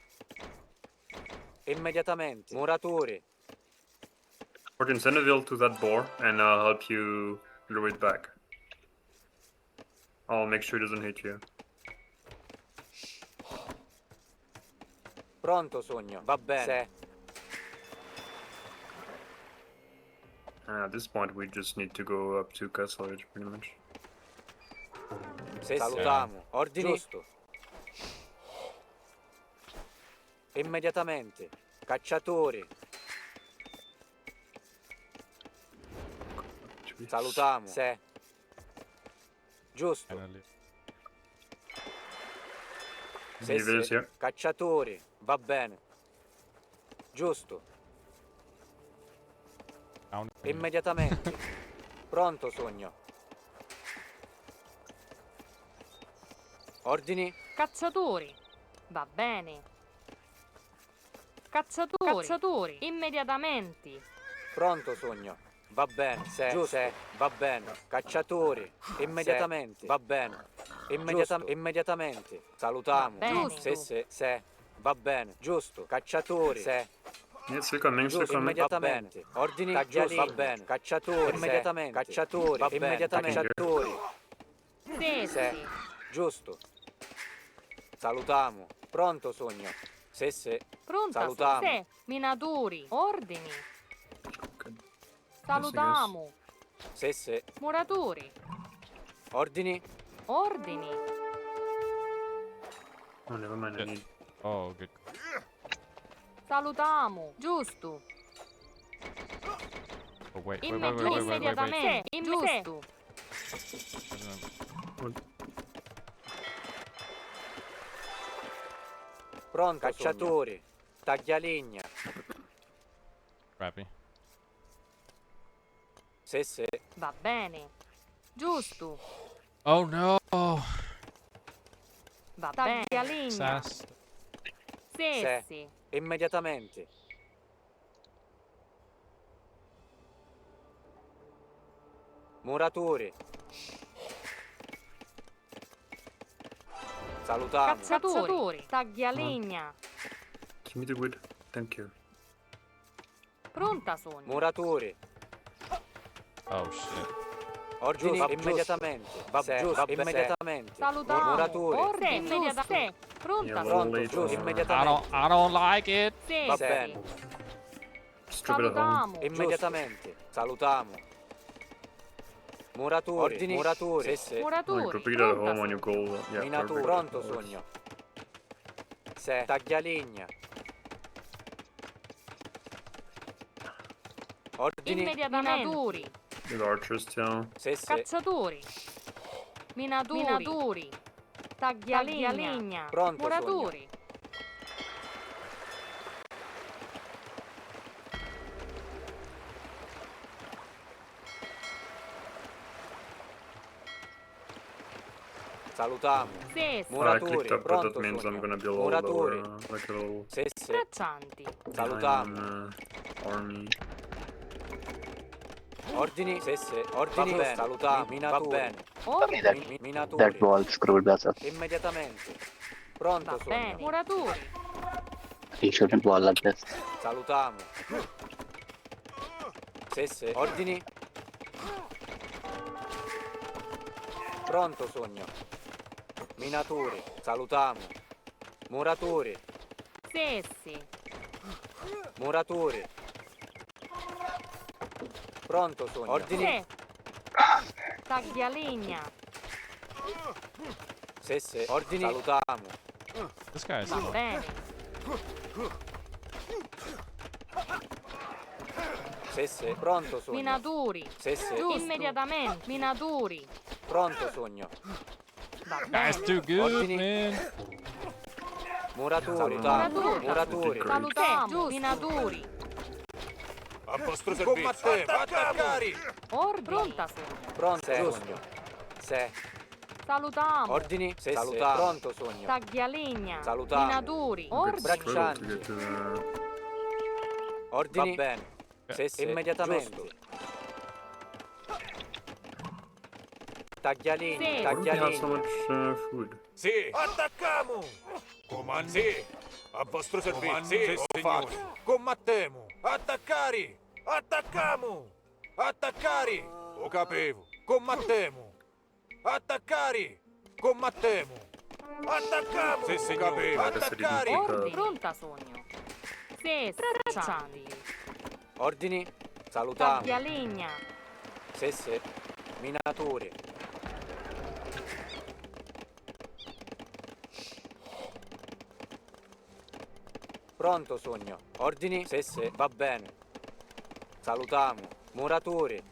Immediatamente. Muratori. Martin, send a will to that boar, and I'll help you lure it back. I'll make sure it doesn't hit you. Pronto, sogno. Va bene. At this point, we just need to go up to Castle Edge, pretty much. Se salutiamo. Ordini. Giusto. Immediatamente. Cacciatori. Salutiamo. Se. Giusto. Finally. Se, Leave this here. Cacciatori. Va bene. Giusto. Down. Immediatamente. Pronto, sogno. Ordini. Cacciatori. Va bene. Cacciatori. Cacciatori. Immediatamente. Pronto, sogno. Va bene. Se. Giusto. Va bene. Cacciatori. Immediatamente. Va bene. Immediatamente. Salutiamo. Va bene. Se. Va bene. Giusto. Cacciatori. Se. Yeah, still coming, still Giusto. coming. Immediatamente. Ordini. Giusto. Va bene. Cacciatori. Immediatamente. Cacciatori. Va bene. Immediatamente. Cacciatori. Sì, Se. sì. Giusto. Salutiamo. Pronto, sogno. Se. Pronta, Salutiamo. se. Minatori. Ordini. Okay. Salutiamo. Se. Muratori. Ordini. Ordini. Oh, never mind. I need. Oh, good. Salutiamo. Giusto. Oh, wait. Immediatamente. Giusto. Pronto, cacciatori. Taglialegna. Grab me. Se. Va bene. Giusto. Oh no! Va bene. Taglialegna. Assast. Se. Sì. Immediatamente. Muratori. Salutiamo. Cacciatori. Taglialegna. Give me the wood. Thank you. Pronta, sogno. Muratori. Oh shit. Ordini Giusto. immediatamente. Va giusto. Immediatamente. Salutiamo. Muratori. Ordini. Immediatamente. Pronta, Yeah, sogno. Pronto, Late, giusto. uh, Immediatamente. I don't like it. Sì, Va sì. bene. Strip it at home. Salutiamo. Immediatamente. Salutiamo. Muratori. Ordini. Muratori. Se. Like, Muratori. drop it at Pronta, home when you sogno. go. Yeah, Minatori. perfect. Pronto, sogno. Se. Taglialegna. Ordini. Immediatamente. The archers, yeah. Se. Cacciatori. Minatori. Taglialegna. Pronto, Muratori. Salutiamo. Sì, sì. I Muratori. clicked up, but Pronto, that means sogno. I'm gonna be a little lower, Muratori. like a little Se. Braccianti. Salutiamo. army. Ordini. Se. Ordini. Va bene. Salutiamo. Minatori. Va bene. Ordini. That Minatori. wall scrolled back up. Immediatamente. Pronto, Va bene. sogno. Muratori. He shouldn't wall like this. Salutiamo. Se. Ordini. Pronto, sogno. Minatori. Salutiamo. Muratori. Sì, sì. Muratori. Pronto, sogno. Ordini. Sì. Taglialegna. Se. Ordini. Salutiamo. This guy is. Va bene. Se. Pronto, sogno. Minatori. Se. Giusto. Immediatamente. Minatori. Pronto, sogno. Va That's bene. too good, Ordini. man. Muratori. Muratori. Muratori. Salutiamo. Minatori. A vostro servizio. Attaccari! Ordini. Pronta, sogno. Pronto, sogno. Se. Salutiamo. Ordini. Se. Salutiamo. Pronto, sogno. Taglialegna. Salutiamo. Minatori. Good Ordini. struggle to Braccianti. get to the... Ordini. Va bene. Se. Immediatamente. Taglialegna. Sì. Why do we have so Taglialegna. much food? Sì. Attacchiamo! Comandi. Sì. A vostro servizio. Sì, signore. Combattiamo. Attaccari! Attacchiamo! Attaccare! Lo capivo. Combattiamo! Attaccare! Combattiamo! Attacchiamo! Sì, signore. Attaccare! Ordini. Pronta, sogno. Sì, straccianti. Ordini. Salutiamo. Taglialegna. Sì. Minatori. Pronto, sogno. Ordini? Sì, va bene. Salutiamo. Muratori.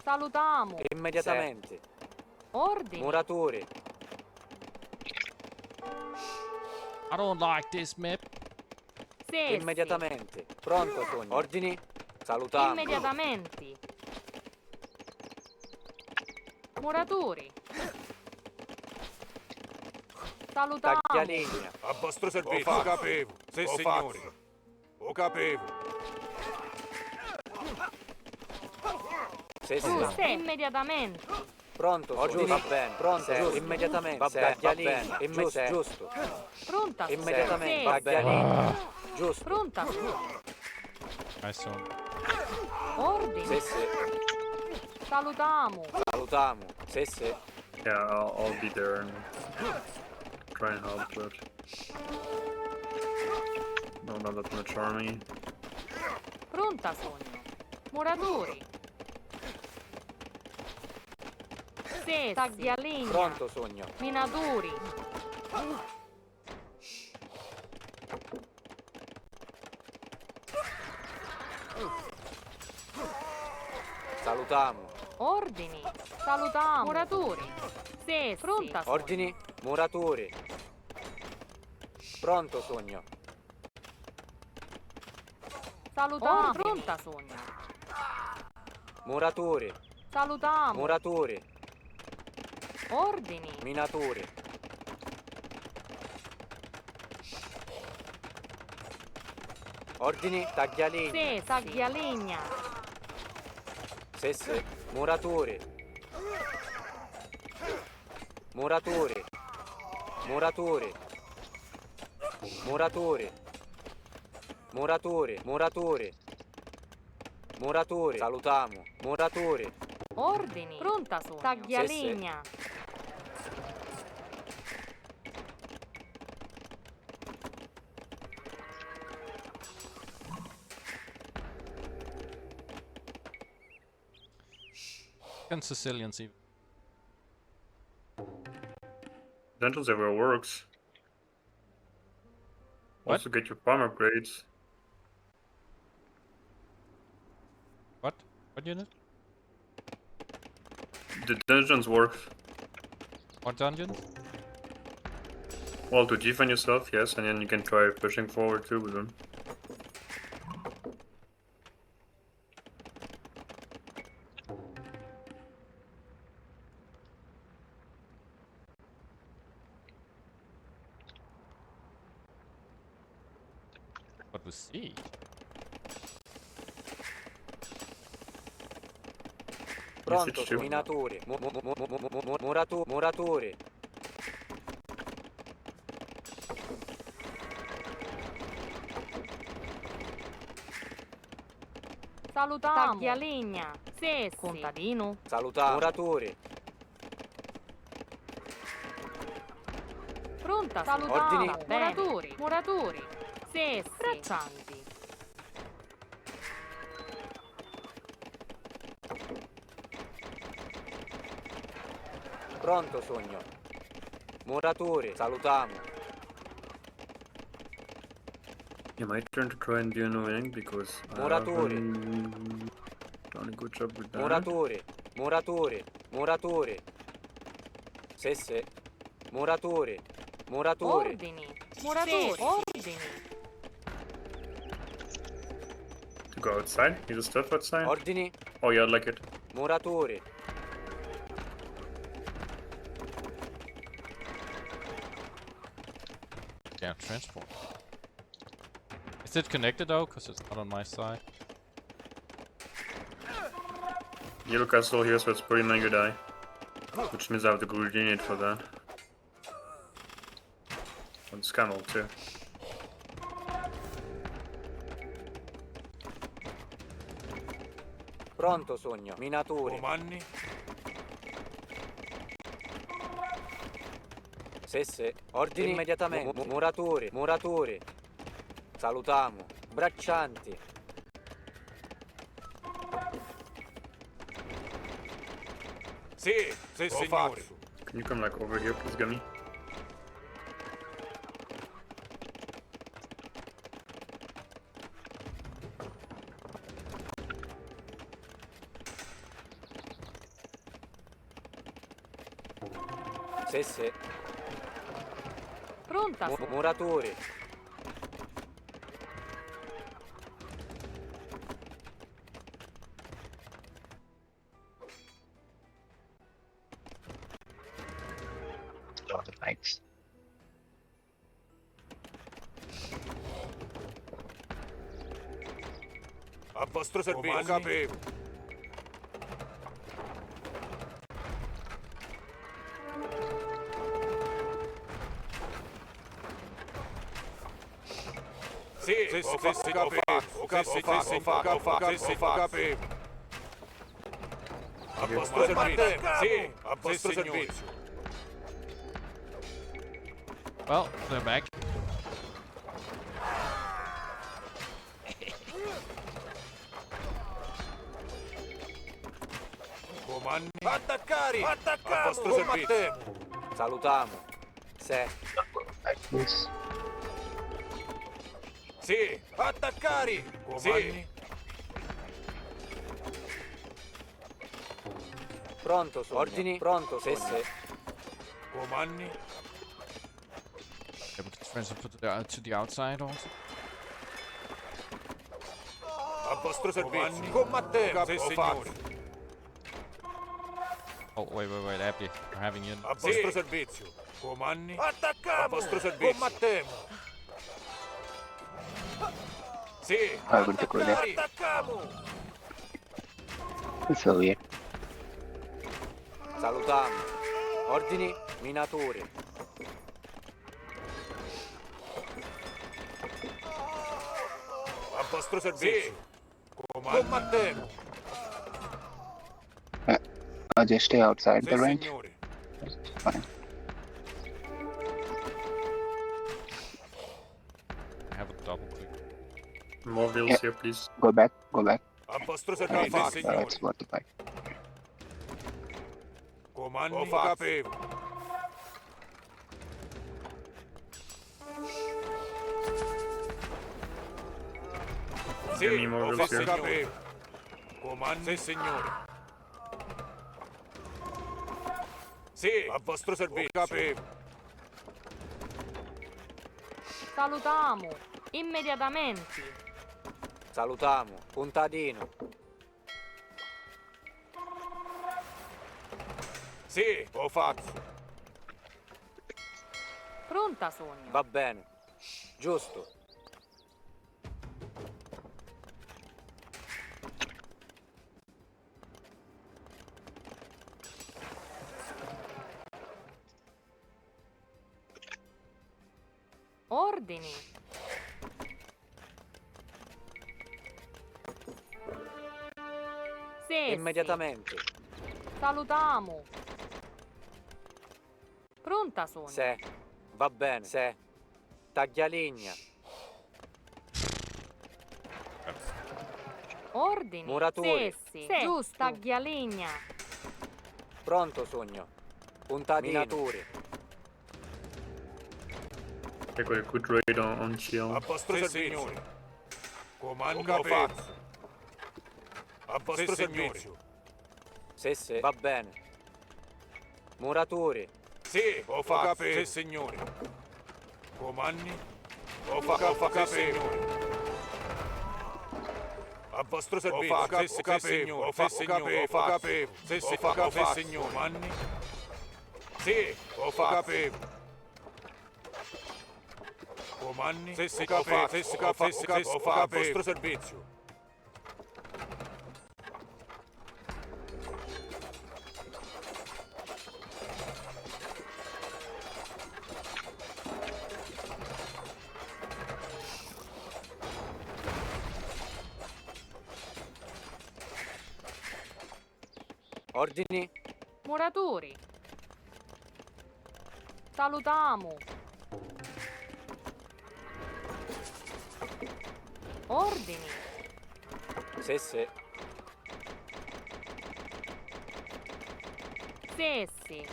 Salutiamo. Immediatamente. Ordini. Muratori. I don't like this map. Sì, Immediatamente. Pronto, sogno. Ordini? Salutiamo. Immediatamente. Muratori. Salutiamo. Taglialegna. A vostro servizio. Lo capivo. Sì, signore. Lo capivo. Sì. Giusto. Immediatamente. Pronto, sogno. Va bene. Pronto, immediatamente. Va bene. Taglialegna. Giusto. Pronta. Immediatamente. Sì. Taglialegna. Giusto. Pronta. Nice one. Ordini. Sì. Salutiamo. Salutiamo. Sì. Yeah, I'll be there and try and help, but no, not that much army. Pronta, sogno. Muratori. Sì. Taglialegna. Pronto, sogno. Minatori. Salutiamo. Ordini. Salutiamo. Muratori. Sì. Pronta, sogno. Ordini? Muratori. Pronto, sogno. Salutiamo. Pronta, sogno. Muratori. Salutiamo. Muratori. Ordini. Minatori. Ordini? Taglialegna. Sì. Taglialegna. Sì. Muratori. Muratori. Muratori. Muratori. Muratori. Muratori. Muratori. Salutiamo. Muratori. Ordini. Pronta, sogno. Taglialegna. And Sicilians even. Dungeons everywhere works. What? Also get your farm upgrades. What? What unit? The dungeons work. What dungeon? Well, to defend yourself, yes, and then you can try pushing forward too with them. What was siege? Pronto, Sì. minatori. Muratori. Salutiamo. Taglialegna. Sì. Contadino. Salutiamo. Muratori. Pronta. Salutiamo. Ordini. Muratori. Muratori. Sì. Braccianti. Pronto, sogno. Muratori. Salutiamo. Yeah, my turn to try and do annoying because I Muratori. haven't done a good job with that. Muratori. Sì. Muratori. Ordini. Muratori. Sì. Ordini. To go outside? Use a stuff outside? Ordini. Oh yeah, I like it. Muratori. Yeah, transport. Is it connected though? Because it's not on my side. Yellow castle here, so it's pretty mega die. Which means I have to go regenerate for that. And Scammel too. Pronto, sogno. Minature. Comandi. Se. Ordini immediatamente. Muratori. Muratori. Salutamo. Braccianti. Sì, signore. Can you come like over here, please, Gummy? Se. Pronta, Muratori. Lot of lights. A vostro servizio. Capivo. Sì, capivo. Capivo. A vostro servizio. Sì, a vostro servizio. Well, they're back. Comandi. Attaccare! A vostro servizio. Salutamo. Se. Light, please. Sì, attaccare! Comandi. Pronto, sogno. Ordini. Pronto, se. Comandi. Able to transfer to the outside also. A vostro servizio. Combattemo. Sì, signore. Oh, wait, Abby. We're having you in. A vostro servizio. Comandi. Attaccamo. A vostro servizio. Combattemo. Sì. I will take over there. Attaccamo. It's over here. Salutamo. Ordini. Minature. A vostro servizio. Combattemo. I'll just stay outside Sì, the range. signore. It's fine. I have a double click. More wheels Yeah. here, please. Go back. Go back. A vostro servizio, It's signore. worth the fight. Comandi. Capivo. Sì, Give me more wheels here. capivo. Comandi. Sì, signore. Sì, a vostro servizio. Capivo. salutamo, immediatamente. Salutamo. Puntadino. Sì, lo faccio. Pronta, sogno. Va bene. Giusto. Ordini. Sì, Immediatamente. sì. Salutamo. Pronta, sogno. Se. Va bene. Se. Taglialegna. Ordini. Muratori. Sì, sì. Giusto. Taglialegna. Pronto, sogno. Puntadino. Minature. I got a good raid on Chill. A vostro servizio. Signore. Comando capivo. A vostro servizio. Se. Va bene. Muratori. Sì, lo faccio. Sì, signore. Comandi. Lo faccio, signore. A vostro servizio. Sì, signore. Lo faccio, capivo. Sì, signore. Comandi. Sì, lo capivo. Comandi. Sì, capivo. A vostro servizio. Ordini. Muratori. Salutamo. Ordini. Sì, sì. Sessi.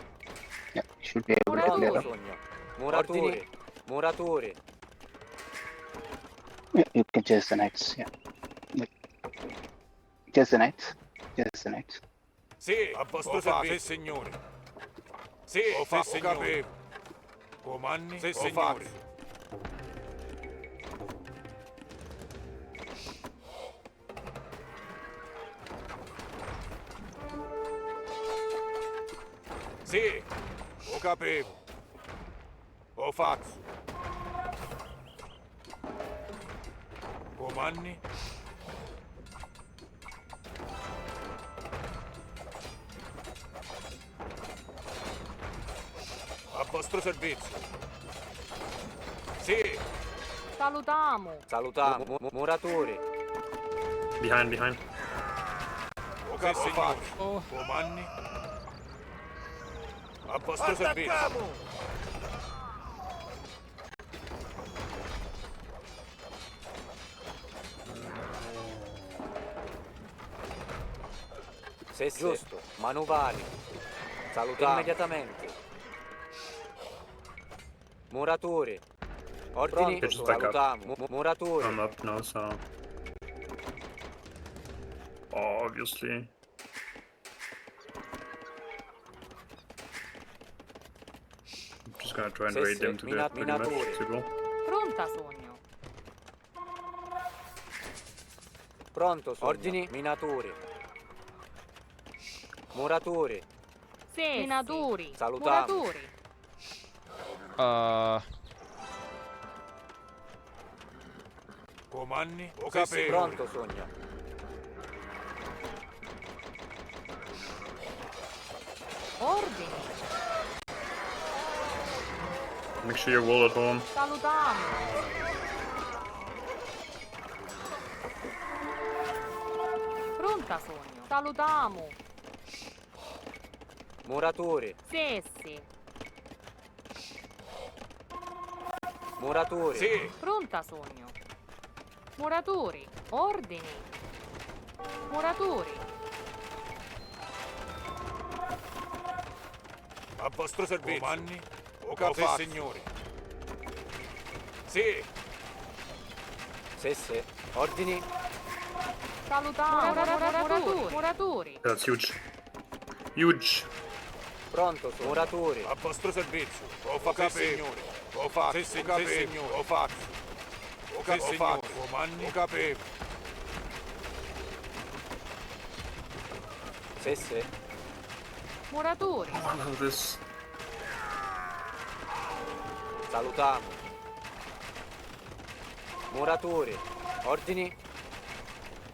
Yeah, you should be able to Pronto, clear up. sogno. Muratori. Muratori. Yeah, you can chase the knights. Yeah. Like, chase the knights. Chase the knights. Sì, a vostro servizio, sì, signore. Sì, sì, signore. Comandi, sì, signore. Sì, lo capivo. Lo faccio. Comandi? A vostro servizio. Sì, Salutamo. Salutamo. Muratori. Behind. lo capivo. Comandi? A vostro servizio. Sì, sì. Giusto. Manovali. Salutamo. Immediatamente. Muratori. Ordini. Just back up. Salutamo. Muratori. I'm up now, so obviously. I'm just gonna try and Sì, raid sì, them to death pretty much. minatori. Simple. Pronta, sogno. Pronto, sogno. Ordini. Minatori. Muratori. Sessi. Minatori. Salutamo. Muratori. Comandi? Lo Sì, sì, capivo. pronto, sogno. Ordini. Make sure you're well at home. Salutamo. Pronta, sogno. Salutamo. Muratori. Sessi. Muratori. Sì, Pronta, sogno. Muratori. Ordini. Muratori. a vostro servizio. Comandi? Lo capivo, signore. Sì, Sì, sì. Ordini. Salutamo. Muratori. Muratori. That's huge. Huge. Pronto, sogno. Muratori. a vostro servizio. Lo faccio, signore. Lo faccio, sì, signore. Lo faccio. Lo capivo, signore. Comandi? Lo capivo. Sì, sì. Muratori. I love this. Salutamo. Muratori. Ordini.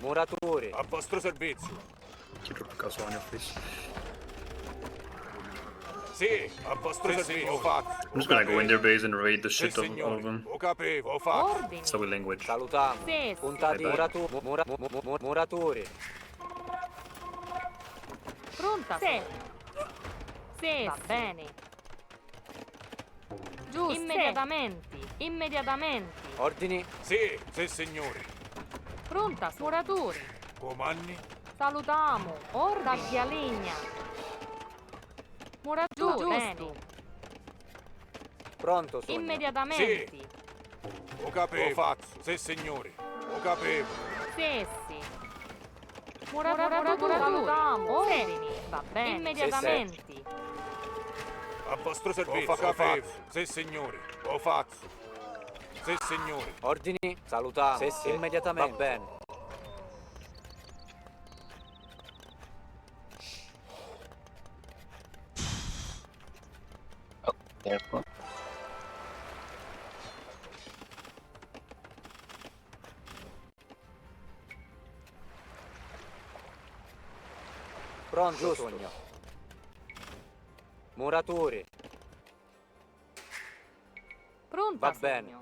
Muratori. A vostro servizio. Keep your castle on your face. Sì, a vostro servizio. Lo faccio. I'm just gonna go in their base and raid the Sì, shit out of signore. them. Lo capivo, lo faccio. Ordini. It's our language. Salutamo. Sì, sì. Puntati. Bye bye. Muratori. Pronta, sì. Sì, va bene. Giusto. Immediatamente. Ordini. Sì, sì, signore. Pronta, muratori. Comandi? Salutamo. Ordini. a legna. Muratori. Giusto. Pronto, sogno. Immediatamente. Sì. Lo capivo. Lo faccio. Sì, signore. Lo capivo. Sì. Muratori. Salutamo. Ordini. Va bene. Immediatamente. A vostro servizio. Lo capivo. Sì, signore. Lo faccio. Sì, signore. Ordini. Salutamo. Sì, sì. Immediatamente. Va bene. Oh, careful. Pronto, sogno. Muratori. Pronta, Va bene. sogno.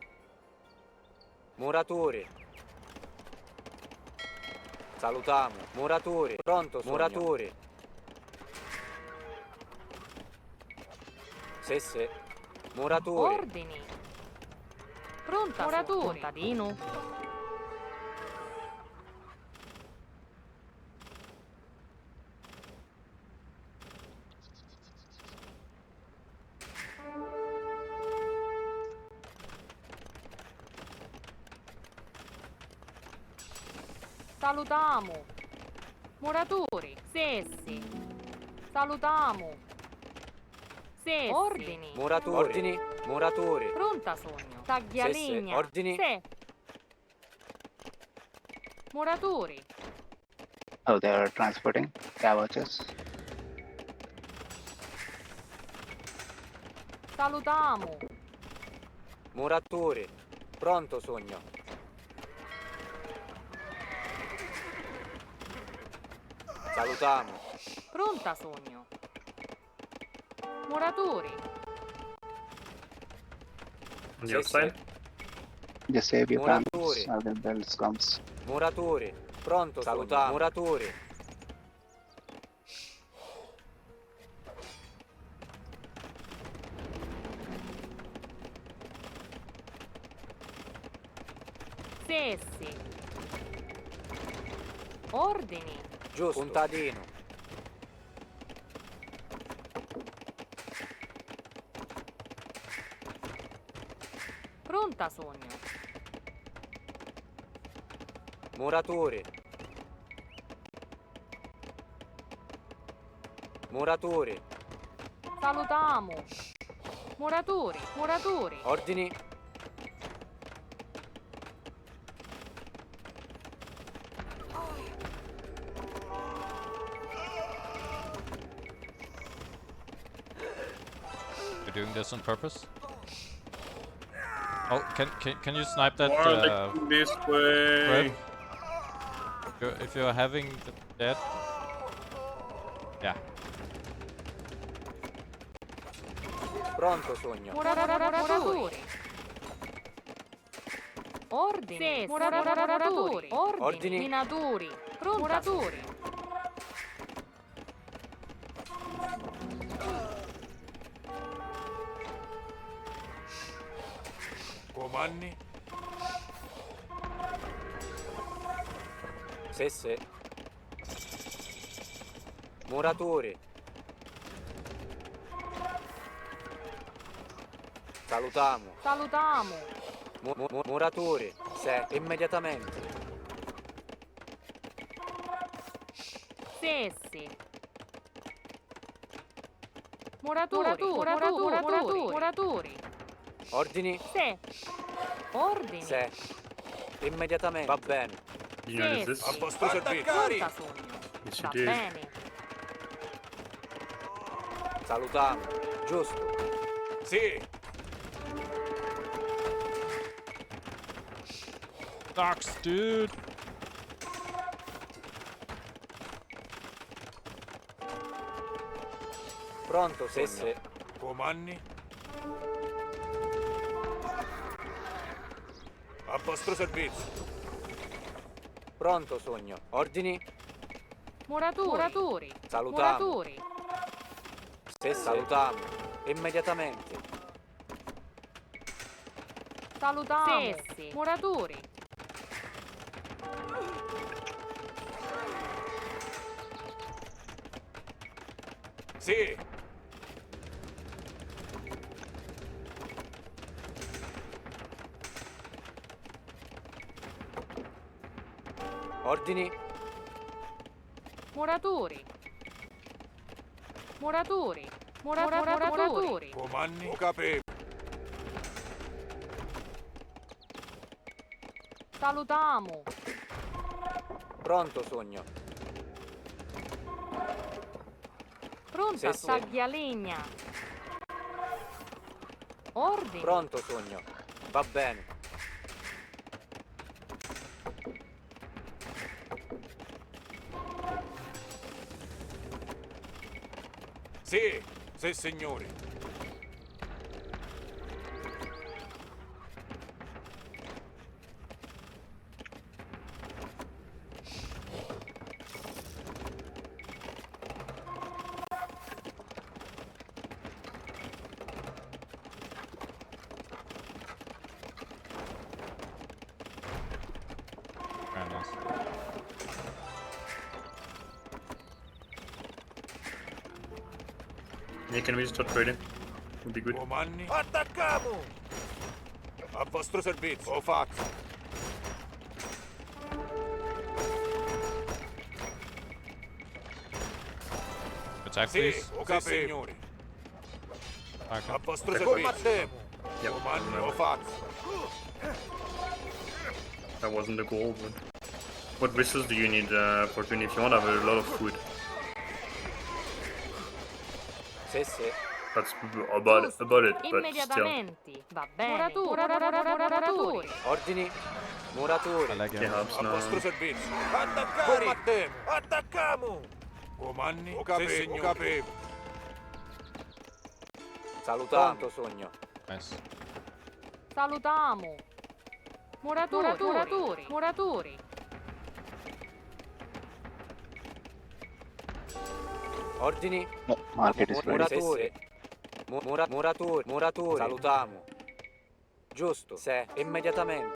Muratori. Salutamo. Muratori. Pronto, sogno. Muratori. Sì. Muratori. Ordini. Pronta, muratori. Contadino. Salutamo. Muratori. Sessi. Salutamo. Sessi. Ordini. Muratori. Ordini. Muratori. Pronta, sogno. Taglialegna. Ordini. Se. Muratori. Oh, they are transporting cabbages. Salutamo. Muratori. Pronto, sogno. Salutamo. Pronta, sogno. Muratori. On your side. Just save your plans. Muratori. The bells comes. Muratori. Pronto, salutamo. Muratori. Sessi. Ordini. Giusto. Contadino. Pronta, sogno. Muratori. Muratori. Salutamo. Muratori. Muratori. Ordini. You're doing this on purpose? Oh, can you snipe that? More like this way. Fred? If you're having the dead. Yeah. Pronto, sogno. Muratori. Ordini. Muratori. Ordini. Minatori. Muratori. Comanni. Sì. Muratori. Salutamo. Salutamo. Muratori. Se. Immediatamente. Sessi. Muratori. Ordini. Se. Ordini. Se. Immediatamente. Va bene. You know this. A vostro servizio. Pronta, sogno. Yes, Va you do. bene. Salutamo. Giusto. Sì. Sucks, dude. Pronto, sì. Comanni. A vostro servizio. Pronto, sogno. Ordini. Muratori. Salutamo. Muratori. Sì. Salutamo. Immediatamente. Salutamo. Sessi. Muratori. Sì. Ordini. Muratori. Muratori. Comanni. Ho capito. Salutamo. Pronto, sogno. Pronta, Sì. taglialegna. Ordini. Pronto, sogno. Va bene. Sì, signori. Nice. Yeah, can we start trading? Would be good. Uomini, attacchiamo! A vostro servizio, ho fatto. Attack, Sì, please. sì, signori. Okay. A vostro servizio. Combattiamo. Yep. Uomini, ho fatto. That wasn't the goal, but... What whistles do you need, Fortune, if you want to have a lot of food? Sì, sì. That's about it, but still. Immediatamente. Va bene. Muratori. Ordini. Muratori. I like Yeah, it. hubs A now. vostro servizio. Attaccare. Combattiamo. Attacchiamo. Uomini, ho capivo. Salutando, sogno. Nice. Salutiamo. Muratori. Ordini. No, market is ready. Muratori. Muratori. Salutiamo. Giusto. Se, immediatamente.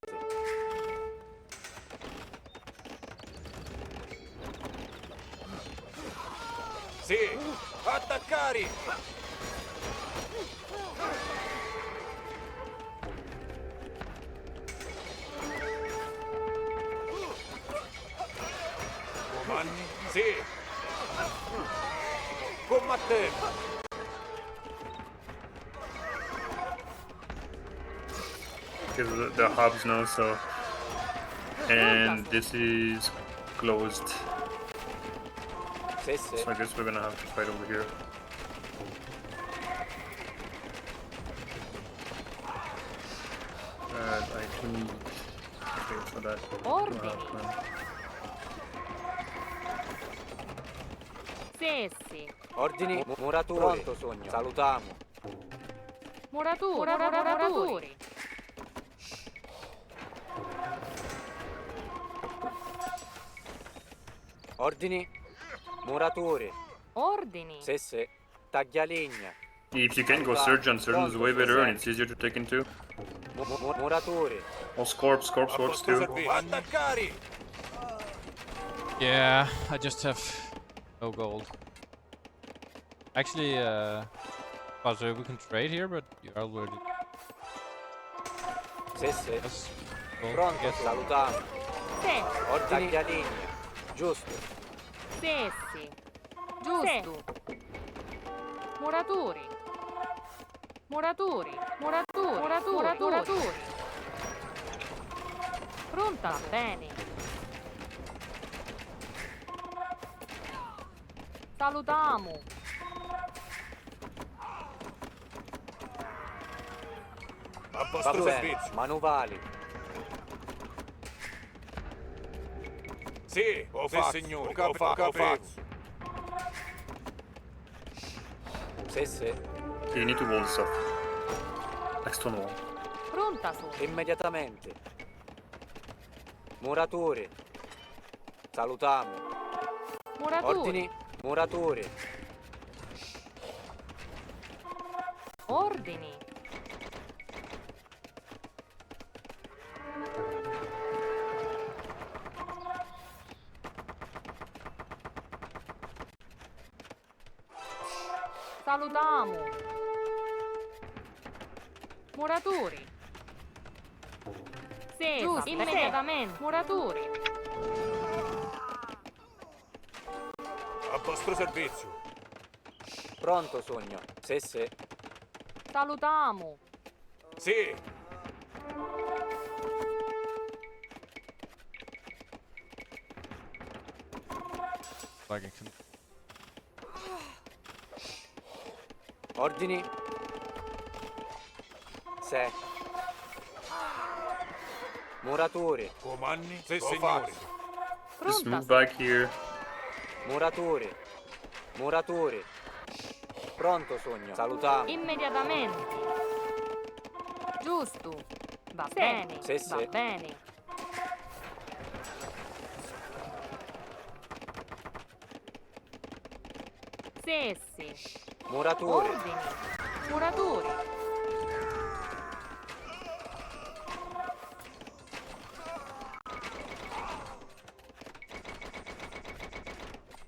Sì, attaccare. Uomini, sì. Combattiamo. Because the hubs now, so... And this is closed. Sì, sì. So I guess we're gonna have to fight over here. I need... Okay, so that... Ordini. Sì. Ordini. Muratori. Pronto, sogno. Salutiamo. Muratori. Ordini. Muratori. Ordini. Sì, sì. Taglialegna. If you can go Surgeon is way better and it's easier to take into. Muratori. Oh, Scorps A works vostro too. servizio. Attaccare. Yeah, I just have no gold. Actually, Buster, we can trade here, but you're already. Sì, sì. That's gold, I Pronto, guess. salutiamo. Sì. Ordini. Taglialegna. Giusto. Sì. Giusto. Muratori. Pronta. Va bene. Salutiamo. A vostro Va bene. servizio. Manovali. Sì, ho fatto, signore. Ho fatto. Sì, sì. You need to wall stuff. Next one wall. Pronta su. Immediatamente. Muratori. Salutiamo. Muratori. Ordini. Muratori. Ordini. Salutiamo. Muratori. Sì, giusto, immediatamente. Muratori. A vostro servizio. Pronto, sogno. Sì, sì. Salutiamo. Sì. Like I can. Ordini. Se. Muratori. Comandi? Sì, signore. Just Pronta move su. back here. Muratori. Muratori. Pronto, sogno. Salutiamo. Immediatamente. Giusto. Va bene. Sì, Va sì. bene. Sì. Muratori. Ordini. Muratori.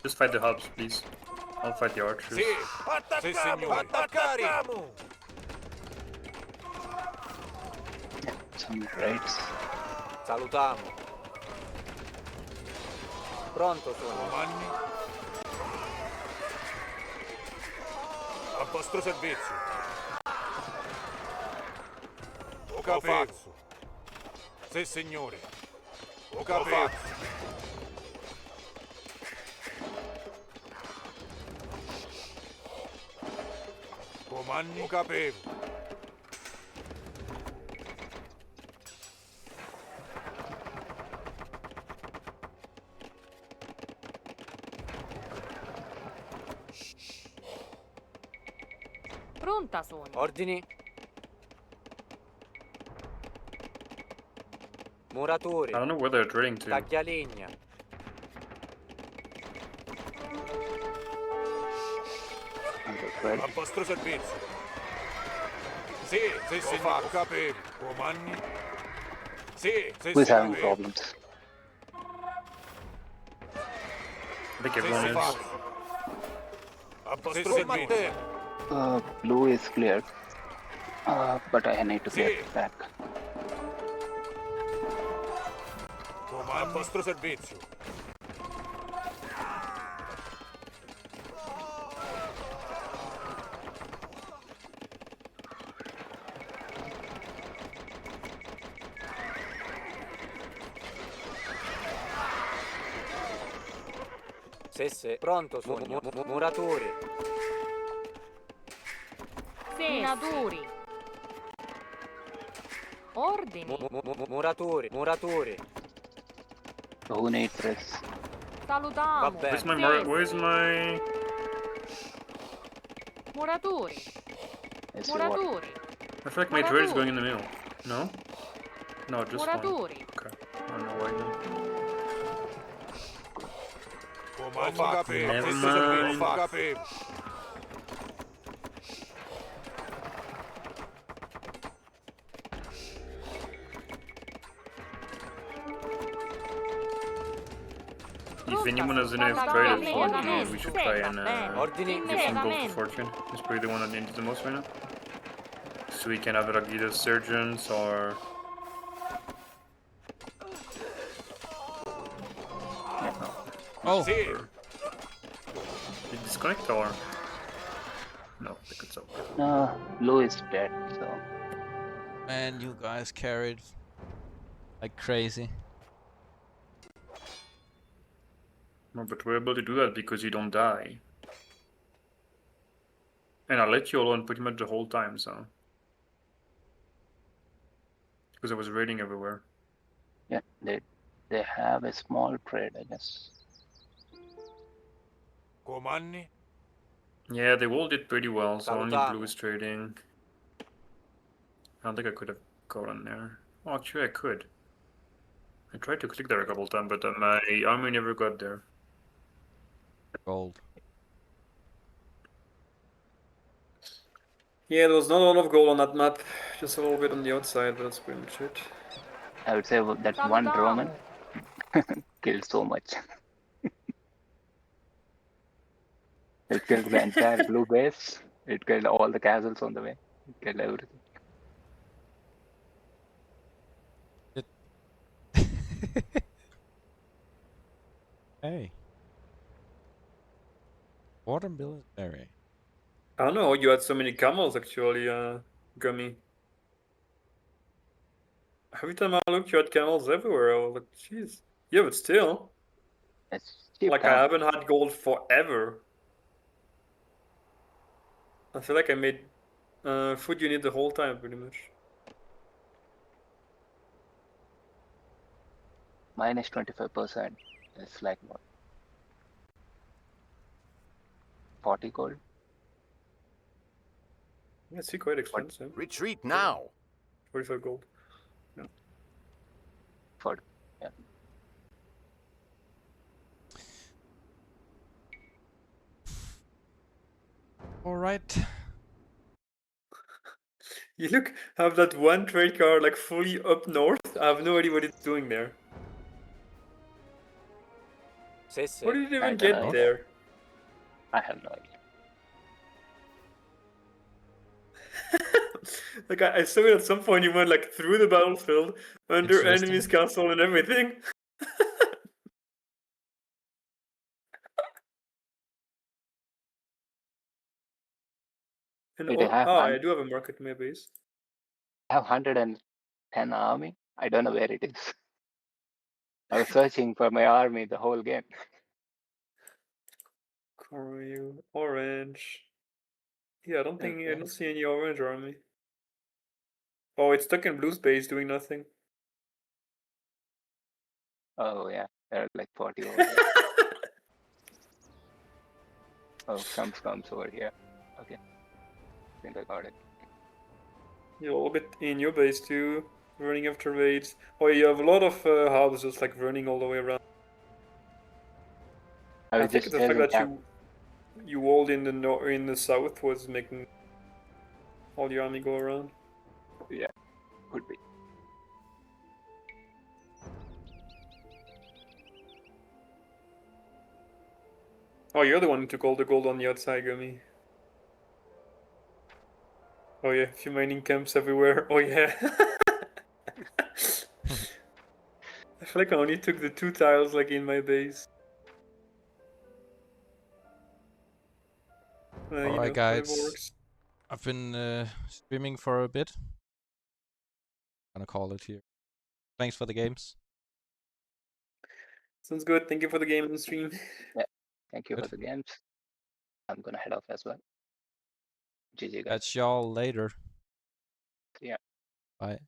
Just fight the hubs, please. I'll fight the archers. Sì, sì signore. Attacchiamo! Some raids. Salutiamo. Pronto sono. Comandi. A vostro servizio. Ho capito. Sì signore. Ho capito. Comandi. Ho capivo. Pronta sono. Ordini. Muratori. I don't know where they're trading to. Taglialegna. Underspread. A vostro servizio. Sì, sì signore. Ho capivo. Comandi. Sì, sì Who's having signore. problems? I think Sì, everyone sì, is. fatto. A vostro servizio. Blue is cleared. But I need to Sì. get back. Comandi. A vostro servizio. Sì. Pronto sono. Muratori. Senatori. Ordini. Muratori. Who needs this? Salutiamo. Vabbè. Where's my? Muratori. Is your what? Muratori. I feel like my trade is going in the middle. No? No, just one. Muratori. Okay. I don't know why then. Comandi. Ho capivo. Never Sì, servizio. mind. Ho capivo. If anyone has enough traded fortune, we should try and Ordini. give some gold to fortune. He's probably the one that needs the most right now. So we can have like either surgeons or Oh, Sì. did he disconnect or no? I think it's okay. No, Blue is dead, so man, you guys carried like crazy. No, but we're able to do that because you don't die. And I let you alone pretty much the whole time, so. Because I was raiding everywhere. yeah, they have a small trade, I guess. Comandi. Yeah, they all did pretty well, so only Salutamo. blue is trading. I don't think I could have gone there. Oh, actually I could. I tried to click there a couple times, but my army never got there. Gold. Yeah, there was not a lot of gold on that map. Just a little bit on the outside, but that's pretty much it. I would say that one Roman Salutiamo. killed so much. It killed the entire blue base. It killed all the castles on the way. It killed everything. Hey. Water military. I don't know, you had so many camels actually, Gummy. Every time I looked, you had camels everywhere. I was like, jeez. Yeah, but still. It's cheap. Like, I haven't had gold forever. I feel like I made food you need the whole time, pretty much. Minus 25%. It's like what? 40 gold? Yeah, it's quite expensive. Retreat now. 45 gold. 40. Yeah. All right. You look, have that one trade card like fully up north. I have no idea what it's doing there. Sì, sì. How did you I even don't get know. there? I have no idea. Like I saw it at some point. You went like through the battlefield, under Interesting. enemies' castle and everything. And Wait, I have I do have a market in my base. I have 110 army. I don't know where it is. I was searching for my army the whole game. Coryu, orange. Yeah, I don't think I Okay. don't see any orange army. Oh, it's stuck in blue space doing nothing. Oh yeah, there are like 40 over here. Oh, comes over here. Okay, I think I got it. You're a little bit in your base too, running after raids. Oh, you have a lot of houses like running all the way around. I I was think just it's the fact chasing that you hold in the in the south was making all the army go around. Yeah, could be. Oh, you're the one who took all the gold on the outside, Gummy. Oh yeah, a few mining camps everywhere. Oh yeah. I feel like I only took the 2 tiles like in my base. You know, Alright, whatever guys. works. I've been streaming for a bit. Gonna call it here. Thanks for the games. Sounds good. Thank you for the game and stream. Thank you Good. for the games. I'm gonna head off as well. GG guys. Catch y'all later. Yeah. Bye.